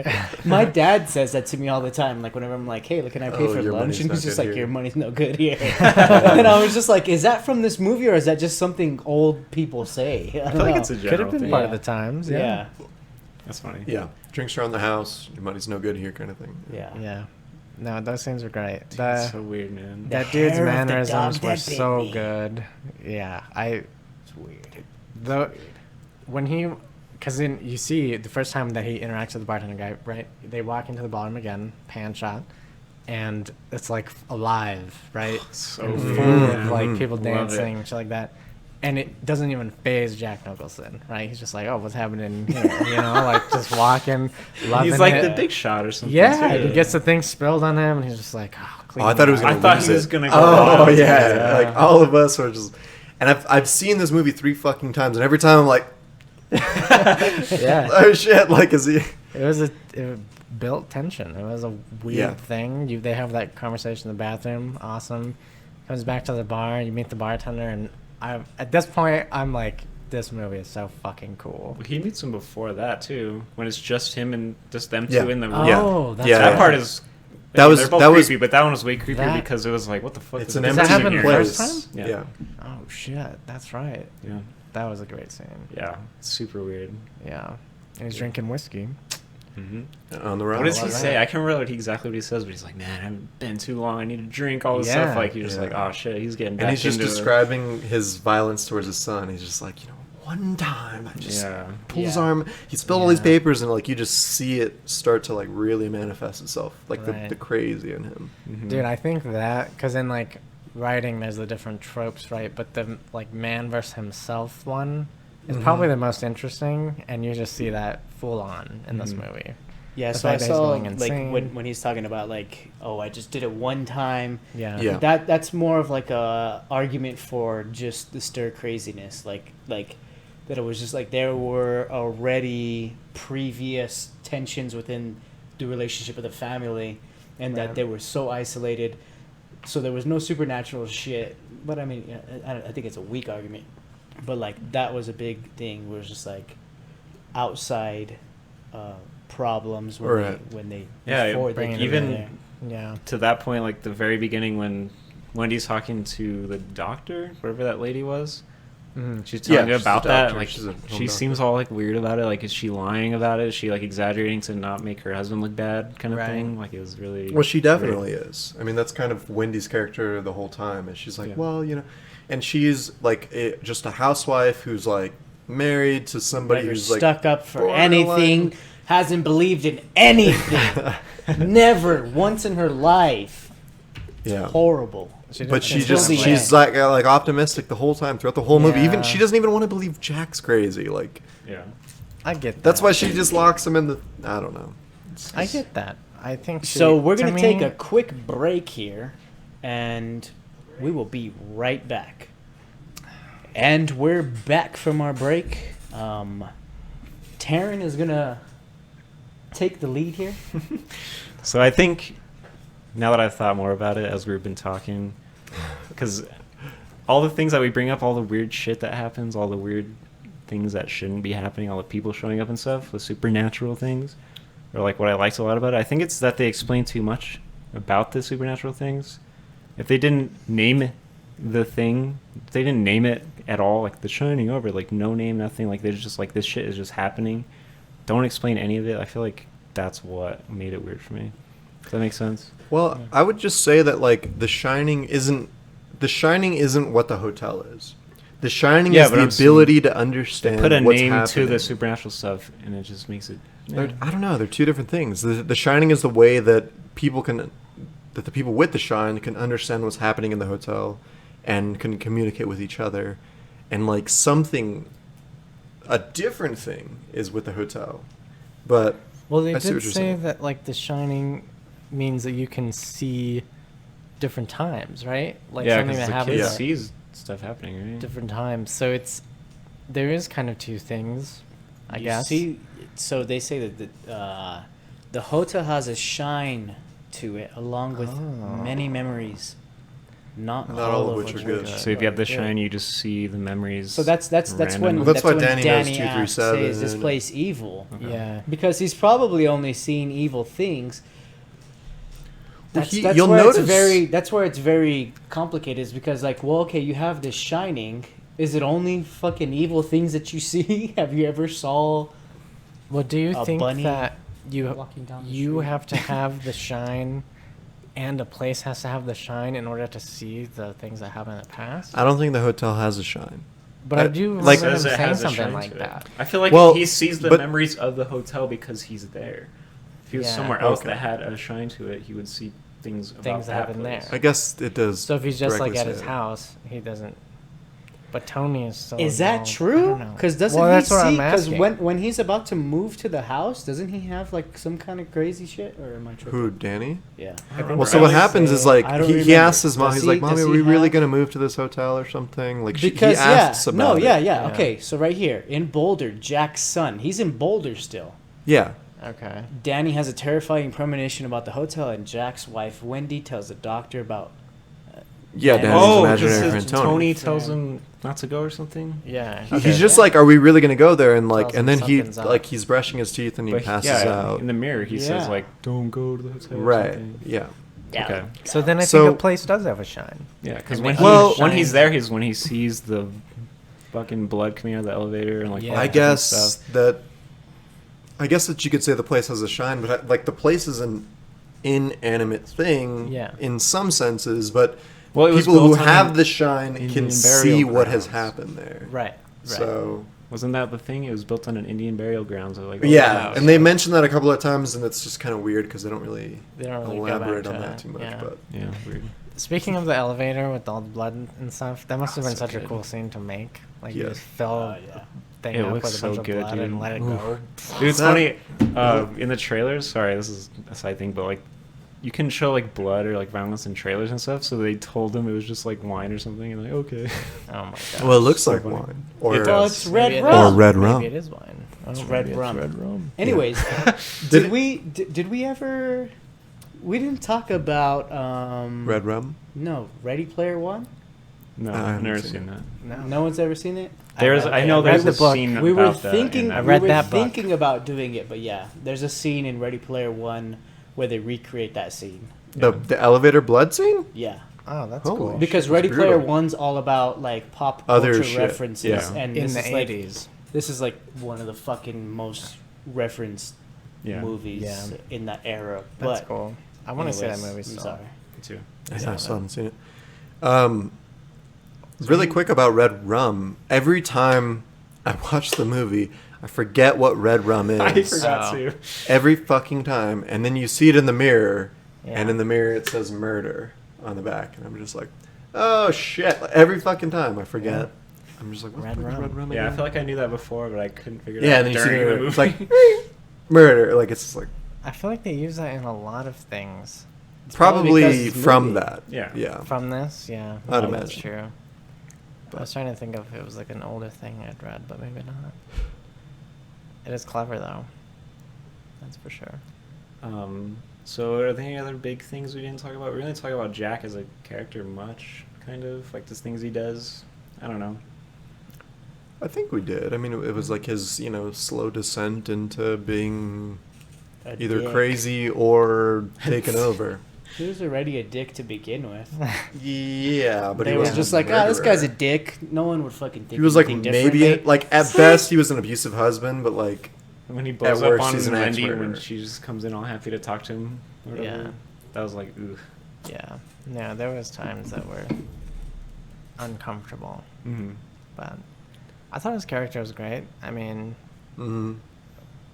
[SPEAKER 3] My dad says that to me all the time. Like whenever I'm like, hey, look, can I pay
[SPEAKER 1] Oh,
[SPEAKER 3] for
[SPEAKER 1] your
[SPEAKER 3] lunch?
[SPEAKER 1] money's
[SPEAKER 3] And
[SPEAKER 1] not
[SPEAKER 3] he's just
[SPEAKER 1] good
[SPEAKER 3] like,
[SPEAKER 1] here.
[SPEAKER 3] your money's no good here. And I was just like, is that from this movie or is that just something old people say? I
[SPEAKER 4] I
[SPEAKER 3] don't
[SPEAKER 4] feel like
[SPEAKER 3] know.
[SPEAKER 4] it's a
[SPEAKER 2] Could
[SPEAKER 4] general
[SPEAKER 2] have been
[SPEAKER 4] thing.
[SPEAKER 2] part of the times.
[SPEAKER 3] Yeah.
[SPEAKER 4] That's funny.
[SPEAKER 1] Yeah. Drinks around the house. Your money's no good here, kind of thing.
[SPEAKER 3] Yeah.
[SPEAKER 2] Yeah. No, those scenes were great.
[SPEAKER 4] Dude,
[SPEAKER 2] The-
[SPEAKER 4] it's so weird, man.
[SPEAKER 2] that
[SPEAKER 3] The
[SPEAKER 2] dude's
[SPEAKER 3] hair of the
[SPEAKER 2] mannerisms
[SPEAKER 3] dog
[SPEAKER 2] were
[SPEAKER 3] that
[SPEAKER 2] so
[SPEAKER 3] bit me.
[SPEAKER 2] good. Yeah,
[SPEAKER 3] It's weird.
[SPEAKER 2] when he, because then you see the first time that he interacts with the bartender guy, right? They walk into the ballroom again, pan shot, and it's like alive, right?
[SPEAKER 4] So
[SPEAKER 2] And
[SPEAKER 4] weird.
[SPEAKER 2] full
[SPEAKER 4] Yeah.
[SPEAKER 2] of like people
[SPEAKER 4] Love it.
[SPEAKER 2] dancing, shit like that. And it doesn't even phase Jack Nicholson, right? He's just like, oh, what's happening here? like just walking, loving
[SPEAKER 4] He's like
[SPEAKER 2] it.
[SPEAKER 4] the big shot or something.
[SPEAKER 2] Yeah,
[SPEAKER 4] too.
[SPEAKER 2] he gets the thing spilled on him, and he's just like, oh, clean
[SPEAKER 1] I thought he was
[SPEAKER 2] it
[SPEAKER 1] gonna
[SPEAKER 2] up.
[SPEAKER 4] I thought
[SPEAKER 1] lose
[SPEAKER 4] he was
[SPEAKER 1] it.
[SPEAKER 4] gonna go
[SPEAKER 1] Oh
[SPEAKER 4] wild.
[SPEAKER 1] yeah.
[SPEAKER 2] Yeah.
[SPEAKER 1] Like all of us are just. And I've seen this movie 3 fucking times, and every time I'm like,
[SPEAKER 2] Yeah.
[SPEAKER 1] oh shit! Like, is he?
[SPEAKER 2] It built tension. It was a weird
[SPEAKER 1] Yeah.
[SPEAKER 2] thing. They have that conversation in the bathroom. Awesome. Comes back to the bar. You meet the bartender, and At this point, I'm like, this movie is so fucking cool.
[SPEAKER 4] He meets him before that too, when it's just him and just them
[SPEAKER 1] Yeah.
[SPEAKER 4] two in the room.
[SPEAKER 2] Oh, that's
[SPEAKER 1] Yeah.
[SPEAKER 4] That
[SPEAKER 2] right.
[SPEAKER 4] part is.
[SPEAKER 1] That was-
[SPEAKER 4] they're both
[SPEAKER 1] that was-
[SPEAKER 4] creepy, but that one was way creepier
[SPEAKER 2] That-
[SPEAKER 4] because it was like, what the fuck?
[SPEAKER 1] It's
[SPEAKER 4] is
[SPEAKER 1] an
[SPEAKER 4] this
[SPEAKER 2] Does that
[SPEAKER 1] empty
[SPEAKER 2] happen
[SPEAKER 4] here?
[SPEAKER 2] the
[SPEAKER 1] place.
[SPEAKER 2] first time?
[SPEAKER 4] Yeah.
[SPEAKER 1] Yeah.
[SPEAKER 2] Oh shit, that's right.
[SPEAKER 4] Yeah,
[SPEAKER 2] That was a great scene.
[SPEAKER 4] yeah, it's super weird.
[SPEAKER 2] Yeah, and he's drinking whiskey.
[SPEAKER 4] Mm-hmm.
[SPEAKER 1] On the road.
[SPEAKER 4] What does he
[SPEAKER 2] love
[SPEAKER 4] say?
[SPEAKER 2] that.
[SPEAKER 4] I can't remember exactly what he says, but he's like, "Man, I've been too long. I need a drink." All this
[SPEAKER 2] Yeah.
[SPEAKER 4] stuff. Like you're just
[SPEAKER 1] Yeah.
[SPEAKER 4] like, "Oh shit, he's getting."
[SPEAKER 1] And
[SPEAKER 4] back
[SPEAKER 1] he's just
[SPEAKER 4] into it."
[SPEAKER 1] describing his violence towards his son. He's just like, one time I just
[SPEAKER 4] Yeah.
[SPEAKER 1] pulled his
[SPEAKER 3] Yeah.
[SPEAKER 1] arm. He spilled all these
[SPEAKER 2] Yeah.
[SPEAKER 1] papers, and like you just see it start to like really manifest itself, like
[SPEAKER 2] Right.
[SPEAKER 1] the crazy in him.
[SPEAKER 4] Mhm.
[SPEAKER 2] Dude, I think that because in like writing, there's the different tropes, right? But the like man versus himself one is probably the most interesting, and you just see that full on in this
[SPEAKER 1] Mhm.
[SPEAKER 2] movie.
[SPEAKER 3] Yeah,
[SPEAKER 2] The
[SPEAKER 3] so I
[SPEAKER 2] fact that he's
[SPEAKER 3] saw
[SPEAKER 2] going
[SPEAKER 3] like
[SPEAKER 2] insane.
[SPEAKER 3] when he's talking about like, oh, I just did it one time.
[SPEAKER 2] Yeah.
[SPEAKER 1] Yeah.
[SPEAKER 3] That's more of like a argument for just the stir craziness, like that it was just like there were already previous tensions within the relationship of the family, and
[SPEAKER 2] Right.
[SPEAKER 3] that they were so isolated, so there was no supernatural shit. But I mean, I think it's a weak argument, but like that was a big thing. Where it's just like outside problems when
[SPEAKER 1] Right.
[SPEAKER 3] they
[SPEAKER 4] Yeah,
[SPEAKER 3] before they
[SPEAKER 2] Bringing it
[SPEAKER 3] came
[SPEAKER 4] even-
[SPEAKER 3] in there.
[SPEAKER 2] Yeah.
[SPEAKER 4] to that point, like the very beginning when Wendy's talking to the doctor, whatever that lady was.
[SPEAKER 2] Mhm.
[SPEAKER 4] She's telling
[SPEAKER 1] Yeah,
[SPEAKER 4] you
[SPEAKER 1] she's a
[SPEAKER 4] about that.
[SPEAKER 1] doctor.
[SPEAKER 4] Like
[SPEAKER 1] She's a home
[SPEAKER 4] she
[SPEAKER 1] doctor.
[SPEAKER 4] seems all like weird about it. Like is she lying about it? Is she like exaggerating to not make her husband look bad, kind of
[SPEAKER 2] Right.
[SPEAKER 4] thing? Like it was really.
[SPEAKER 1] Well, she
[SPEAKER 4] weird.
[SPEAKER 1] definitely is. I mean, that's kind of Wendy's character the whole time. And she's like,
[SPEAKER 4] Yeah.
[SPEAKER 1] well, and she's like just a housewife who's like married to somebody
[SPEAKER 3] Never
[SPEAKER 1] who's like
[SPEAKER 3] stuck up for
[SPEAKER 1] borderline-
[SPEAKER 3] anything, hasn't believed in anything, never once in her life.
[SPEAKER 1] yeah.
[SPEAKER 3] Horrible.
[SPEAKER 1] But she
[SPEAKER 3] Until
[SPEAKER 1] just
[SPEAKER 3] the
[SPEAKER 1] she's
[SPEAKER 3] end.
[SPEAKER 1] like optimistic the whole time throughout the whole movie. Even
[SPEAKER 2] Yeah.
[SPEAKER 1] she doesn't even want to believe Jack's crazy. Like
[SPEAKER 4] Yeah.
[SPEAKER 2] I get that.
[SPEAKER 1] that's why she just locks him in the. I don't know.
[SPEAKER 2] I get that. I think
[SPEAKER 3] So we're
[SPEAKER 2] to
[SPEAKER 3] gonna take
[SPEAKER 2] me-
[SPEAKER 3] a quick break here, and we will be right back. And we're back from our break. Taryn is gonna take the lead here.
[SPEAKER 4] So I think now that I've thought more about it as we've been talking, because all the things that we bring up, all the weird shit that happens, all the weird things that shouldn't be happening, all the people showing up and stuff, the supernatural things, or like what I liked a lot about it, I think it's that they explain too much about the supernatural things. If they didn't name the thing, if they didn't name it at all, like the Shining over, like no name, nothing, like they're just like this shit is just happening. Don't explain any of it. I feel like that's what made it weird for me. Does that make sense?
[SPEAKER 1] Well, I would just say that like The Shining isn't what the hotel is. The Shining
[SPEAKER 4] Yeah,
[SPEAKER 1] is
[SPEAKER 4] but
[SPEAKER 1] the
[SPEAKER 4] I'm saying
[SPEAKER 1] ability to
[SPEAKER 4] They
[SPEAKER 1] understand
[SPEAKER 4] put a
[SPEAKER 1] what's
[SPEAKER 4] name
[SPEAKER 1] happening.
[SPEAKER 4] to the supernatural stuff, and it just makes it.
[SPEAKER 1] I don't know. They're two different things. The Shining is the way that the people with the Shine can understand what's happening in the hotel, and can communicate with each other, and like a different thing is with the hotel, but
[SPEAKER 2] Well, they
[SPEAKER 1] I see
[SPEAKER 2] did
[SPEAKER 1] what you're
[SPEAKER 2] say
[SPEAKER 1] saying.
[SPEAKER 2] that like The Shining means that you can see different times, right? Like
[SPEAKER 4] Yeah,
[SPEAKER 2] something
[SPEAKER 4] because
[SPEAKER 2] that
[SPEAKER 4] the
[SPEAKER 2] happens
[SPEAKER 4] kid
[SPEAKER 1] Yeah.
[SPEAKER 4] sees stuff happening, right?
[SPEAKER 2] different times. So there is kind of two things, I
[SPEAKER 3] You
[SPEAKER 2] guess.
[SPEAKER 3] See, so they say that the hotel has a shine to it, along with
[SPEAKER 2] Oh.
[SPEAKER 3] many memories. Not
[SPEAKER 1] Not
[SPEAKER 3] all of which
[SPEAKER 1] are good.
[SPEAKER 4] So if you have the
[SPEAKER 3] good.
[SPEAKER 4] shine, you just see the memories.
[SPEAKER 3] So that's when
[SPEAKER 4] randomly.
[SPEAKER 1] Well, that's why
[SPEAKER 3] when
[SPEAKER 1] Danny knows 237
[SPEAKER 3] says this
[SPEAKER 1] and-
[SPEAKER 3] place evil,
[SPEAKER 2] Yeah.
[SPEAKER 3] because he's probably only seen evil things.
[SPEAKER 1] Well,
[SPEAKER 3] That's
[SPEAKER 1] you'll
[SPEAKER 3] where
[SPEAKER 1] notice
[SPEAKER 3] that's where it's very complicated. Is because like, well, okay, you have this Shining. Is it only fucking evil things that you see? Have you ever saw?
[SPEAKER 2] Well, do you
[SPEAKER 3] A
[SPEAKER 2] think
[SPEAKER 3] bunny
[SPEAKER 2] that you
[SPEAKER 3] walking down the
[SPEAKER 2] you
[SPEAKER 3] street?
[SPEAKER 2] have to have the shine, and a place has to have the shine in order to see the things that happened in the past?
[SPEAKER 1] I don't think the hotel has a Shine.
[SPEAKER 2] But I
[SPEAKER 1] I-
[SPEAKER 2] do
[SPEAKER 1] like-
[SPEAKER 2] remember him
[SPEAKER 4] Says it
[SPEAKER 2] saying
[SPEAKER 4] has a
[SPEAKER 2] something
[SPEAKER 4] shine
[SPEAKER 2] like
[SPEAKER 4] to it.
[SPEAKER 2] that.
[SPEAKER 4] I feel like
[SPEAKER 1] Well,
[SPEAKER 4] he sees the
[SPEAKER 1] but-
[SPEAKER 4] memories of the hotel because he's there. If he was
[SPEAKER 2] Yeah.
[SPEAKER 4] somewhere else
[SPEAKER 1] Okay.
[SPEAKER 4] that had a shine to it, he would see things about
[SPEAKER 2] Things that
[SPEAKER 4] that
[SPEAKER 2] happened
[SPEAKER 4] place.
[SPEAKER 2] there.
[SPEAKER 1] I guess it does.
[SPEAKER 2] So if he's just like
[SPEAKER 1] directly
[SPEAKER 2] at
[SPEAKER 1] say
[SPEAKER 2] his
[SPEAKER 1] it.
[SPEAKER 2] house, he doesn't. But Tony is so.
[SPEAKER 3] Is that
[SPEAKER 2] involved. I
[SPEAKER 3] true?
[SPEAKER 2] don't know.
[SPEAKER 3] Because doesn't
[SPEAKER 2] Well,
[SPEAKER 3] he
[SPEAKER 2] that's what
[SPEAKER 3] see?
[SPEAKER 2] I'm
[SPEAKER 3] Because
[SPEAKER 2] asking.
[SPEAKER 3] when he's about to move to the house, doesn't he have like some kind of crazy shit? Or am I tripping?
[SPEAKER 1] Who, Danny?
[SPEAKER 3] Yeah.
[SPEAKER 1] Well, so what happens is like
[SPEAKER 3] I don't
[SPEAKER 1] he
[SPEAKER 3] remember.
[SPEAKER 1] asks his mom.
[SPEAKER 3] Does
[SPEAKER 1] He's
[SPEAKER 3] he-
[SPEAKER 1] like, "Mommy,
[SPEAKER 3] does
[SPEAKER 1] are
[SPEAKER 3] he
[SPEAKER 1] we really
[SPEAKER 3] have-
[SPEAKER 1] gonna move to this hotel or something?" Like
[SPEAKER 3] Because
[SPEAKER 1] he asks
[SPEAKER 3] yeah,
[SPEAKER 1] about
[SPEAKER 3] no,
[SPEAKER 1] it.
[SPEAKER 3] yeah.
[SPEAKER 2] Yeah.
[SPEAKER 3] Okay, so right here in Boulder, Jack's son, he's in Boulder still.
[SPEAKER 1] Yeah.
[SPEAKER 2] Okay.
[SPEAKER 3] Danny has a terrifying premonition about the hotel, and Jack's wife Wendy tells the doctor about
[SPEAKER 1] Yeah,
[SPEAKER 2] And-
[SPEAKER 1] Danny's
[SPEAKER 4] Oh,
[SPEAKER 1] imaginary
[SPEAKER 4] because
[SPEAKER 1] friend
[SPEAKER 4] Tony.
[SPEAKER 1] Tony.
[SPEAKER 4] tells him not to go or something.
[SPEAKER 2] Yeah.
[SPEAKER 1] He's just like, "Are we really gonna go there?" And like,
[SPEAKER 2] Tells
[SPEAKER 1] and
[SPEAKER 2] him
[SPEAKER 1] then he
[SPEAKER 2] something's up.
[SPEAKER 1] like he's brushing his teeth and he
[SPEAKER 4] But
[SPEAKER 1] passes
[SPEAKER 4] yeah,
[SPEAKER 1] out.
[SPEAKER 4] in the mirror, he says
[SPEAKER 3] Yeah.
[SPEAKER 4] like, "Don't go to the hotel." or
[SPEAKER 1] Right.
[SPEAKER 4] something.
[SPEAKER 1] Yeah.
[SPEAKER 3] Yeah.
[SPEAKER 4] Okay.
[SPEAKER 2] So then I
[SPEAKER 1] So-
[SPEAKER 2] think a place does have a shine.
[SPEAKER 4] Yeah, because
[SPEAKER 2] And
[SPEAKER 4] when
[SPEAKER 2] they
[SPEAKER 1] Well-
[SPEAKER 4] when
[SPEAKER 2] shine.
[SPEAKER 4] he's there, he's when he sees the fucking blood coming out of the elevator and like
[SPEAKER 2] Yeah.
[SPEAKER 4] all
[SPEAKER 1] I
[SPEAKER 4] that different
[SPEAKER 1] guess
[SPEAKER 4] stuff.
[SPEAKER 1] that you could say the place has a shine, but like the place is an inanimate thing
[SPEAKER 2] Yeah.
[SPEAKER 1] in some senses, but
[SPEAKER 4] Well, it was
[SPEAKER 1] people who
[SPEAKER 4] built on
[SPEAKER 1] have
[SPEAKER 4] an
[SPEAKER 1] the shine
[SPEAKER 4] Indian
[SPEAKER 1] can
[SPEAKER 4] burial
[SPEAKER 1] see what has
[SPEAKER 4] grounds.
[SPEAKER 1] happened there.
[SPEAKER 2] Right.
[SPEAKER 1] So
[SPEAKER 4] Wasn't that the thing? It was built on an Indian burial ground. So like
[SPEAKER 1] yeah,
[SPEAKER 4] wow.
[SPEAKER 1] and they mentioned that a couple of times, and it's just kind of weird because they don't really
[SPEAKER 2] They don't really go
[SPEAKER 1] elaborate
[SPEAKER 2] back
[SPEAKER 1] on
[SPEAKER 2] to
[SPEAKER 1] that
[SPEAKER 2] it,
[SPEAKER 1] too much.
[SPEAKER 2] yeah.
[SPEAKER 1] But
[SPEAKER 4] Yeah, weird.
[SPEAKER 2] Speaking of the elevator with all the blood and stuff, that must have been
[SPEAKER 4] so
[SPEAKER 2] such a
[SPEAKER 4] good.
[SPEAKER 2] cool scene to make. Like you
[SPEAKER 1] Yeah.
[SPEAKER 2] just fill
[SPEAKER 3] yeah.
[SPEAKER 2] the thing
[SPEAKER 4] It
[SPEAKER 2] up
[SPEAKER 4] looks
[SPEAKER 2] with a
[SPEAKER 4] so
[SPEAKER 2] bunch of
[SPEAKER 4] good,
[SPEAKER 2] blood
[SPEAKER 4] dude.
[SPEAKER 2] and let it
[SPEAKER 1] Oof.
[SPEAKER 2] go.
[SPEAKER 4] Dude, it's
[SPEAKER 1] That-
[SPEAKER 4] funny. In the trailers, sorry, this is a side thing, but like, you can show like blood or like violence in trailers and stuff. So they told him it was just like wine or something, and like, okay.
[SPEAKER 2] Oh my god.
[SPEAKER 1] well, it looks
[SPEAKER 4] So
[SPEAKER 1] like
[SPEAKER 4] funny.
[SPEAKER 1] wine, or
[SPEAKER 4] It
[SPEAKER 3] Well,
[SPEAKER 4] does.
[SPEAKER 3] it's red
[SPEAKER 2] Maybe it
[SPEAKER 3] rum.
[SPEAKER 2] is.
[SPEAKER 1] Or red rum.
[SPEAKER 2] Maybe it is wine.
[SPEAKER 3] It's
[SPEAKER 2] Oh,
[SPEAKER 3] red
[SPEAKER 2] maybe
[SPEAKER 3] rum.
[SPEAKER 2] Red rum.
[SPEAKER 3] Anyways,
[SPEAKER 1] Did-
[SPEAKER 3] did we ever? We didn't talk about
[SPEAKER 1] red rum.
[SPEAKER 3] No, Ready Player One.
[SPEAKER 4] No,
[SPEAKER 1] I
[SPEAKER 4] I've
[SPEAKER 1] haven't
[SPEAKER 4] never
[SPEAKER 1] seen
[SPEAKER 4] seen
[SPEAKER 1] it.
[SPEAKER 4] that.
[SPEAKER 2] No.
[SPEAKER 3] No one's ever seen it.
[SPEAKER 4] There's, I know
[SPEAKER 2] read
[SPEAKER 4] there's
[SPEAKER 2] the
[SPEAKER 4] a
[SPEAKER 2] book.
[SPEAKER 4] scene
[SPEAKER 3] We were
[SPEAKER 4] about that
[SPEAKER 3] thinking.
[SPEAKER 4] in
[SPEAKER 2] I
[SPEAKER 4] that.
[SPEAKER 2] read
[SPEAKER 3] we were
[SPEAKER 2] that book.
[SPEAKER 3] thinking about doing it, but yeah, there's a scene in Ready Player One where they recreate that scene.
[SPEAKER 1] The elevator blood scene.
[SPEAKER 3] Yeah,
[SPEAKER 2] Oh, that's
[SPEAKER 1] Holy
[SPEAKER 2] cool.
[SPEAKER 1] shit.
[SPEAKER 3] because
[SPEAKER 1] It's
[SPEAKER 3] Ready Player
[SPEAKER 1] brutal.
[SPEAKER 3] One's all about like pop
[SPEAKER 1] Other
[SPEAKER 3] culture
[SPEAKER 1] shit,
[SPEAKER 3] references,
[SPEAKER 1] yeah.
[SPEAKER 3] and
[SPEAKER 2] In
[SPEAKER 3] this
[SPEAKER 2] the
[SPEAKER 3] is like
[SPEAKER 2] 80s.
[SPEAKER 3] this is like one of the fucking most referenced
[SPEAKER 4] Yeah.
[SPEAKER 3] movies
[SPEAKER 2] Yeah.
[SPEAKER 3] in that era.
[SPEAKER 2] That's
[SPEAKER 3] But
[SPEAKER 2] cool. I want to see that
[SPEAKER 3] anyways,
[SPEAKER 2] movie
[SPEAKER 3] I'm
[SPEAKER 2] still.
[SPEAKER 3] sorry.
[SPEAKER 4] Me too.
[SPEAKER 1] I
[SPEAKER 2] Yeah.
[SPEAKER 1] still haven't seen it. Really quick about red rum. Every time I watch the movie, I forget what red rum is.
[SPEAKER 4] I forgot
[SPEAKER 2] Oh.
[SPEAKER 4] to.
[SPEAKER 1] Every fucking time, and then you see it in the mirror, and
[SPEAKER 2] Yeah.
[SPEAKER 1] in the mirror it says murder on the back, and I'm just like, oh shit! Every fucking time I forget.
[SPEAKER 2] Yeah.
[SPEAKER 1] I'm just like, what
[SPEAKER 2] Red
[SPEAKER 1] the fuck is
[SPEAKER 2] rum.
[SPEAKER 1] red rum
[SPEAKER 4] Yeah, I
[SPEAKER 1] again?
[SPEAKER 4] feel like I knew that before, but I couldn't figure it
[SPEAKER 1] Yeah,
[SPEAKER 4] out
[SPEAKER 1] and then you see
[SPEAKER 4] during
[SPEAKER 1] the
[SPEAKER 4] the
[SPEAKER 1] mirror,
[SPEAKER 4] movie.
[SPEAKER 1] it's like murder. Like it's just like
[SPEAKER 2] I feel like they use that in a lot of things.
[SPEAKER 3] probably because
[SPEAKER 1] probably
[SPEAKER 3] it's a
[SPEAKER 1] from
[SPEAKER 3] movie.
[SPEAKER 1] that.
[SPEAKER 4] Yeah.
[SPEAKER 1] Yeah.
[SPEAKER 2] From this, yeah.
[SPEAKER 1] I'd
[SPEAKER 2] maybe that's
[SPEAKER 1] imagine.
[SPEAKER 2] true. I
[SPEAKER 1] But-
[SPEAKER 2] was trying to think of if it was like an older thing I'd read, but maybe not. It is clever though. That's for sure.
[SPEAKER 4] So are there any other big things we didn't talk about? We didn't talk about Jack as a character much, kind of like the things he does. I don't know.
[SPEAKER 1] I think we did. I mean, it was like his, slow descent into being
[SPEAKER 3] A
[SPEAKER 1] either
[SPEAKER 3] dick.
[SPEAKER 1] crazy or taken over.
[SPEAKER 3] He was already a dick to begin with.
[SPEAKER 1] Yeah, but
[SPEAKER 3] They
[SPEAKER 1] he
[SPEAKER 3] was
[SPEAKER 1] was
[SPEAKER 3] just like, this guy's a dick. No one would fucking think
[SPEAKER 1] He was like
[SPEAKER 3] anything
[SPEAKER 1] maybe
[SPEAKER 3] differently.
[SPEAKER 1] like at best he was an abusive husband, but like
[SPEAKER 4] When he blows
[SPEAKER 1] At
[SPEAKER 4] up
[SPEAKER 1] worst,
[SPEAKER 4] on
[SPEAKER 1] he's an
[SPEAKER 4] Wendy when
[SPEAKER 1] ex-murderer.
[SPEAKER 4] she just comes in all happy to talk to him. Or whatever,
[SPEAKER 2] Yeah.
[SPEAKER 4] That was like, ooh.
[SPEAKER 2] Yeah. No, there was times that were uncomfortable,
[SPEAKER 4] Mm-hmm.
[SPEAKER 2] but I thought his character was great. I mean,
[SPEAKER 1] mhm.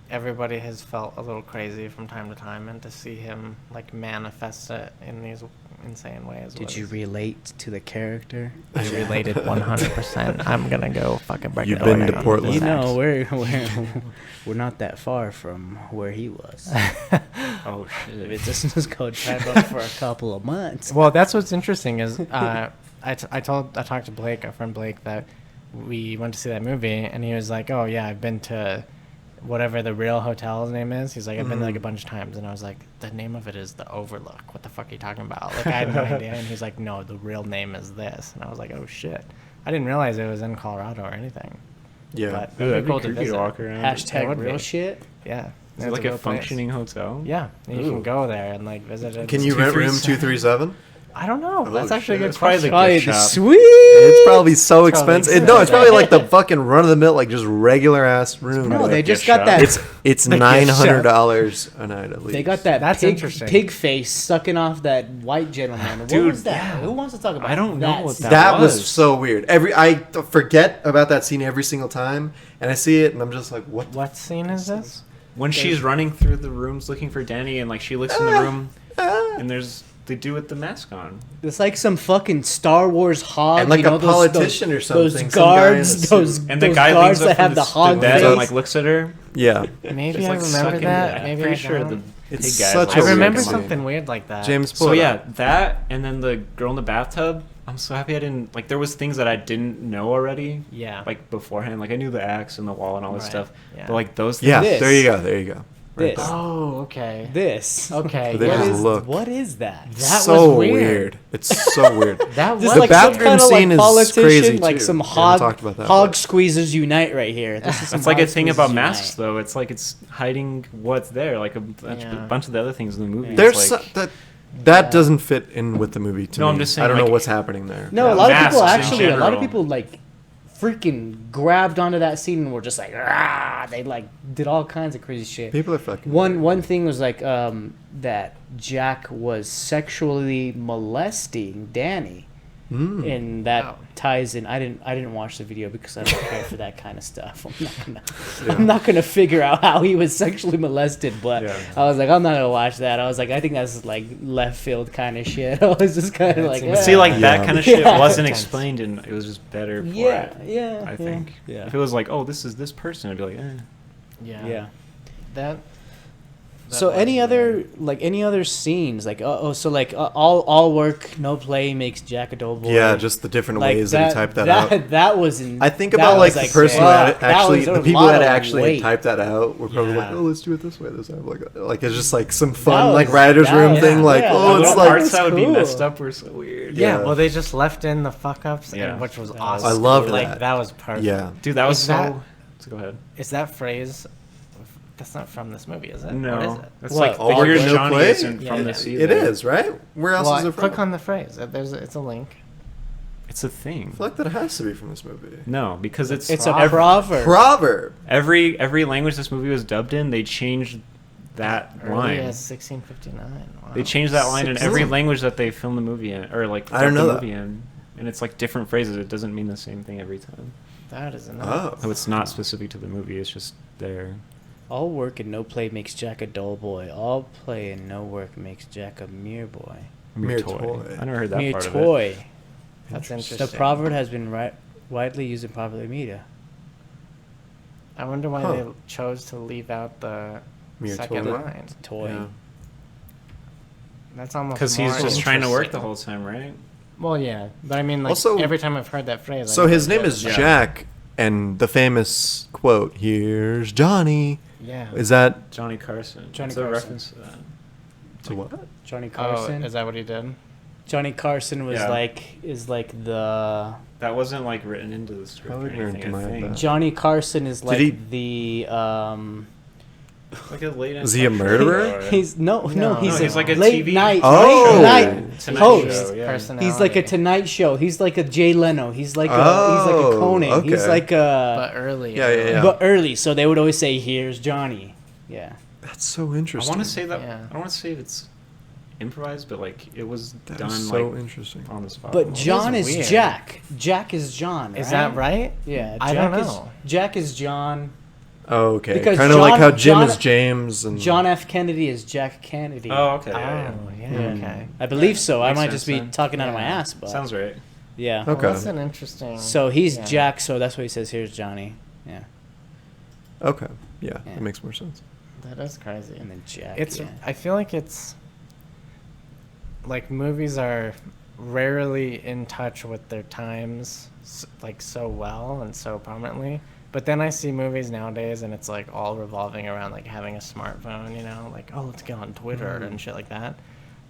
[SPEAKER 2] everybody has felt a little crazy from time to time, and to see him like manifest it in these insane ways.
[SPEAKER 3] Did
[SPEAKER 2] was-
[SPEAKER 3] you relate to the character?
[SPEAKER 2] I related 100%. I'm gonna go fucking break
[SPEAKER 1] You've
[SPEAKER 2] it
[SPEAKER 1] been
[SPEAKER 2] all
[SPEAKER 1] to
[SPEAKER 2] down.
[SPEAKER 1] Portland.
[SPEAKER 3] You know, we're not that far from where he was.
[SPEAKER 4] Oh, shit.
[SPEAKER 3] If it's just go drive up for a couple of months.
[SPEAKER 2] Well, that's what's interesting is I talked to Blake, our friend Blake, that we went to see that movie, and he was like, "Oh yeah, I've been to whatever the real hotel's name is." He's like, "I've been there like a bunch of times," and I was like, "The name of it is the Overlook. What the fuck are you talking about?" Like I had no idea, and he's like, "No, the real name is this," and I was like, "Oh shit, I didn't realize it was in Colorado or anything."
[SPEAKER 1] Yeah.
[SPEAKER 2] But
[SPEAKER 4] Ooh, that'd be
[SPEAKER 2] cool to
[SPEAKER 4] creepy to
[SPEAKER 2] visit.
[SPEAKER 4] walk around.
[SPEAKER 2] That
[SPEAKER 3] Hashtag
[SPEAKER 2] would
[SPEAKER 3] real
[SPEAKER 2] be.
[SPEAKER 3] shit.
[SPEAKER 2] Yeah,
[SPEAKER 4] Is it
[SPEAKER 2] it's
[SPEAKER 4] like
[SPEAKER 2] real
[SPEAKER 4] a
[SPEAKER 2] place.
[SPEAKER 4] functioning hotel?
[SPEAKER 2] Yeah, and you
[SPEAKER 4] Ooh.
[SPEAKER 2] can go there and like visit it.
[SPEAKER 1] Can you rent room 237?
[SPEAKER 2] I don't know.
[SPEAKER 1] Oh,
[SPEAKER 2] That's actually a
[SPEAKER 1] shit.
[SPEAKER 2] good
[SPEAKER 4] It's probably the
[SPEAKER 2] question.
[SPEAKER 4] gift shop.
[SPEAKER 3] Sweet.
[SPEAKER 1] It's probably so
[SPEAKER 2] Probably
[SPEAKER 1] expensive.
[SPEAKER 2] expensive.
[SPEAKER 1] No, it's probably like the fucking run of the mill, like just regular ass room.
[SPEAKER 3] No,
[SPEAKER 1] but
[SPEAKER 3] they
[SPEAKER 4] gift
[SPEAKER 3] just got
[SPEAKER 4] shop.
[SPEAKER 3] that.
[SPEAKER 1] it's
[SPEAKER 2] The gift
[SPEAKER 1] $900 a night at least.
[SPEAKER 3] They got that
[SPEAKER 2] That's
[SPEAKER 3] pig,
[SPEAKER 2] interesting.
[SPEAKER 3] pig face sucking off that white gentleman. What
[SPEAKER 4] Dude,
[SPEAKER 3] was that?
[SPEAKER 4] yeah.
[SPEAKER 3] Who wants to talk about
[SPEAKER 4] I don't know
[SPEAKER 3] that
[SPEAKER 4] what
[SPEAKER 3] scene?
[SPEAKER 1] That was
[SPEAKER 4] was.
[SPEAKER 1] so weird. I forget about that scene every single time, and I see it, and I'm just like, what?
[SPEAKER 2] What scene is this?
[SPEAKER 4] When she's running through the rooms looking for Danny, and like she looks in the room, and there's the dude with the mask on.
[SPEAKER 3] It's like some fucking Star Wars hog.
[SPEAKER 1] And like
[SPEAKER 3] you know,
[SPEAKER 1] a politician or something,
[SPEAKER 3] Those
[SPEAKER 1] some guy in a
[SPEAKER 3] guards,
[SPEAKER 1] suit.
[SPEAKER 3] those,
[SPEAKER 4] And the
[SPEAKER 3] those
[SPEAKER 4] guy
[SPEAKER 3] guards
[SPEAKER 4] leans up
[SPEAKER 3] that
[SPEAKER 4] from
[SPEAKER 3] have the hog
[SPEAKER 4] bed
[SPEAKER 3] face.
[SPEAKER 4] and like looks at her.
[SPEAKER 1] Yeah,
[SPEAKER 2] Maybe
[SPEAKER 4] Just,
[SPEAKER 2] I
[SPEAKER 4] like, stuck
[SPEAKER 2] remember
[SPEAKER 4] in
[SPEAKER 2] that.
[SPEAKER 4] there.
[SPEAKER 2] Maybe
[SPEAKER 4] Pretty
[SPEAKER 2] I
[SPEAKER 4] sure
[SPEAKER 2] don't.
[SPEAKER 4] the
[SPEAKER 1] It's
[SPEAKER 4] pig guy's
[SPEAKER 1] such
[SPEAKER 4] like,
[SPEAKER 1] a
[SPEAKER 2] I
[SPEAKER 1] weird
[SPEAKER 2] remember
[SPEAKER 1] scene.
[SPEAKER 2] something weird like that.
[SPEAKER 1] James. Pull
[SPEAKER 4] So
[SPEAKER 1] it
[SPEAKER 4] yeah,
[SPEAKER 1] up.
[SPEAKER 4] that and then the girl in the bathtub. I'm so happy I didn't like. There was things that I didn't know already.
[SPEAKER 2] Yeah.
[SPEAKER 4] Like beforehand, like I knew the axe and the wall and all this
[SPEAKER 2] Right,
[SPEAKER 4] stuff.
[SPEAKER 2] yeah.
[SPEAKER 4] But like those.
[SPEAKER 1] Yeah,
[SPEAKER 4] things,
[SPEAKER 3] This.
[SPEAKER 1] there you go. There you go.
[SPEAKER 3] This.
[SPEAKER 2] Oh, okay.
[SPEAKER 3] This.
[SPEAKER 2] Okay.
[SPEAKER 1] They
[SPEAKER 2] yeah.
[SPEAKER 1] just look.
[SPEAKER 3] What is that?
[SPEAKER 2] That
[SPEAKER 1] so
[SPEAKER 2] was weird.
[SPEAKER 1] It's so weird.
[SPEAKER 2] That was
[SPEAKER 3] Just
[SPEAKER 1] The
[SPEAKER 3] like some
[SPEAKER 1] bathroom
[SPEAKER 3] kind of
[SPEAKER 1] scene
[SPEAKER 3] like
[SPEAKER 1] is
[SPEAKER 3] politician,
[SPEAKER 1] crazy,
[SPEAKER 3] like
[SPEAKER 1] too.
[SPEAKER 3] some
[SPEAKER 1] We haven't
[SPEAKER 3] hog
[SPEAKER 1] talked about that,
[SPEAKER 3] hog
[SPEAKER 1] but-
[SPEAKER 3] squeezers unite right here. This is some
[SPEAKER 4] That's like a
[SPEAKER 3] hog
[SPEAKER 4] thing
[SPEAKER 3] squeezers
[SPEAKER 4] about
[SPEAKER 3] unite.
[SPEAKER 4] masks, though. It's like it's hiding what's there, like a
[SPEAKER 2] Yeah.
[SPEAKER 4] bunch of the other things in the movie.
[SPEAKER 1] There's
[SPEAKER 4] It's like,
[SPEAKER 1] that doesn't fit in with the movie to
[SPEAKER 4] No,
[SPEAKER 1] me.
[SPEAKER 4] I'm just saying,
[SPEAKER 1] I don't know
[SPEAKER 4] like-
[SPEAKER 1] what's happening there.
[SPEAKER 3] No,
[SPEAKER 4] Yeah,
[SPEAKER 3] a lot of people
[SPEAKER 4] masks in
[SPEAKER 3] actually, a lot of
[SPEAKER 4] general.
[SPEAKER 3] people like freaking grabbed onto that scene and were just like, ah, they like did all kinds of crazy shit.
[SPEAKER 1] People are fucking.
[SPEAKER 3] One thing was like that Jack was sexually molesting Danny,
[SPEAKER 1] Mm.
[SPEAKER 3] and that
[SPEAKER 2] Wow.
[SPEAKER 3] ties in. I didn't watch the video because I don't care for that kind of stuff.
[SPEAKER 1] Yeah.
[SPEAKER 3] I'm not gonna figure out how he was sexually molested, but
[SPEAKER 4] Yeah.
[SPEAKER 3] I was like, I'm not gonna watch that. I was like, I think that's like left field kind of shit. I was just kind of
[SPEAKER 2] Yeah,
[SPEAKER 3] like,
[SPEAKER 2] it seems-
[SPEAKER 4] see, like
[SPEAKER 1] Yeah.
[SPEAKER 4] that kind of shit
[SPEAKER 3] Yeah.
[SPEAKER 4] wasn't
[SPEAKER 2] Intense.
[SPEAKER 4] explained, and it was just better for
[SPEAKER 3] yeah,
[SPEAKER 4] it.
[SPEAKER 3] yeah,
[SPEAKER 4] I think.
[SPEAKER 3] yeah,
[SPEAKER 4] If it was like, oh, this is this person, I'd be like,
[SPEAKER 2] Yeah.
[SPEAKER 3] yeah.
[SPEAKER 2] That.
[SPEAKER 3] So
[SPEAKER 2] was
[SPEAKER 3] any other
[SPEAKER 2] weird.
[SPEAKER 3] like any other scenes like so like all work no play makes Jack a dull boy.
[SPEAKER 1] Yeah, just the different
[SPEAKER 3] like
[SPEAKER 1] ways that he typed that out.
[SPEAKER 3] That was in.
[SPEAKER 1] I think
[SPEAKER 3] that
[SPEAKER 1] about like
[SPEAKER 3] was,
[SPEAKER 1] the person
[SPEAKER 3] fuck,
[SPEAKER 1] that actually,
[SPEAKER 3] there
[SPEAKER 1] the
[SPEAKER 3] was a
[SPEAKER 1] people
[SPEAKER 3] lot
[SPEAKER 1] that
[SPEAKER 3] of
[SPEAKER 1] actually
[SPEAKER 3] weight.
[SPEAKER 1] typed that out were probably like,
[SPEAKER 2] Yeah.
[SPEAKER 1] oh, let's do it this way, this time. Like it's just like some
[SPEAKER 3] That
[SPEAKER 1] fun like
[SPEAKER 3] was-
[SPEAKER 1] writers
[SPEAKER 3] that
[SPEAKER 1] room
[SPEAKER 3] was-
[SPEAKER 1] thing. Like
[SPEAKER 3] yeah,
[SPEAKER 1] oh,
[SPEAKER 3] that
[SPEAKER 1] it's
[SPEAKER 3] was-
[SPEAKER 1] like
[SPEAKER 4] parts that would be
[SPEAKER 3] cool.
[SPEAKER 4] messed up were so weird.
[SPEAKER 2] Yeah,
[SPEAKER 1] Yeah.
[SPEAKER 2] well, they just left in the fuck ups,
[SPEAKER 4] Yeah.
[SPEAKER 2] which was
[SPEAKER 3] That was
[SPEAKER 2] awesome.
[SPEAKER 1] I love
[SPEAKER 2] like,
[SPEAKER 1] that.
[SPEAKER 2] That was perfect.
[SPEAKER 1] yeah.
[SPEAKER 4] Dude, that was
[SPEAKER 2] Is
[SPEAKER 4] so.
[SPEAKER 2] that-
[SPEAKER 4] So go ahead.
[SPEAKER 2] Is that phrase? That's not from this movie, is it? What is
[SPEAKER 4] No,
[SPEAKER 2] it?
[SPEAKER 4] that's
[SPEAKER 3] What?
[SPEAKER 4] like
[SPEAKER 1] All
[SPEAKER 4] the
[SPEAKER 1] work
[SPEAKER 4] Here's
[SPEAKER 1] and no
[SPEAKER 4] Johnny
[SPEAKER 1] play?
[SPEAKER 4] isn't
[SPEAKER 2] Yeah,
[SPEAKER 4] from
[SPEAKER 2] yeah.
[SPEAKER 4] this either.
[SPEAKER 1] It is right. Where else is
[SPEAKER 2] Well,
[SPEAKER 1] it from?
[SPEAKER 2] click on the phrase. It's a link.
[SPEAKER 4] It's a thing.
[SPEAKER 1] I feel like that has to be from this movie.
[SPEAKER 4] No, because it's
[SPEAKER 3] It's a
[SPEAKER 2] Proverb.
[SPEAKER 3] proverb.
[SPEAKER 1] Proverb.
[SPEAKER 4] every language this movie was dubbed in, they changed that
[SPEAKER 2] Early
[SPEAKER 4] line.
[SPEAKER 2] as 1659. Wow.
[SPEAKER 4] They changed that line in every
[SPEAKER 1] 16.
[SPEAKER 4] language that they filmed the movie in, or like
[SPEAKER 1] I didn't
[SPEAKER 4] dubbed
[SPEAKER 1] know
[SPEAKER 4] the
[SPEAKER 1] that.
[SPEAKER 4] movie in, and it's like different phrases. It doesn't mean the same thing every time.
[SPEAKER 2] That is enough.
[SPEAKER 1] Oh.
[SPEAKER 4] So it's not specific to the movie. It's just there.
[SPEAKER 3] All work and no play makes Jack a dull boy. All play and no work makes Jack a mere boy.
[SPEAKER 1] Mere toy.
[SPEAKER 4] I never heard that
[SPEAKER 3] Mere
[SPEAKER 4] part of it.
[SPEAKER 3] toy.
[SPEAKER 2] That's
[SPEAKER 3] The
[SPEAKER 2] interesting.
[SPEAKER 3] proverb has been widely used in popular media.
[SPEAKER 2] I wonder why
[SPEAKER 1] Huh.
[SPEAKER 2] they chose to leave out the
[SPEAKER 1] Mere
[SPEAKER 2] second
[SPEAKER 1] toy.
[SPEAKER 2] line.
[SPEAKER 3] Toy.
[SPEAKER 4] Yeah.
[SPEAKER 2] That's almost
[SPEAKER 4] Because he's
[SPEAKER 2] more
[SPEAKER 4] just trying to work the
[SPEAKER 2] interesting.
[SPEAKER 4] whole time, right?
[SPEAKER 2] Well, yeah, but I mean, like
[SPEAKER 1] Also-
[SPEAKER 2] every time I've heard that phrase. I
[SPEAKER 1] So
[SPEAKER 2] never
[SPEAKER 1] his name
[SPEAKER 2] get
[SPEAKER 1] is
[SPEAKER 2] it.
[SPEAKER 4] Yeah.
[SPEAKER 1] Jack, and the famous quote, "Here's Johnny."
[SPEAKER 2] Yeah.
[SPEAKER 1] Is that
[SPEAKER 4] Johnny Carson.
[SPEAKER 3] Johnny
[SPEAKER 4] It's a
[SPEAKER 3] Carson.
[SPEAKER 4] reference to that.
[SPEAKER 1] to what?
[SPEAKER 3] Johnny
[SPEAKER 2] Oh,
[SPEAKER 3] Carson.
[SPEAKER 2] is that what he did?
[SPEAKER 3] Johnny Carson was
[SPEAKER 4] Yeah.
[SPEAKER 3] is like the
[SPEAKER 4] That wasn't like written into the script or
[SPEAKER 1] Probably
[SPEAKER 4] anything.
[SPEAKER 1] into my
[SPEAKER 4] I think.
[SPEAKER 1] bad.
[SPEAKER 3] Johnny Carson is like
[SPEAKER 1] he-
[SPEAKER 3] the
[SPEAKER 4] Like a late.
[SPEAKER 1] Is he a
[SPEAKER 4] night
[SPEAKER 1] murderer?
[SPEAKER 4] show.
[SPEAKER 3] he's no
[SPEAKER 2] he's
[SPEAKER 4] like a
[SPEAKER 3] late
[SPEAKER 4] TV
[SPEAKER 3] night
[SPEAKER 1] Oh.
[SPEAKER 3] late night
[SPEAKER 4] Tonight
[SPEAKER 3] host.
[SPEAKER 4] Show, yeah.
[SPEAKER 2] Personality.
[SPEAKER 3] He's like a Tonight Show. He's like a Jay Leno. He's like a Conan. He's
[SPEAKER 1] okay.
[SPEAKER 3] like
[SPEAKER 2] but
[SPEAKER 3] a
[SPEAKER 2] early.
[SPEAKER 1] Yeah, yeah, yeah.
[SPEAKER 3] but early. So they would always say, "Here's Johnny." Yeah.
[SPEAKER 1] That's so
[SPEAKER 4] I
[SPEAKER 1] interesting.
[SPEAKER 4] want to say that.
[SPEAKER 2] Yeah.
[SPEAKER 4] I don't want to say it's improvised, but like it was
[SPEAKER 1] That
[SPEAKER 4] done
[SPEAKER 1] is so
[SPEAKER 4] like
[SPEAKER 1] interesting.
[SPEAKER 4] on the spot.
[SPEAKER 3] But John
[SPEAKER 2] is
[SPEAKER 3] is
[SPEAKER 2] weird.
[SPEAKER 3] Jack. Jack is John.
[SPEAKER 2] Is that right?
[SPEAKER 3] Yeah.
[SPEAKER 2] I
[SPEAKER 3] Jack
[SPEAKER 2] don't
[SPEAKER 3] is-
[SPEAKER 2] know.
[SPEAKER 3] Jack is John.
[SPEAKER 1] Oh, okay.
[SPEAKER 3] Because
[SPEAKER 1] Kind of like
[SPEAKER 3] John-
[SPEAKER 1] how Jim
[SPEAKER 3] John-
[SPEAKER 1] is James and
[SPEAKER 3] John F. Kennedy is Jack Kennedy.
[SPEAKER 4] Oh, okay.
[SPEAKER 2] Oh,
[SPEAKER 4] Yeah,
[SPEAKER 2] yeah.
[SPEAKER 3] Yeah.
[SPEAKER 2] Okay.
[SPEAKER 3] I believe so. I
[SPEAKER 4] Makes
[SPEAKER 3] might
[SPEAKER 4] sense
[SPEAKER 3] just be
[SPEAKER 4] then.
[SPEAKER 3] talking out of my
[SPEAKER 2] Yeah.
[SPEAKER 3] ass, but
[SPEAKER 4] Sounds right.
[SPEAKER 3] yeah.
[SPEAKER 1] Okay.
[SPEAKER 2] Well, that's an interesting.
[SPEAKER 3] So he's
[SPEAKER 2] yeah.
[SPEAKER 3] Jack. So that's what he says. Here's Johnny. Yeah.
[SPEAKER 1] Okay. Yeah,
[SPEAKER 3] Yeah.
[SPEAKER 1] that makes more sense.
[SPEAKER 2] That is crazy.
[SPEAKER 3] And then Jack.
[SPEAKER 2] It's.
[SPEAKER 3] yeah.
[SPEAKER 2] I feel like it's. Like movies are rarely in touch with their times, like so well and so prominently. But then I see movies nowadays, and it's like all revolving around like having a smartphone. You know, like oh, let's get on Twitter and shit like that.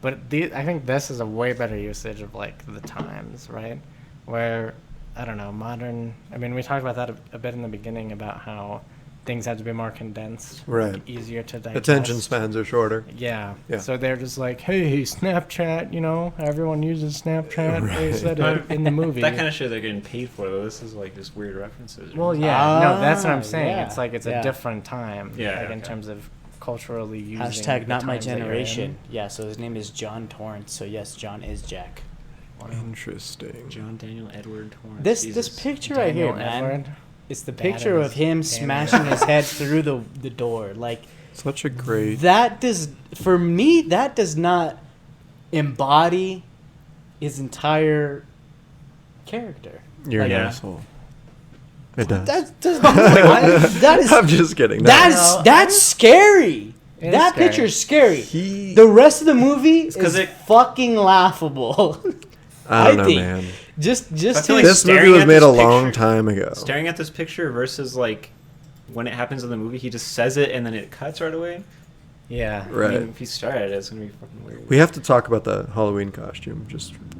[SPEAKER 2] But I think this is a way better usage of like the times, right? Where I don't know, modern. I mean, we talked about that a bit in the beginning about how things had to be more condensed,
[SPEAKER 1] Right.
[SPEAKER 2] like, easier to digest.
[SPEAKER 1] Attention spans are shorter.
[SPEAKER 2] Yeah.
[SPEAKER 1] Yeah.
[SPEAKER 2] So they're just like, hey, Snapchat, you know, everyone uses Snapchat. They
[SPEAKER 1] Right.
[SPEAKER 2] said it in the movie.
[SPEAKER 4] That kind of shit they're getting paid for though. This is like just weird references.
[SPEAKER 2] Well, yeah. No, that's what
[SPEAKER 3] Ah,
[SPEAKER 2] I'm saying.
[SPEAKER 3] yeah,
[SPEAKER 2] It's like it's
[SPEAKER 3] yeah.
[SPEAKER 2] a different time.
[SPEAKER 4] Yeah,
[SPEAKER 2] Like in
[SPEAKER 4] okay.
[SPEAKER 2] terms of culturally using.
[SPEAKER 3] Hashtag
[SPEAKER 2] the
[SPEAKER 3] not my
[SPEAKER 2] times that you're
[SPEAKER 3] generation. Yeah. So his name is John Torrance. So yes, John is Jack.
[SPEAKER 1] Interesting.
[SPEAKER 4] John Daniel Edward Torrance.
[SPEAKER 3] This
[SPEAKER 4] Jesus.
[SPEAKER 3] picture
[SPEAKER 2] in.
[SPEAKER 3] right here,
[SPEAKER 2] Daniel
[SPEAKER 3] man.
[SPEAKER 2] Edward.
[SPEAKER 3] It's the
[SPEAKER 2] That
[SPEAKER 3] picture
[SPEAKER 2] is
[SPEAKER 3] of him
[SPEAKER 2] Daniel.
[SPEAKER 3] smashing his head through the door. Like
[SPEAKER 1] Such a great.
[SPEAKER 3] that does for me. That does not embody his entire character.
[SPEAKER 1] You're an
[SPEAKER 3] Like,
[SPEAKER 1] asshole. It does.
[SPEAKER 3] That does. that is.
[SPEAKER 1] I'm just kidding. No.
[SPEAKER 3] That's scary.
[SPEAKER 2] It is
[SPEAKER 3] That
[SPEAKER 2] scary.
[SPEAKER 3] picture's scary.
[SPEAKER 1] He.
[SPEAKER 3] The rest of the movie is
[SPEAKER 4] 'cause it-
[SPEAKER 3] fucking laughable.
[SPEAKER 1] I don't know,
[SPEAKER 3] think.
[SPEAKER 1] man.
[SPEAKER 3] just
[SPEAKER 4] I feel
[SPEAKER 3] to
[SPEAKER 4] like
[SPEAKER 1] This movie
[SPEAKER 4] staring
[SPEAKER 1] was
[SPEAKER 4] at
[SPEAKER 1] made
[SPEAKER 4] this
[SPEAKER 1] a long
[SPEAKER 4] picture-
[SPEAKER 1] time ago.
[SPEAKER 4] Staring at this picture versus like when it happens in the movie, he just says it and then it cuts right away.
[SPEAKER 2] Yeah.
[SPEAKER 1] Right.
[SPEAKER 4] I mean, if you start at it, it's gonna be fucking weird.
[SPEAKER 1] We have to talk about the Halloween costume,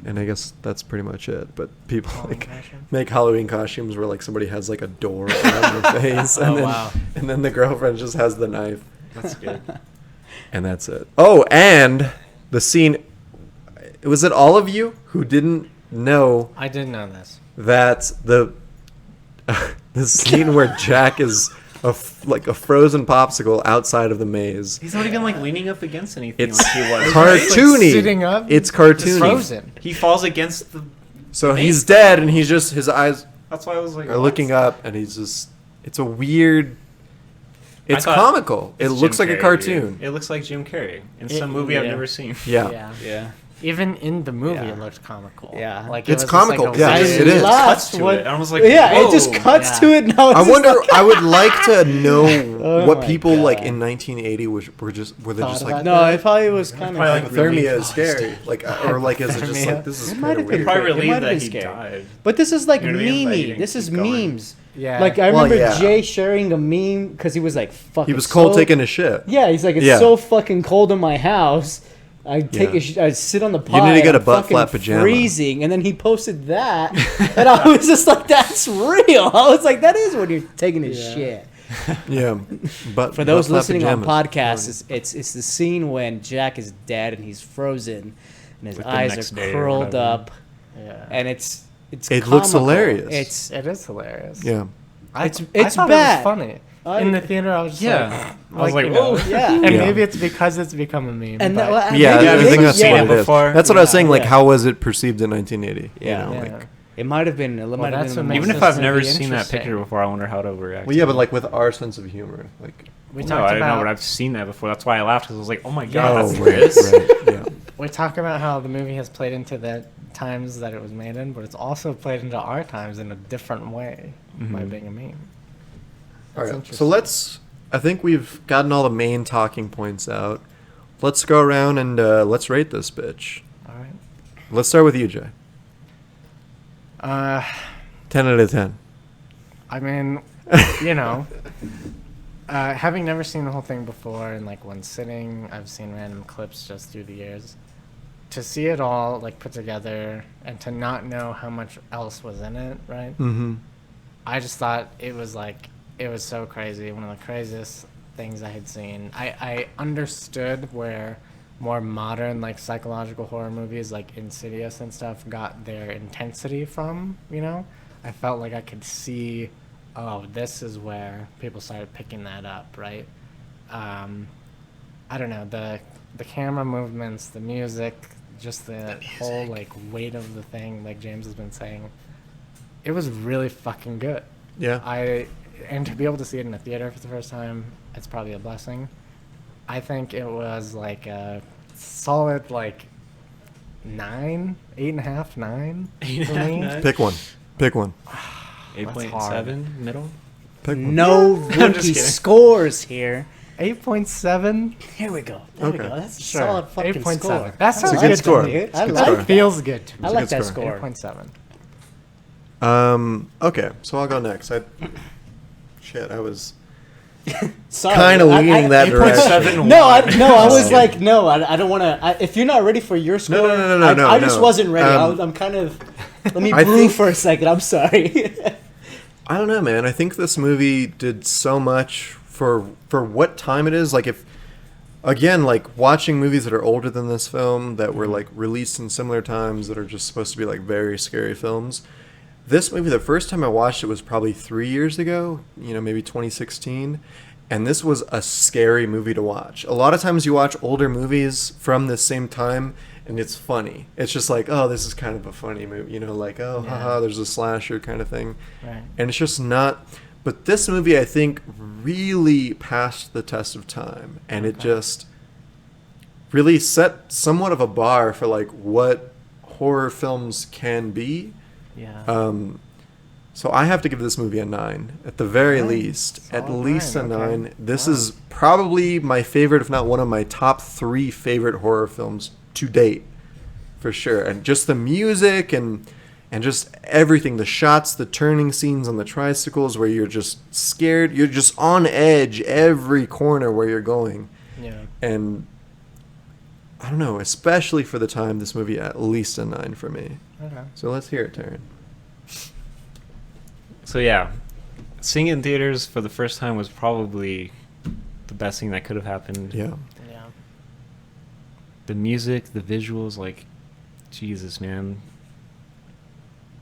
[SPEAKER 1] and I guess that's pretty much it. But people
[SPEAKER 2] Halloween
[SPEAKER 1] like
[SPEAKER 2] costume?
[SPEAKER 1] make Halloween costumes where like somebody has like a door around their face, and
[SPEAKER 2] Oh,
[SPEAKER 1] then
[SPEAKER 2] wow.
[SPEAKER 1] and then the girlfriend just has the knife,
[SPEAKER 4] That's good.
[SPEAKER 1] and that's it. Oh, and the scene. Was it all of you who didn't know
[SPEAKER 2] I didn't know this.
[SPEAKER 1] that the scene where Jack is like a frozen popsicle outside of the maze?
[SPEAKER 4] He's not even like leaning up against anything
[SPEAKER 1] It's
[SPEAKER 4] like he was.
[SPEAKER 1] cartoony.
[SPEAKER 2] Sitting up.
[SPEAKER 1] It's
[SPEAKER 2] It's
[SPEAKER 1] cartoony.
[SPEAKER 2] frozen.
[SPEAKER 4] He falls against the.
[SPEAKER 1] So
[SPEAKER 4] maze.
[SPEAKER 1] he's dead, and he's just his eyes
[SPEAKER 4] That's why I was like.
[SPEAKER 1] are looking up, and he's just. It's a weird.
[SPEAKER 4] I
[SPEAKER 1] It's
[SPEAKER 4] thought
[SPEAKER 1] comical. It
[SPEAKER 4] It's
[SPEAKER 1] looks
[SPEAKER 4] Jim
[SPEAKER 1] like a
[SPEAKER 4] Carrey,
[SPEAKER 1] cartoon.
[SPEAKER 4] dude. It looks like Jim Carrey in
[SPEAKER 3] It-
[SPEAKER 4] some movie I've
[SPEAKER 3] yeah.
[SPEAKER 4] never seen.
[SPEAKER 1] Yeah.
[SPEAKER 3] Yeah.
[SPEAKER 2] Even in the movie,
[SPEAKER 3] Yeah.
[SPEAKER 2] it looked comical.
[SPEAKER 3] Yeah.
[SPEAKER 2] Like
[SPEAKER 1] It's
[SPEAKER 2] was just like
[SPEAKER 1] comical.
[SPEAKER 2] a
[SPEAKER 1] Yeah,
[SPEAKER 2] weird-
[SPEAKER 1] it is.
[SPEAKER 4] Cuts to it. I was like,
[SPEAKER 3] yeah,
[SPEAKER 4] whoa.
[SPEAKER 3] it just cuts
[SPEAKER 2] Yeah.
[SPEAKER 3] to it now.
[SPEAKER 1] I wonder. I would like to know
[SPEAKER 3] Oh
[SPEAKER 1] what
[SPEAKER 3] my
[SPEAKER 1] people like
[SPEAKER 3] God.
[SPEAKER 1] in 1980 were they just
[SPEAKER 2] Thought
[SPEAKER 1] like
[SPEAKER 2] about
[SPEAKER 3] No, it probably was kind of
[SPEAKER 4] Probably
[SPEAKER 3] like
[SPEAKER 4] like really
[SPEAKER 1] hypothermia is scary, like or like is it just like this is
[SPEAKER 3] It
[SPEAKER 1] kind
[SPEAKER 3] might
[SPEAKER 1] of
[SPEAKER 3] have been
[SPEAKER 1] weird?
[SPEAKER 4] Probably
[SPEAKER 3] It might
[SPEAKER 4] relieved
[SPEAKER 3] have
[SPEAKER 4] that
[SPEAKER 3] been
[SPEAKER 4] he
[SPEAKER 3] scary.
[SPEAKER 4] died.
[SPEAKER 3] But this is like
[SPEAKER 4] You know what I mean? Like, you
[SPEAKER 3] memey.
[SPEAKER 4] didn't
[SPEAKER 3] This is
[SPEAKER 4] keep going.
[SPEAKER 3] memes.
[SPEAKER 2] Yeah.
[SPEAKER 3] Like I
[SPEAKER 1] Well,
[SPEAKER 3] remember
[SPEAKER 1] yeah.
[SPEAKER 3] Jay sharing a meme because he was like, "Fuck."
[SPEAKER 1] He was cold taking a shit.
[SPEAKER 3] Yeah, he's like, "It's
[SPEAKER 1] Yeah.
[SPEAKER 3] so fucking cold in my house. I take
[SPEAKER 1] Yeah.
[SPEAKER 3] I sit on the
[SPEAKER 1] You
[SPEAKER 3] pod.
[SPEAKER 1] need to get a
[SPEAKER 3] I'm
[SPEAKER 1] butt
[SPEAKER 3] fucking
[SPEAKER 1] flap pajama."
[SPEAKER 3] freezing." And then he posted that, and I was just like, "That's real." I was like, "That is when you're taking a
[SPEAKER 2] Yeah.
[SPEAKER 3] shit."
[SPEAKER 1] Yeah, but
[SPEAKER 3] For those
[SPEAKER 1] butt flap
[SPEAKER 3] listening on
[SPEAKER 1] pajamas.
[SPEAKER 3] podcasts, it's the scene when Jack is dead and he's frozen, and his
[SPEAKER 4] Like the
[SPEAKER 3] eyes
[SPEAKER 4] next
[SPEAKER 3] are
[SPEAKER 4] day or
[SPEAKER 3] curled
[SPEAKER 4] whatever.
[SPEAKER 3] up,
[SPEAKER 2] Yeah.
[SPEAKER 3] and it's
[SPEAKER 1] It looks
[SPEAKER 3] comical.
[SPEAKER 1] hilarious.
[SPEAKER 2] It is hilarious.
[SPEAKER 1] Yeah,
[SPEAKER 3] It's
[SPEAKER 2] I thought
[SPEAKER 3] bad.
[SPEAKER 2] It was funny. In the theater, I was just
[SPEAKER 4] Yeah. I was like,
[SPEAKER 2] you know,
[SPEAKER 4] whoa.
[SPEAKER 3] Yeah.
[SPEAKER 2] And
[SPEAKER 1] Yeah.
[SPEAKER 2] think it's because it's become a meme.
[SPEAKER 3] And
[SPEAKER 2] but-
[SPEAKER 3] that,
[SPEAKER 1] yeah.
[SPEAKER 3] maybe-
[SPEAKER 1] I think
[SPEAKER 3] maybe-
[SPEAKER 1] that's
[SPEAKER 4] seen
[SPEAKER 1] what
[SPEAKER 4] it
[SPEAKER 1] it is.
[SPEAKER 4] before.
[SPEAKER 1] That's what I was
[SPEAKER 3] Yeah,
[SPEAKER 1] saying. Like,
[SPEAKER 3] yeah.
[SPEAKER 1] how was it perceived in 1980?
[SPEAKER 3] Yeah.
[SPEAKER 1] You know,
[SPEAKER 2] Yeah.
[SPEAKER 1] like,
[SPEAKER 3] It might have been. It might have
[SPEAKER 2] that's
[SPEAKER 3] been.
[SPEAKER 2] what
[SPEAKER 4] Even
[SPEAKER 2] makes
[SPEAKER 4] if
[SPEAKER 2] this
[SPEAKER 4] I've never
[SPEAKER 2] movie
[SPEAKER 4] seen that
[SPEAKER 2] interesting.
[SPEAKER 4] picture before, I wonder how it would react.
[SPEAKER 1] well, yeah, but like with our sense of humor, like.
[SPEAKER 2] we
[SPEAKER 4] No,
[SPEAKER 2] talked
[SPEAKER 4] I didn't know,
[SPEAKER 2] about
[SPEAKER 4] but I've seen that before. That's why I laughed because I was like, "Oh my
[SPEAKER 2] Yeah.
[SPEAKER 4] god,
[SPEAKER 1] Oh,
[SPEAKER 4] that's
[SPEAKER 1] right,
[SPEAKER 4] Chris."
[SPEAKER 1] right, yeah.
[SPEAKER 2] we talk about how the movie has played into the times that it was made in, but it's also played into our times in a different way by
[SPEAKER 4] Mhm.
[SPEAKER 2] being a meme.
[SPEAKER 1] All
[SPEAKER 2] That's
[SPEAKER 1] right, so
[SPEAKER 2] interesting.
[SPEAKER 1] I think we've gotten all the main talking points out. Let's go around and let's rate this bitch.
[SPEAKER 2] All right.
[SPEAKER 1] Let's start with you, Jay. 10 out of 10.
[SPEAKER 2] I mean, you know, having never seen the whole thing before, and like when sitting, I've seen random clips just through the years. To see it all like put together and to not know how much else was in it, right?
[SPEAKER 1] Mm-hmm.
[SPEAKER 2] I just thought it was so crazy. One of the craziest things I had seen. I understood where more modern like psychological horror movies like Insidious and stuff got their intensity from, you know? I felt like I could see, oh, this is where people started picking that up, right? I don't know, the camera movements, the music, just the whole like weight of the thing, like James has been saying. It was really fucking good.
[SPEAKER 1] Yeah.
[SPEAKER 2] And to be able to see it in a theater for the first time, it's probably a blessing. I think it was like a solid like 9, 8.5, 9 for
[SPEAKER 4] 8.5,
[SPEAKER 2] me.
[SPEAKER 4] 9?
[SPEAKER 1] Pick one. Pick one.
[SPEAKER 4] 8.7 middle.
[SPEAKER 1] Pick one.
[SPEAKER 3] No
[SPEAKER 4] I'm just
[SPEAKER 3] rookie
[SPEAKER 4] kidding.
[SPEAKER 3] scores here.
[SPEAKER 2] 8.7.
[SPEAKER 3] Here we go. There we
[SPEAKER 1] Okay.
[SPEAKER 3] go. That's a
[SPEAKER 2] Sure.
[SPEAKER 3] solid fucking
[SPEAKER 2] 8.7.
[SPEAKER 3] score.
[SPEAKER 2] That sounds
[SPEAKER 3] I
[SPEAKER 1] a good
[SPEAKER 3] like
[SPEAKER 1] score.
[SPEAKER 3] that, dude.
[SPEAKER 1] It's a
[SPEAKER 3] I
[SPEAKER 1] good
[SPEAKER 3] like
[SPEAKER 1] score.
[SPEAKER 3] that.
[SPEAKER 2] Feels good to me.
[SPEAKER 3] I like
[SPEAKER 1] good
[SPEAKER 3] that
[SPEAKER 1] score.
[SPEAKER 3] score.
[SPEAKER 2] 8.7.
[SPEAKER 1] Okay, so I'll go next. I was
[SPEAKER 3] Sorry.
[SPEAKER 1] kind of leaning that
[SPEAKER 4] 8.7.
[SPEAKER 1] direction.
[SPEAKER 3] No, I was
[SPEAKER 1] Just
[SPEAKER 3] like, no, I don't want to. If you're not ready for your score,
[SPEAKER 1] no,
[SPEAKER 3] I just
[SPEAKER 1] no.
[SPEAKER 3] wasn't ready.
[SPEAKER 1] Um,
[SPEAKER 3] I'm kind of. Let me
[SPEAKER 1] I
[SPEAKER 3] brew
[SPEAKER 1] think-
[SPEAKER 3] for a second. I'm sorry.
[SPEAKER 1] I don't know, man. I think this movie did so much for what time it is. Like if again, like watching movies that are older than this film that were like released in similar times that are just supposed to be like very scary films. This movie, the first time I watched it was probably 3 years ago, maybe 2016. And this was a scary movie to watch. A lot of times you watch older movies from the same time and it's funny. It's just like, oh, this is kind of a funny movie, like, oh,
[SPEAKER 2] Yeah.
[SPEAKER 1] haha, there's a slasher kind of thing.
[SPEAKER 2] Right.
[SPEAKER 1] And it's just not. But this movie, I think, really passed the test of time. And it
[SPEAKER 2] Okay.
[SPEAKER 1] just really set somewhat of a bar for like what horror films can be.
[SPEAKER 2] Yeah.
[SPEAKER 1] So I have to give this movie a 9 at the very
[SPEAKER 2] Nine.
[SPEAKER 1] least. At
[SPEAKER 2] Solid
[SPEAKER 1] least a
[SPEAKER 2] 9, okay.
[SPEAKER 1] 9. This
[SPEAKER 2] Wow.
[SPEAKER 1] is probably my favorite, if not one of my top 3 favorite horror films to date, for sure. And just the music and And just everything, the shots, the turning scenes on the tricycles where you're just scared. You're just on edge every corner where you're going.
[SPEAKER 2] Yeah.
[SPEAKER 1] And I don't know, especially for the time, this movie at least a 9 for me.
[SPEAKER 2] Okay.
[SPEAKER 1] So let's hear it, Taryn.
[SPEAKER 4] So yeah, seeing it in theaters for the first time was probably the best thing that could have happened.
[SPEAKER 1] Yeah.
[SPEAKER 2] Yeah.
[SPEAKER 4] The music, the visuals, like, Jesus, man.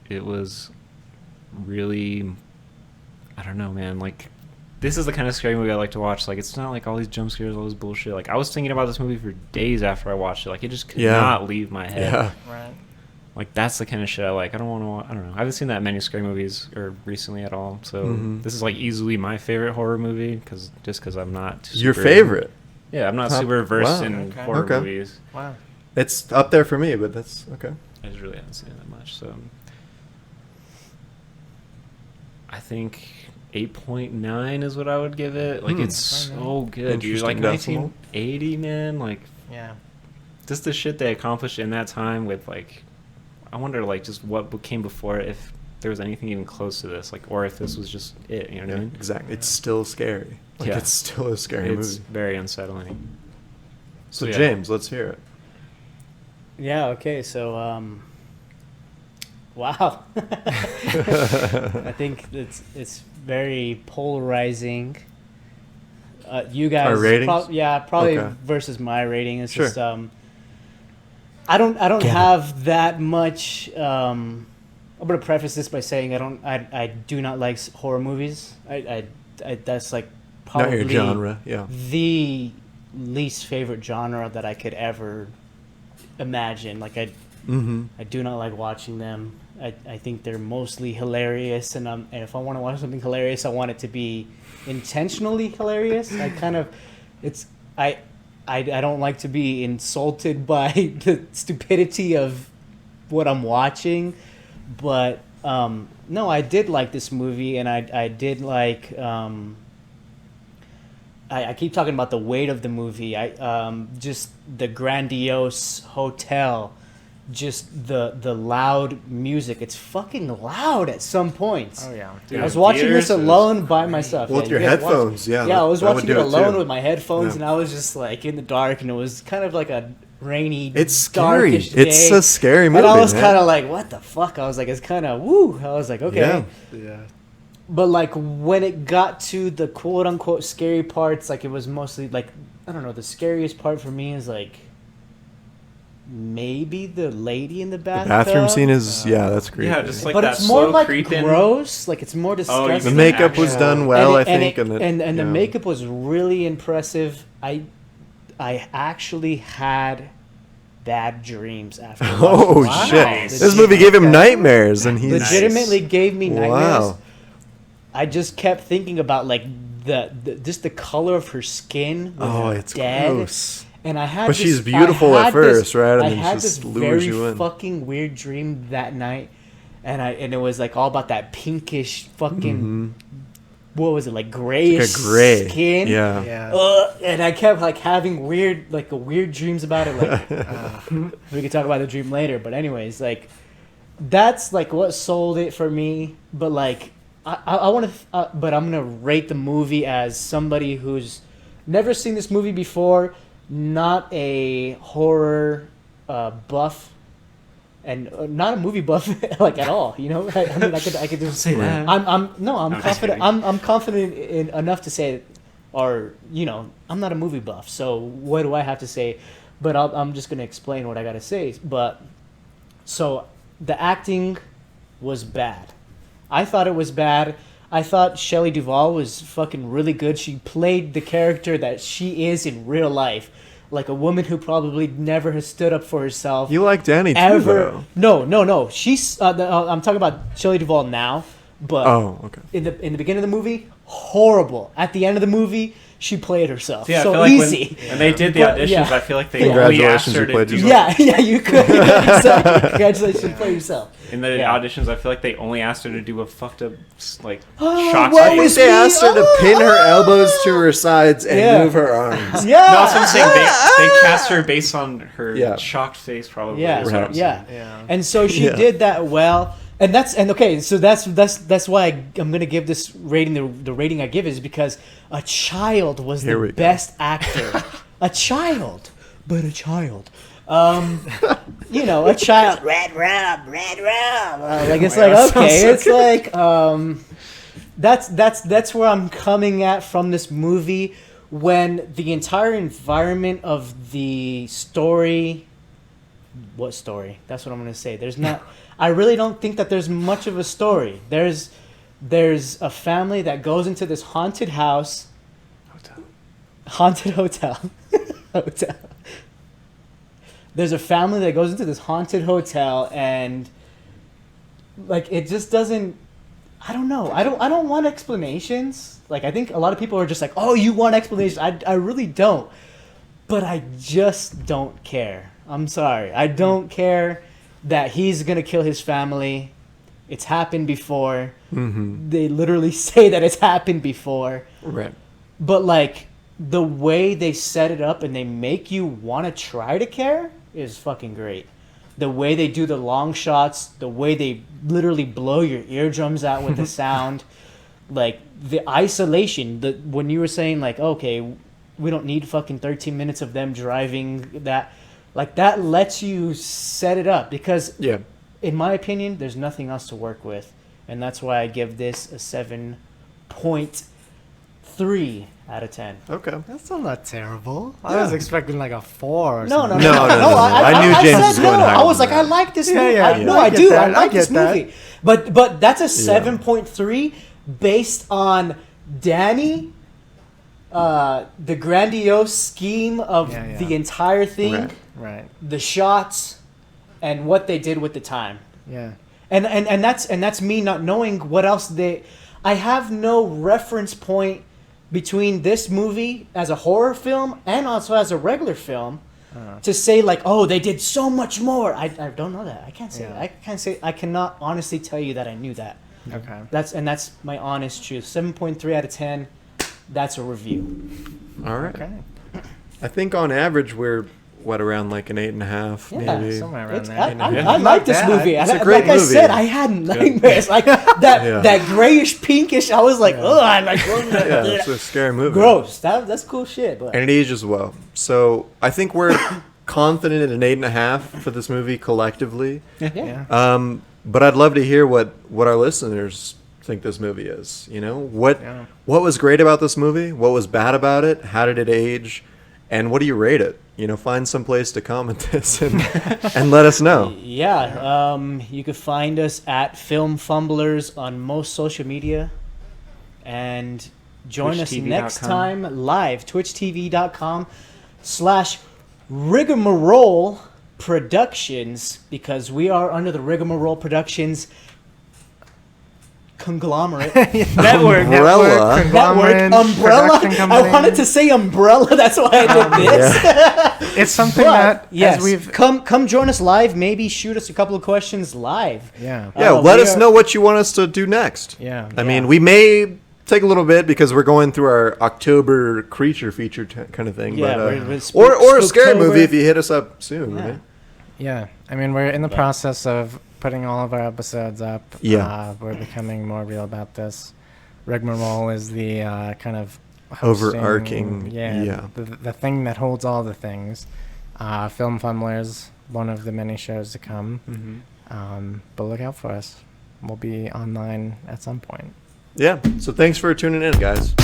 [SPEAKER 4] It was really, I don't know, man. Like, this is the kind of scary movie I like to watch. Like, it's not like all these jump scares, all this bullshit. Like, I was thinking about this movie for days after I watched it. Like, it just could not leave my head.
[SPEAKER 1] Yeah.
[SPEAKER 2] Right.
[SPEAKER 4] Like, that's the kind of shit I like. I don't want to, I don't know. I haven't seen that many scary movies or recently at all. So this is like easily my favorite horror movie because I'm not super,
[SPEAKER 1] Your favorite?
[SPEAKER 4] Yeah, I'm not
[SPEAKER 1] Top-
[SPEAKER 4] super versed
[SPEAKER 1] wow.
[SPEAKER 4] in
[SPEAKER 2] Okay.
[SPEAKER 4] horror
[SPEAKER 1] Okay.
[SPEAKER 4] movies.
[SPEAKER 2] Wow.
[SPEAKER 1] It's up there for me, but that's okay.
[SPEAKER 4] I just really haven't seen it that much. So I think 8.9 is what I would give it. Like, it's so good, dude. Like,
[SPEAKER 1] Interesting decimal.
[SPEAKER 4] 1980, man. Like,
[SPEAKER 2] Yeah.
[SPEAKER 4] just the shit they accomplished in that time with, like, I wonder, like, just what came before it, if there was anything even close to this, like, or if this was just it, you know what I mean?
[SPEAKER 1] Exactly. It's still scary. Like,
[SPEAKER 4] Yeah.
[SPEAKER 1] it's still a scary
[SPEAKER 4] It's
[SPEAKER 1] movie.
[SPEAKER 4] very unsettling.
[SPEAKER 1] So,
[SPEAKER 4] yeah.
[SPEAKER 1] James, let's hear it.
[SPEAKER 3] Yeah. Okay. So, wow. I think it's very polarizing. You guys,
[SPEAKER 1] Our ratings?
[SPEAKER 3] probably
[SPEAKER 1] Okay.
[SPEAKER 3] versus my rating. It's
[SPEAKER 1] Sure.
[SPEAKER 3] just I don't have that much. I'm gonna preface this by saying I do not like horror movies. I that's like
[SPEAKER 1] Not your
[SPEAKER 3] probably
[SPEAKER 1] genre, yeah.
[SPEAKER 3] the least favorite genre that I could ever imagine. Like I do not like watching them. I think they're mostly hilarious, and if I want to watch something hilarious, I want it to be intentionally hilarious. I don't like to be insulted by the stupidity of what I'm watching, but no, I did like this movie, and I did like. I keep talking about the weight of the movie. Just the grandiose hotel, just the loud music. It's fucking loud at some points.
[SPEAKER 2] Oh yeah.
[SPEAKER 4] Dude,
[SPEAKER 3] I was watching this
[SPEAKER 4] theaters is
[SPEAKER 3] alone by myself.
[SPEAKER 1] Well, with your
[SPEAKER 3] you guys watch-
[SPEAKER 1] headphones, yeah.
[SPEAKER 3] Yeah, I was
[SPEAKER 1] that would
[SPEAKER 3] watching
[SPEAKER 1] do
[SPEAKER 3] it alone
[SPEAKER 1] too.
[SPEAKER 3] with my headphones,
[SPEAKER 1] Yeah.
[SPEAKER 3] and I was just like in the dark, and it was kind of like a rainy,
[SPEAKER 1] It's scary.
[SPEAKER 3] darkish
[SPEAKER 1] It's
[SPEAKER 3] day.
[SPEAKER 1] a scary movie.
[SPEAKER 3] And I was
[SPEAKER 1] man.
[SPEAKER 3] kind of like, what the fuck? I was like, it's kind of woo. I was like, okay.
[SPEAKER 1] Yeah.
[SPEAKER 2] Yeah.
[SPEAKER 3] But like when it got to the quote unquote scary parts, like it was mostly like, I don't know, the scariest part for me is like maybe the lady in the
[SPEAKER 1] The
[SPEAKER 3] bathtub.
[SPEAKER 1] bathroom scene is, that's creepy.
[SPEAKER 4] Yeah, just like
[SPEAKER 3] but
[SPEAKER 4] that
[SPEAKER 3] it's more
[SPEAKER 4] slow
[SPEAKER 3] like
[SPEAKER 4] creeping.
[SPEAKER 3] gross. Like it's more
[SPEAKER 4] you
[SPEAKER 3] disgusting.
[SPEAKER 1] the
[SPEAKER 4] mean
[SPEAKER 1] makeup was
[SPEAKER 4] actual-
[SPEAKER 1] done well, I think.
[SPEAKER 3] and the
[SPEAKER 1] yeah.
[SPEAKER 3] makeup was really impressive. I actually had bad dreams after.
[SPEAKER 1] Oh,
[SPEAKER 3] watching this.
[SPEAKER 1] shit.
[SPEAKER 2] Nice.
[SPEAKER 1] This movie gave him nightmares, and he's...
[SPEAKER 3] Legitimately gave me nightmares.
[SPEAKER 1] Wow.
[SPEAKER 3] I just kept thinking about like the just the color of her skin. When
[SPEAKER 1] Oh,
[SPEAKER 3] her
[SPEAKER 1] it's
[SPEAKER 3] dead.
[SPEAKER 1] gross.
[SPEAKER 3] And I had
[SPEAKER 1] But
[SPEAKER 3] this,
[SPEAKER 1] she's beautiful
[SPEAKER 3] I
[SPEAKER 1] at
[SPEAKER 3] had
[SPEAKER 1] first, right? And
[SPEAKER 3] I
[SPEAKER 1] then
[SPEAKER 3] had
[SPEAKER 1] she
[SPEAKER 3] this
[SPEAKER 1] just lures
[SPEAKER 3] very
[SPEAKER 1] you in.
[SPEAKER 3] fucking weird dream that night, and it was like all about that pinkish fucking what was it, like grayish
[SPEAKER 1] Like a gray.
[SPEAKER 3] skin?
[SPEAKER 1] Yeah.
[SPEAKER 2] Yeah.
[SPEAKER 3] And I kept like having weird dreams about it. Like we could talk about the dream later, but anyways, like that's like what sold it for me. But like I want to, but I'm gonna rate the movie as somebody who's never seen this movie before, not a horror buff, and not a movie buff like at all. You know, I mean, I could just
[SPEAKER 4] say that.
[SPEAKER 3] I'm
[SPEAKER 4] just
[SPEAKER 3] confident.
[SPEAKER 4] kidding.
[SPEAKER 3] I'm confident in enough to say, or you know, I'm not a movie buff. So what do I have to say? But I'm just gonna explain what I gotta say. But so the acting was bad. I thought it was bad. I thought Shelley Duvall was fucking really good. She played the character that she is in real life, like a woman who probably never has stood up for herself.
[SPEAKER 1] You like Danny too,
[SPEAKER 3] Ever?
[SPEAKER 1] though.
[SPEAKER 3] No. She's. I'm talking about Shelley Duvall now, But
[SPEAKER 1] Okay.
[SPEAKER 3] in the beginning of the movie, horrible. At the end of the movie, she played herself.
[SPEAKER 4] Yeah,
[SPEAKER 3] so
[SPEAKER 4] I feel like
[SPEAKER 3] easy.
[SPEAKER 4] when they did the
[SPEAKER 3] But,
[SPEAKER 4] auditions,
[SPEAKER 3] yeah.
[SPEAKER 4] I feel like they only asked
[SPEAKER 1] Congratulations,
[SPEAKER 4] her
[SPEAKER 1] you
[SPEAKER 4] to
[SPEAKER 1] played
[SPEAKER 4] do
[SPEAKER 1] yourself.
[SPEAKER 3] Yeah, you could. Exactly. Congratulations, play yourself.
[SPEAKER 4] in the
[SPEAKER 3] Yeah.
[SPEAKER 4] auditions. I feel like they only asked her to do a fucked up like
[SPEAKER 3] Oh,
[SPEAKER 4] shots.
[SPEAKER 3] what
[SPEAKER 1] I think
[SPEAKER 3] was
[SPEAKER 1] they
[SPEAKER 3] me?
[SPEAKER 1] asked her to pin her
[SPEAKER 3] Oh.
[SPEAKER 1] elbows to her sides and
[SPEAKER 3] Yeah.
[SPEAKER 1] move her arms.
[SPEAKER 3] Yeah.
[SPEAKER 4] No, that's what I'm saying. They cast her based on her
[SPEAKER 1] Yeah.
[SPEAKER 4] shocked face, probably.
[SPEAKER 3] Yeah,
[SPEAKER 4] is what I'm
[SPEAKER 1] Right.
[SPEAKER 3] yeah.
[SPEAKER 4] saying.
[SPEAKER 2] Yeah.
[SPEAKER 3] And so she
[SPEAKER 1] Yeah.
[SPEAKER 3] did that well. And okay, so that's why I'm gonna give this rating the rating I give is because a child was
[SPEAKER 1] Here
[SPEAKER 3] the
[SPEAKER 1] we go.
[SPEAKER 3] best actor. A child, but a child. You know, a child.
[SPEAKER 5] Red rum, red rum.
[SPEAKER 3] Like it's
[SPEAKER 2] my God,
[SPEAKER 3] like
[SPEAKER 2] sounds
[SPEAKER 3] okay,
[SPEAKER 2] so
[SPEAKER 3] it's like that's where I'm coming at from this movie when the entire environment of the story. What story? That's what I'm gonna say. There's not. I really don't think that there's much of a story. There's a family that goes into this haunted house. Haunted hotel. Hotel. There's a family that goes into this haunted hotel and like it just doesn't I don't know. I don't want explanations. Like I think a lot of people are just like, "Oh, you want explanations." I really don't. But I just don't care. I'm sorry. I don't care that he's going to kill his family. It's happened before.
[SPEAKER 1] Mm-hmm.
[SPEAKER 3] They literally say that it's happened before.
[SPEAKER 1] Right.
[SPEAKER 3] But like the way they set it up and they make you want to try to care is fucking great. The way they do the long shots, the way they literally blow your eardrums out with the sound, like the isolation. When you were saying like, okay, we don't need fucking 13 minutes of them driving that, like that lets you set it up because,
[SPEAKER 1] Yeah.
[SPEAKER 3] in my opinion, there's nothing else to work with, and that's why I give this a 7.3 out of 10.
[SPEAKER 1] Okay.
[SPEAKER 2] That's still not terrible. I
[SPEAKER 1] Yeah.
[SPEAKER 2] was expecting like a 4 or
[SPEAKER 3] No,
[SPEAKER 2] something.
[SPEAKER 1] No. I knew James was going higher
[SPEAKER 3] I was
[SPEAKER 1] than
[SPEAKER 3] like, I
[SPEAKER 1] that.
[SPEAKER 3] like this
[SPEAKER 2] Yeah,
[SPEAKER 3] movie.
[SPEAKER 2] yeah,
[SPEAKER 3] I,
[SPEAKER 2] yeah.
[SPEAKER 3] no,
[SPEAKER 2] I
[SPEAKER 3] I
[SPEAKER 2] get
[SPEAKER 3] do.
[SPEAKER 2] that.
[SPEAKER 3] I like
[SPEAKER 2] I
[SPEAKER 3] this
[SPEAKER 2] get that.
[SPEAKER 3] movie. But that's a 7.3 based on Danny, the grandiose scheme of
[SPEAKER 2] Yeah, yeah.
[SPEAKER 3] the entire thing,
[SPEAKER 1] Right.
[SPEAKER 2] Right.
[SPEAKER 3] the shots, and what they did with the time.
[SPEAKER 2] Yeah.
[SPEAKER 3] And that's me not knowing what else I have no reference point between this movie as a horror film and also as a regular film to say like, oh, they did so much more. I don't know that. I can't say
[SPEAKER 2] Yeah.
[SPEAKER 3] that. I cannot honestly tell you that I knew that.
[SPEAKER 2] Okay.
[SPEAKER 3] That's my honest truth. 7.3 out of 10. That's a review.
[SPEAKER 1] All right.
[SPEAKER 2] Okay.
[SPEAKER 1] I think on average we're around like an 8.5,
[SPEAKER 3] Yeah,
[SPEAKER 1] maybe.
[SPEAKER 2] Somewhere around
[SPEAKER 3] It's,
[SPEAKER 2] there.
[SPEAKER 3] I
[SPEAKER 2] Not
[SPEAKER 3] like this
[SPEAKER 2] bad.
[SPEAKER 3] movie.
[SPEAKER 1] It's a
[SPEAKER 3] Like
[SPEAKER 1] great
[SPEAKER 3] I
[SPEAKER 1] movie.
[SPEAKER 3] said, I had nightmares. Like that
[SPEAKER 1] Yeah.
[SPEAKER 3] that grayish pinkish. I was like, oh, I'm like,
[SPEAKER 1] Yeah, it's a scary movie.
[SPEAKER 3] gross. That's cool shit. But
[SPEAKER 1] And it ages well. So I think we're confident at an 8.5 for this movie collectively.
[SPEAKER 3] yeah.
[SPEAKER 1] But I'd love to hear what our listeners think this movie is. You know, what was great about this movie? What was bad about it? How did it age? And what do you rate it? You know, find some place to comment this and let us know.
[SPEAKER 3] Yeah, you can find us at Film Fumblers on most social media. And join us next time live, twitchtv.com/Rigmarole Productions, because we are under the Rigmarole Productions conglomerate.
[SPEAKER 2] Network.
[SPEAKER 1] Umbrella.
[SPEAKER 2] Conglomerate.
[SPEAKER 3] Umbrella.
[SPEAKER 2] Production
[SPEAKER 3] I
[SPEAKER 2] company.
[SPEAKER 3] wanted to say umbrella, that's why I did this.
[SPEAKER 2] It's something
[SPEAKER 3] But,
[SPEAKER 2] that
[SPEAKER 3] yes,
[SPEAKER 2] as we've.
[SPEAKER 3] come join us live. Maybe shoot us a couple of questions live.
[SPEAKER 2] Yeah.
[SPEAKER 1] Yeah,
[SPEAKER 3] Oh,
[SPEAKER 1] let
[SPEAKER 3] we
[SPEAKER 1] us
[SPEAKER 3] are-
[SPEAKER 1] know what you want us to do next.
[SPEAKER 2] Yeah.
[SPEAKER 1] I mean, we may take a little bit because we're going through our October creature feature kind of thing.
[SPEAKER 3] Yeah,
[SPEAKER 1] but,
[SPEAKER 3] we're
[SPEAKER 1] or a scary
[SPEAKER 3] Spooktober.
[SPEAKER 1] movie if you hit us up soon.
[SPEAKER 3] Yeah.
[SPEAKER 1] Right?
[SPEAKER 2] Yeah. I mean, we're in the process of putting all of our episodes up.
[SPEAKER 1] Yeah.
[SPEAKER 2] We're becoming more real about this. Rigmarole is the kind of hosting-
[SPEAKER 1] Overarching,
[SPEAKER 2] Yeah.
[SPEAKER 1] yeah.
[SPEAKER 2] The thing that holds all the things. Film Fumblers, one of the many shows to come. But look out for us. We'll be online at some point.
[SPEAKER 1] Yeah. So thanks for tuning in, guys.